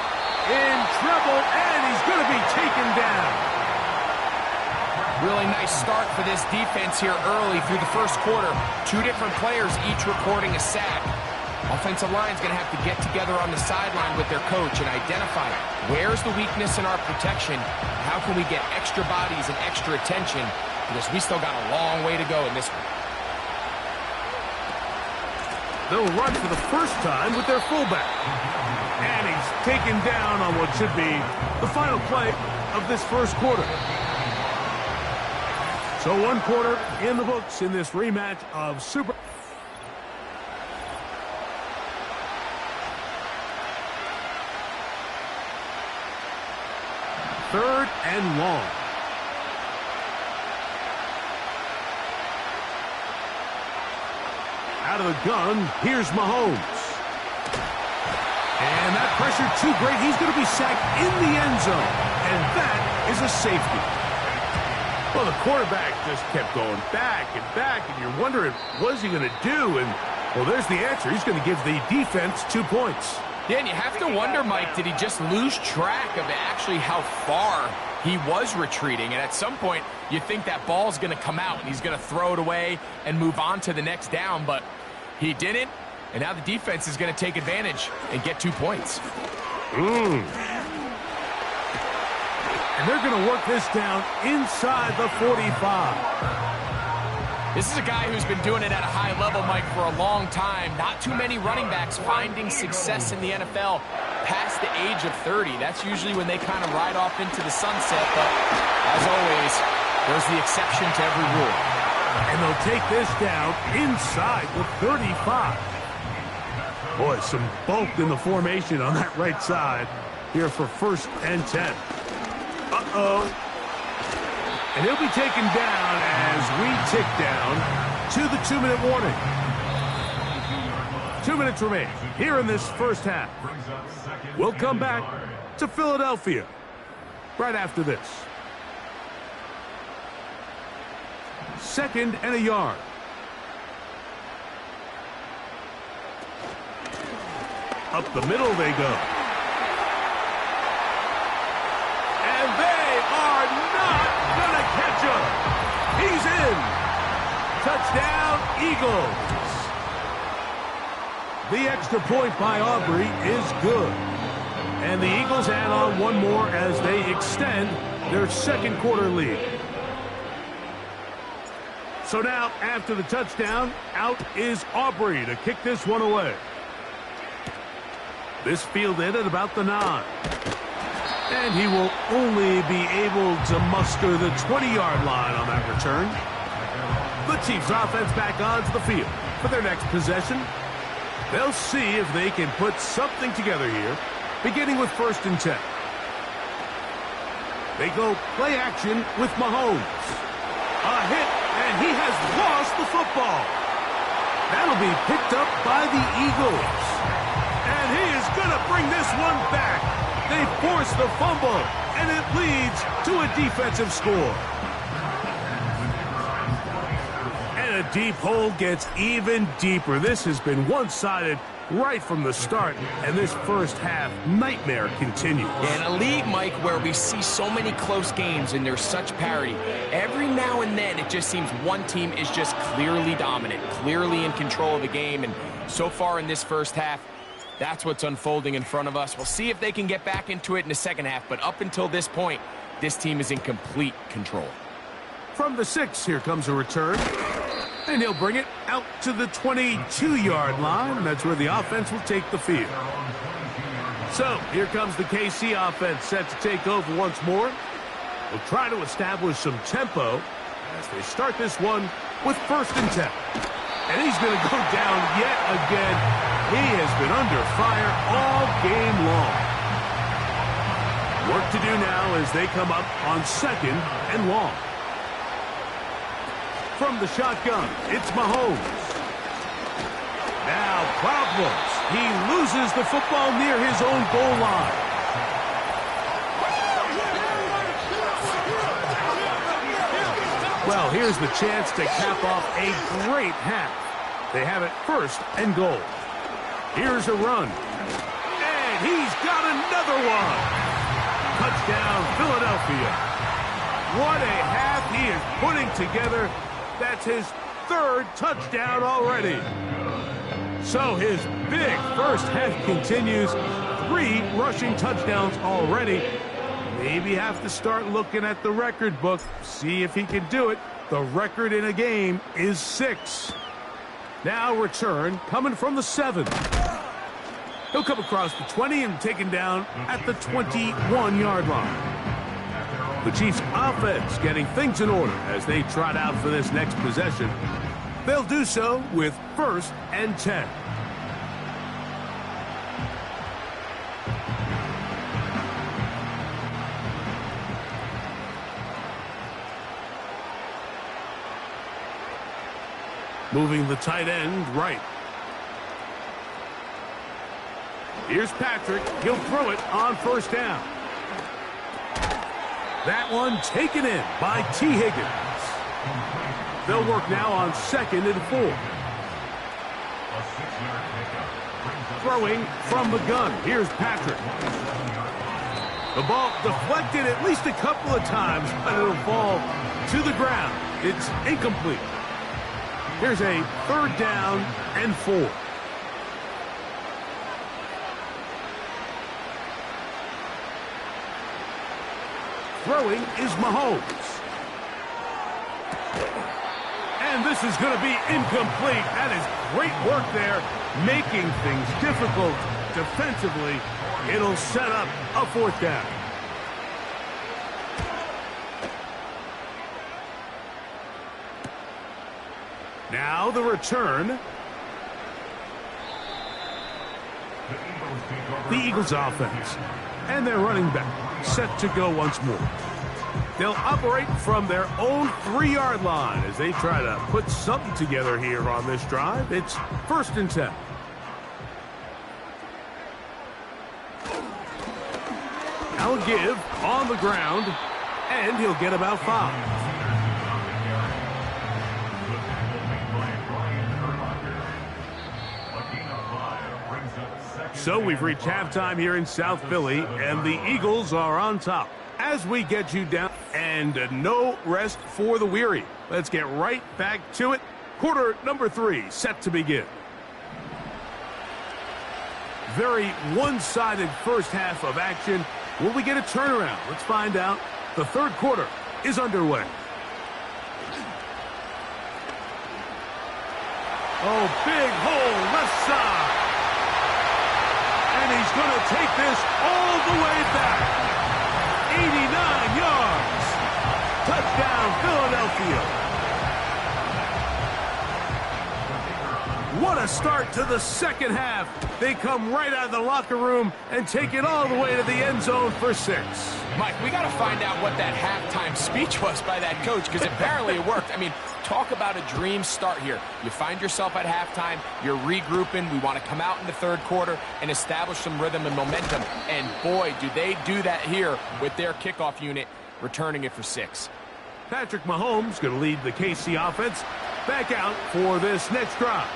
in trouble, and he's going to be taken down. Really nice start for this defense here early through the first quarter. 2 different players each recording a sack. Offensive line's going to have to get together on the sideline with their coach and identify where's the weakness in our protection. How can we get extra bodies and extra attention? Because we still got a long way to go in this one. They'll run for the first time with their fullback. And he's taken down on what should be the final play of this first quarter. So 1 quarter in the books in this rematch of Super. Third and long. Out of the gun, here's Mahomes. And that pressure too great. He's going to be sacked in the end zone. And that is a safety. Well, the quarterback just kept going back, and you're wondering, what's he going to do? And, well, there's the answer. He's going to give the defense 2 points. Yeah, and you have to wonder, Mike, did he just lose track of actually how far he was retreating? And at some point, you think that ball's going to come out, and he's going to throw it away and move on to the next down, but he didn't, and now the defense is going to take advantage and get 2 points. And they're going to work this down inside the 45. This is a guy who's been doing it at a high level, Mike, for a long time. Not too many running backs finding success in the NFL past the age of 30. That's usually when they kind of ride off into the sunset, but as always, there's the exception to every rule. And they'll take this down inside the 35. Boy, some bulk in the formation on that right side here for 1st and 10. And he'll be taken down as we tick down to the 2-minute warning. 2 minutes remain here in this first half. We'll come back to Philadelphia right after this. 2nd and a yard. Up the middle they go. And they are not going to catch him. He's in. Touchdown, Eagles. The extra point by Aubrey is good. And the Eagles add on 1 more as they extend their 2nd quarter lead. So now, after the touchdown, out is Aubrey to kick this one away. This fielded at about the 9. And he will only be able to muster the 20-yard line on that return. The Chiefs offense back onto the field for their next possession. They'll see if they can put something together here, beginning with 1st and 10. They go play action with Mahomes. A hit, and he has lost the football. That'll be picked up by the Eagles. And he is going to bring this one back. They force the fumble, and it leads to a defensive score. And a deep hole gets even deeper. This has been one-sided right from the start, and this first half nightmare continues. In a league, Mike, where we see so many close games and there's such parity, every now and then it just seems one team is just clearly dominant, clearly in control of the game, and so far in this first half, that's what's unfolding in front of us. We'll see if they can get back into it in the second half, but up until this point, this team is in complete control. From the 6, here comes a return. And he'll bring it out to the 22-yard line. That's where the offense will take the field. So here comes the KC offense set to take over once more. We'll try to establish some tempo as they start this one with 1st and 10. And he's going to go down yet again. He has been under fire all game long. Work to do now as they come up on 2nd and long. From the shotgun, it's Mahomes. Now problems He loses the football near his own goal line. Well, here's the chance to cap off a great half. They have it first and goal. Here's a run. And he's got another one. Touchdown, Philadelphia. What a half he is putting together. That's his third touchdown already. So his big first half continues. 3 rushing touchdowns already. Maybe have to start looking at the record book, see if he can do it. The record in a game is 6. Now return coming from the 7. He'll come across the 20 and taken down at the 21-yard line. The Chiefs' offense getting things in order as they trot out for this next possession. They'll do so with 1st and 10. Moving the tight end right. Here's Patrick. He'll throw it on 1st down. That one taken in by T. Higgins. They'll work now on 2nd and 4. Throwing from the gun. Here's Patrick. The ball deflected at least a couple of times, but it'll fall to the ground. It's incomplete. Here's a 3rd down and 4. Throwing is Mahomes. And this is going to be incomplete. That is great work there, making things difficult defensively. It'll set up a 4th down. Now the return. The Eagles offense. And their running back set to go once more. They'll operate from their own 3-yard line as they try to put something together here on this drive. It's 1st and 10. Now a give on the ground, and he'll get about 5. So we've reached halftime here in South Philly, and the Eagles are on top. As we get you down, and no rest for the weary. Let's get right back to it. Quarter number 3 set to begin. Very one-sided first half of action. Will we get a turnaround? Let's find out. The 3rd quarter is underway. Oh, big hole left side. And he's going to take this all the way back. 89 yards. Touchdown, Philadelphia. What a start to the second half. They come right out of the locker room and take it all the way to the end zone for 6. Mike, we got to find out what that halftime speech was by that coach, because apparently it worked. I mean, talk about a dream start here. You find yourself at halftime, you're regrouping, we want to come out in the 3rd quarter and establish some rhythm and momentum. And boy, do they do that here with their kickoff unit, returning it for 6. Patrick Mahomes going to lead the KC offense back out for this next drive.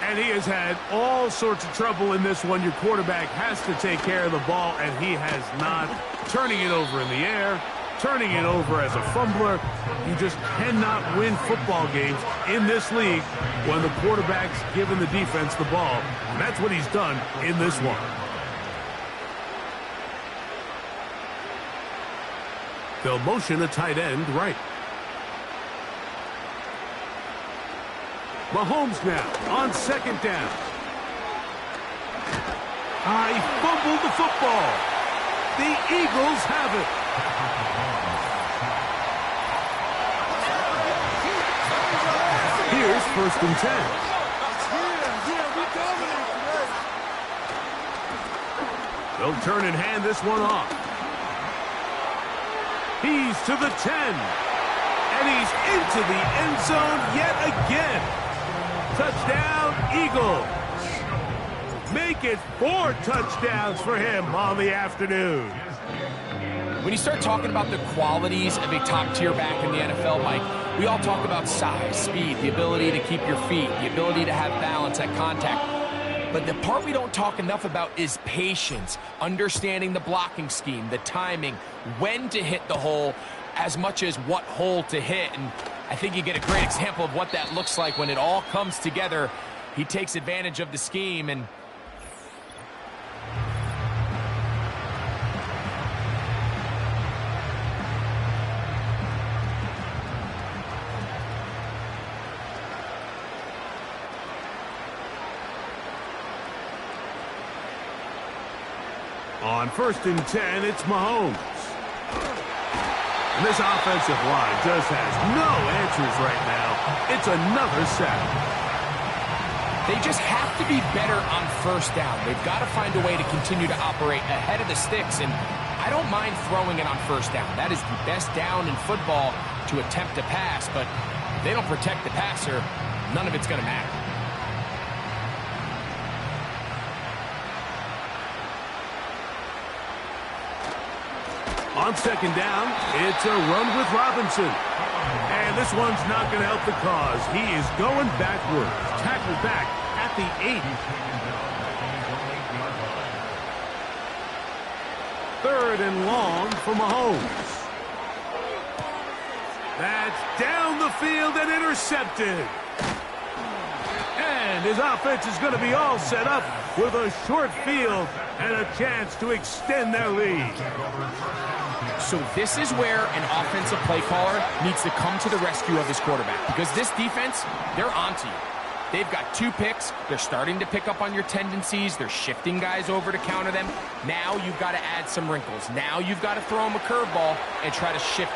And he has had all sorts of trouble in this one. Your quarterback has to take care of the ball, and he has not. Turning it over in the air, turning it over as a fumbler. You just cannot win football games in this league when the quarterback's giving the defense the ball. And that's what he's done in this one. They'll motion a tight end right. Mahomes now on 2nd down. He fumbled the football. The Eagles have it. Here's 1st and 10. They'll turn and hand this one off. He's to the 10. And he's into the end zone yet again. Touchdown, Eagles. Make it 4 touchdowns for him on the afternoon. When you start talking about the qualities of a top-tier back in the NFL, Mike, we all talk about size, speed, the ability to keep your feet, the ability to have balance at contact. But the part we don't talk enough about is patience, understanding the blocking scheme, the timing, when to hit the hole, as much as what hole to hit. And I think you get a great example of what that looks like when it all comes together. He takes advantage of the scheme and on 1st and 10, it's Mahomes. And this offensive line just has no answers right now. It's another sack. they just have to be better on 1st down. They've got to find a way to continue to operate ahead of the sticks, and I don't mind throwing it on 1st down. That is the best down in football to attempt to pass, but if they don't protect the passer, none of it's going to matter. On 2nd down, it's a run with Robinson. And this one's not going to help the cause. He is going backwards. Tackled back at the 8. 3rd and long for Mahomes. That's down the field and intercepted. And his offense is going to be all set up with a short field and a chance to extend their lead. So this is where an offensive play caller needs to come to the rescue of his quarterback, because this defense, they're onto you. They've got 2 picks. They're starting to pick up on your tendencies. They're shifting guys over to counter them. Now you've got to add some wrinkles. Now you've got to throw him a curveball and try to shift.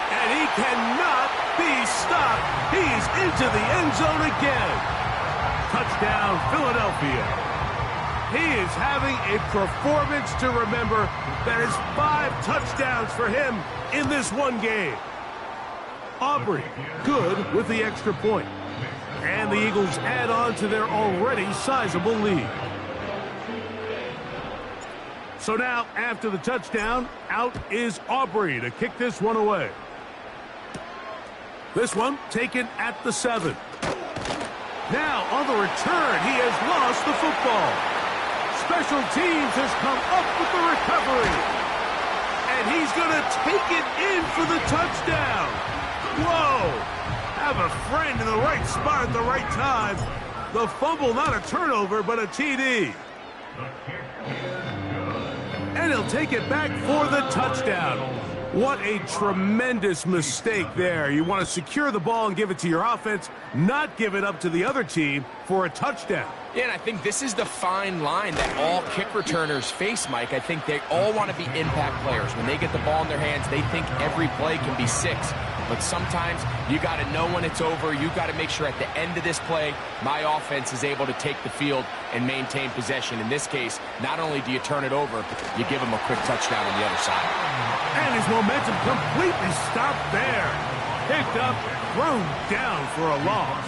And he cannot be stopped. He's into the end zone again. Touchdown, Philadelphia. He is having a performance to remember. That is 5 touchdowns for him in this one game. Aubrey, good with the extra point. And the Eagles add on to their already sizable lead. So now, after the touchdown, out is Aubrey to kick this one away. This one taken at the 7. Now, on the return, he has lost the football. Special teams has come up with the recovery. And he's going to take it in for the touchdown. Whoa! Have a friend in the right spot at the right time. The fumble, not a turnover, but a TD. And he'll take it back for the touchdown. What a tremendous mistake there. You want to secure the ball and give it to your offense, not give it up to the other team for a touchdown. Yeah, and I think this is the fine line that all kick returners face, Mike. I think they all want to be impact players. When they get the ball in their hands, they think every play can be 6. But sometimes you got to know when it's over. You got to make sure at the end of this play, my offense is able to take the field and maintain possession. In this case, not only do you turn it over, you give them a quick touchdown on the other side. And his momentum completely stopped there. Picked up, thrown down for a loss.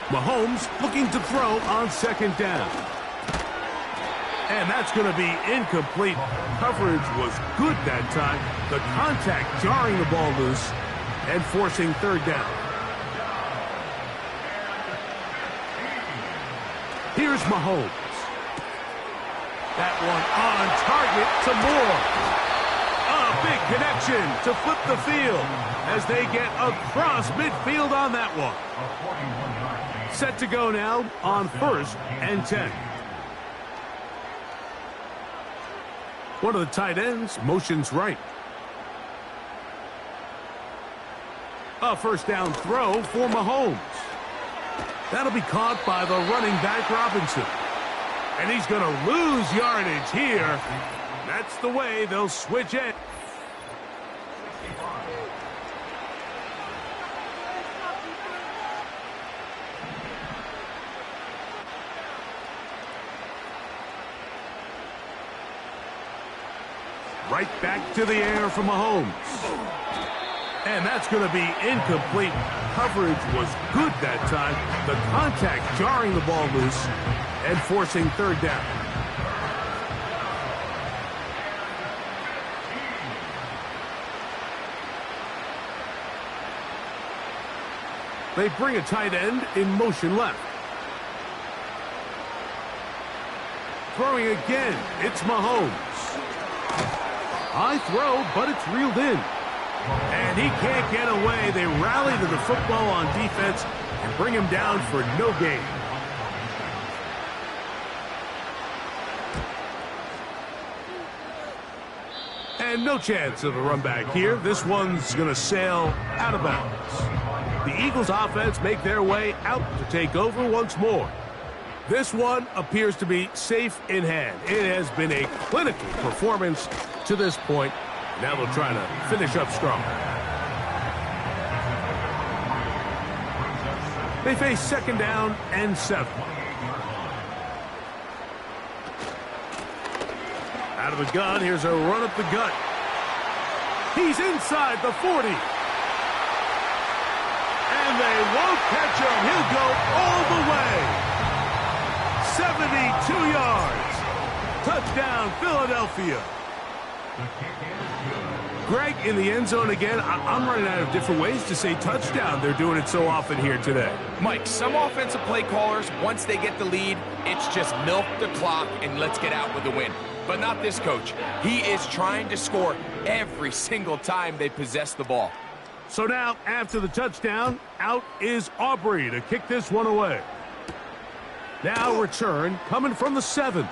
Mahomes looking to throw on 2nd down. And that's going to be incomplete. Coverage was good that time. The contact jarring the ball loose and forcing 3rd down. Here's Mahomes. That one on target to Moore. A big connection to flip the field as they get across midfield on that one. Set to go now on 1st and 10. One of the tight ends motions right. A 1st down throw for Mahomes. That'll be caught by the running back Robinson. And he's going to lose yardage here. That's the way they'll switch it. Right back to the air for Mahomes. And that's going to be incomplete. Coverage was good that time. The contact jarring the ball loose and forcing third down. They bring a tight end in motion left. Throwing again, it's Mahomes. High throw, but it's reeled in. And he can't get away. They rally to the football on defense and bring him down for no gain. And no chance of a run back here. This one's going to sail out of bounds. The Eagles offense make their way out to take over once more. This one appears to be safe in hand. It has been a clinical performance to this point. Now they'll try to finish up strong. They face second down and 7. Out of the gun, here's a run up the gut. He's inside the 40. And they won't catch him. He'll go all the way. 72 yards. Touchdown, Philadelphia. Greg in the end zone again. I'm running out of different ways to say touchdown. They're doing it so often here today. Mike, some offensive play callers, once they get the lead, it's just milk the clock and let's get out with the win. But not this coach. He is trying to score every single time they possess the ball. So now, after the touchdown, out is Aubrey to kick this one away. Now return coming from the 7.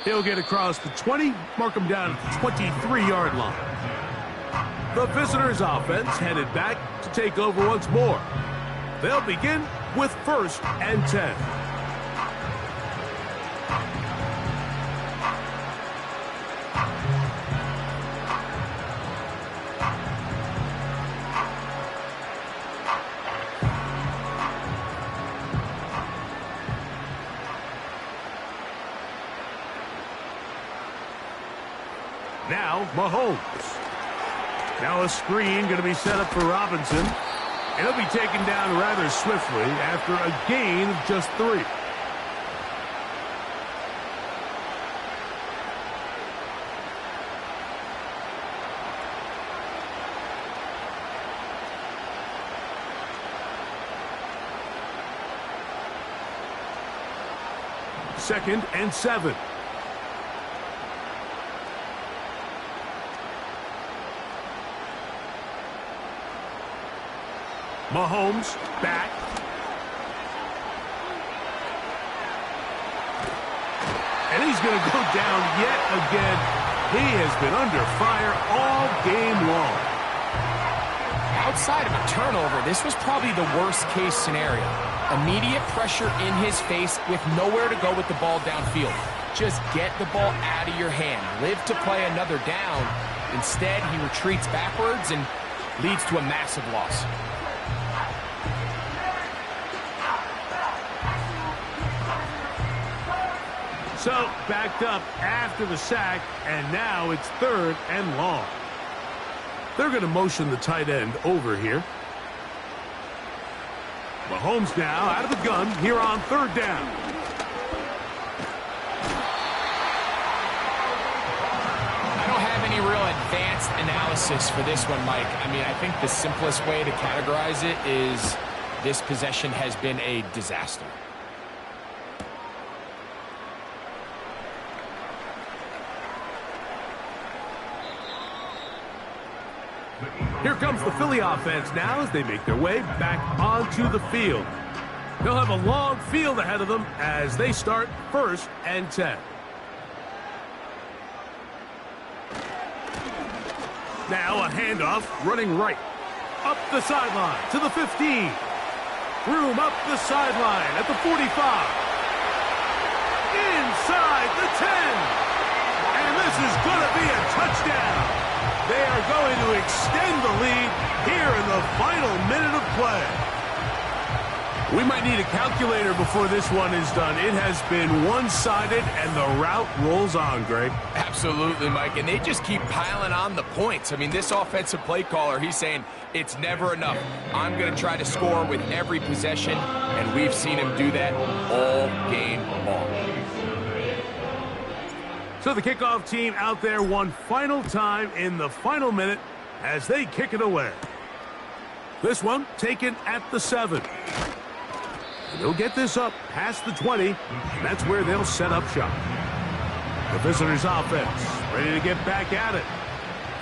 He'll get across the 20, mark him down at the 23-yard line. The visitors' offense headed back to take over once more. They'll begin with 1st and 10. Now, Mahomes. Now a screen going to be set up for Robinson. And he'll be taken down rather swiftly after a gain of just 3. Second and 7. Mahomes back. And he's going to go down yet again. He has been under fire all game long. Outside of a turnover, this was probably the worst-case scenario. Immediate pressure in his face with nowhere to go with the ball downfield. Just get the ball out of your hand. Live to play another down. Instead, he retreats backwards and leads to a massive loss. So, backed up after the sack, and now it's 3rd and long. They're going to motion the tight end over here. Mahomes now out of the gun here on 3rd down. I don't have any real advanced analysis for this one, Mike. I mean, I think the simplest way to categorize it is this possession has been a disaster. Here comes the Philly offense now as they make their way back onto the field. They'll have a long field ahead of them as they start 1st and 10. Now a handoff running right. Up the sideline to the 15. Room up the sideline at the 45. Inside the 10. And this is going to be a touchdown. They are going to extend the lead here in the final minute of play. We might need a calculator before this one is done. It has been one-sided, and the route rolls on, Greg. Absolutely, Mike, and they just keep piling on the points. I mean, this offensive play caller, he's saying it's never enough. I'm going to try to score with every possession, and we've seen him do that all game long. So the kickoff team out there one final time in the final minute as they kick it away. This one taken at the 7. They'll get this up past the 20, and that's where they'll set up shop. The visitors' offense ready to get back at it.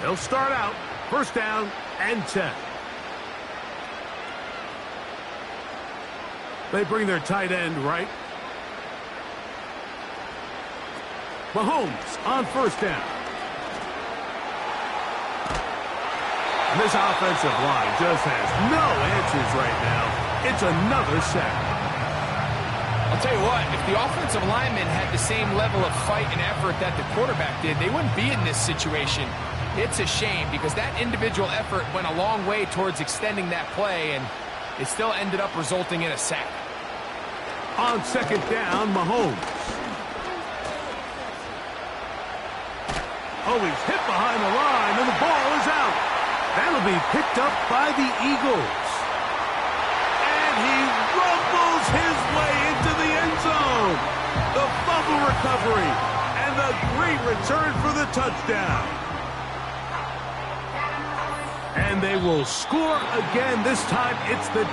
They'll start out first down and 10. They bring their tight end right. Mahomes on first down. And this offensive line just has no answers right now. It's another sack. I'll tell you what, if the offensive lineman had the same level of fight and effort that the quarterback did, they wouldn't be in this situation. It's a shame because that individual effort went a long way towards extending that play, and it still ended up resulting in a sack. On second down, Mahomes. Oh, he's hit behind the line, and the ball is out. That'll be picked up by the Eagles. And he rumbles his way into the end zone. The fumble recovery and the great return for the touchdown. And they will score again. This time it's the...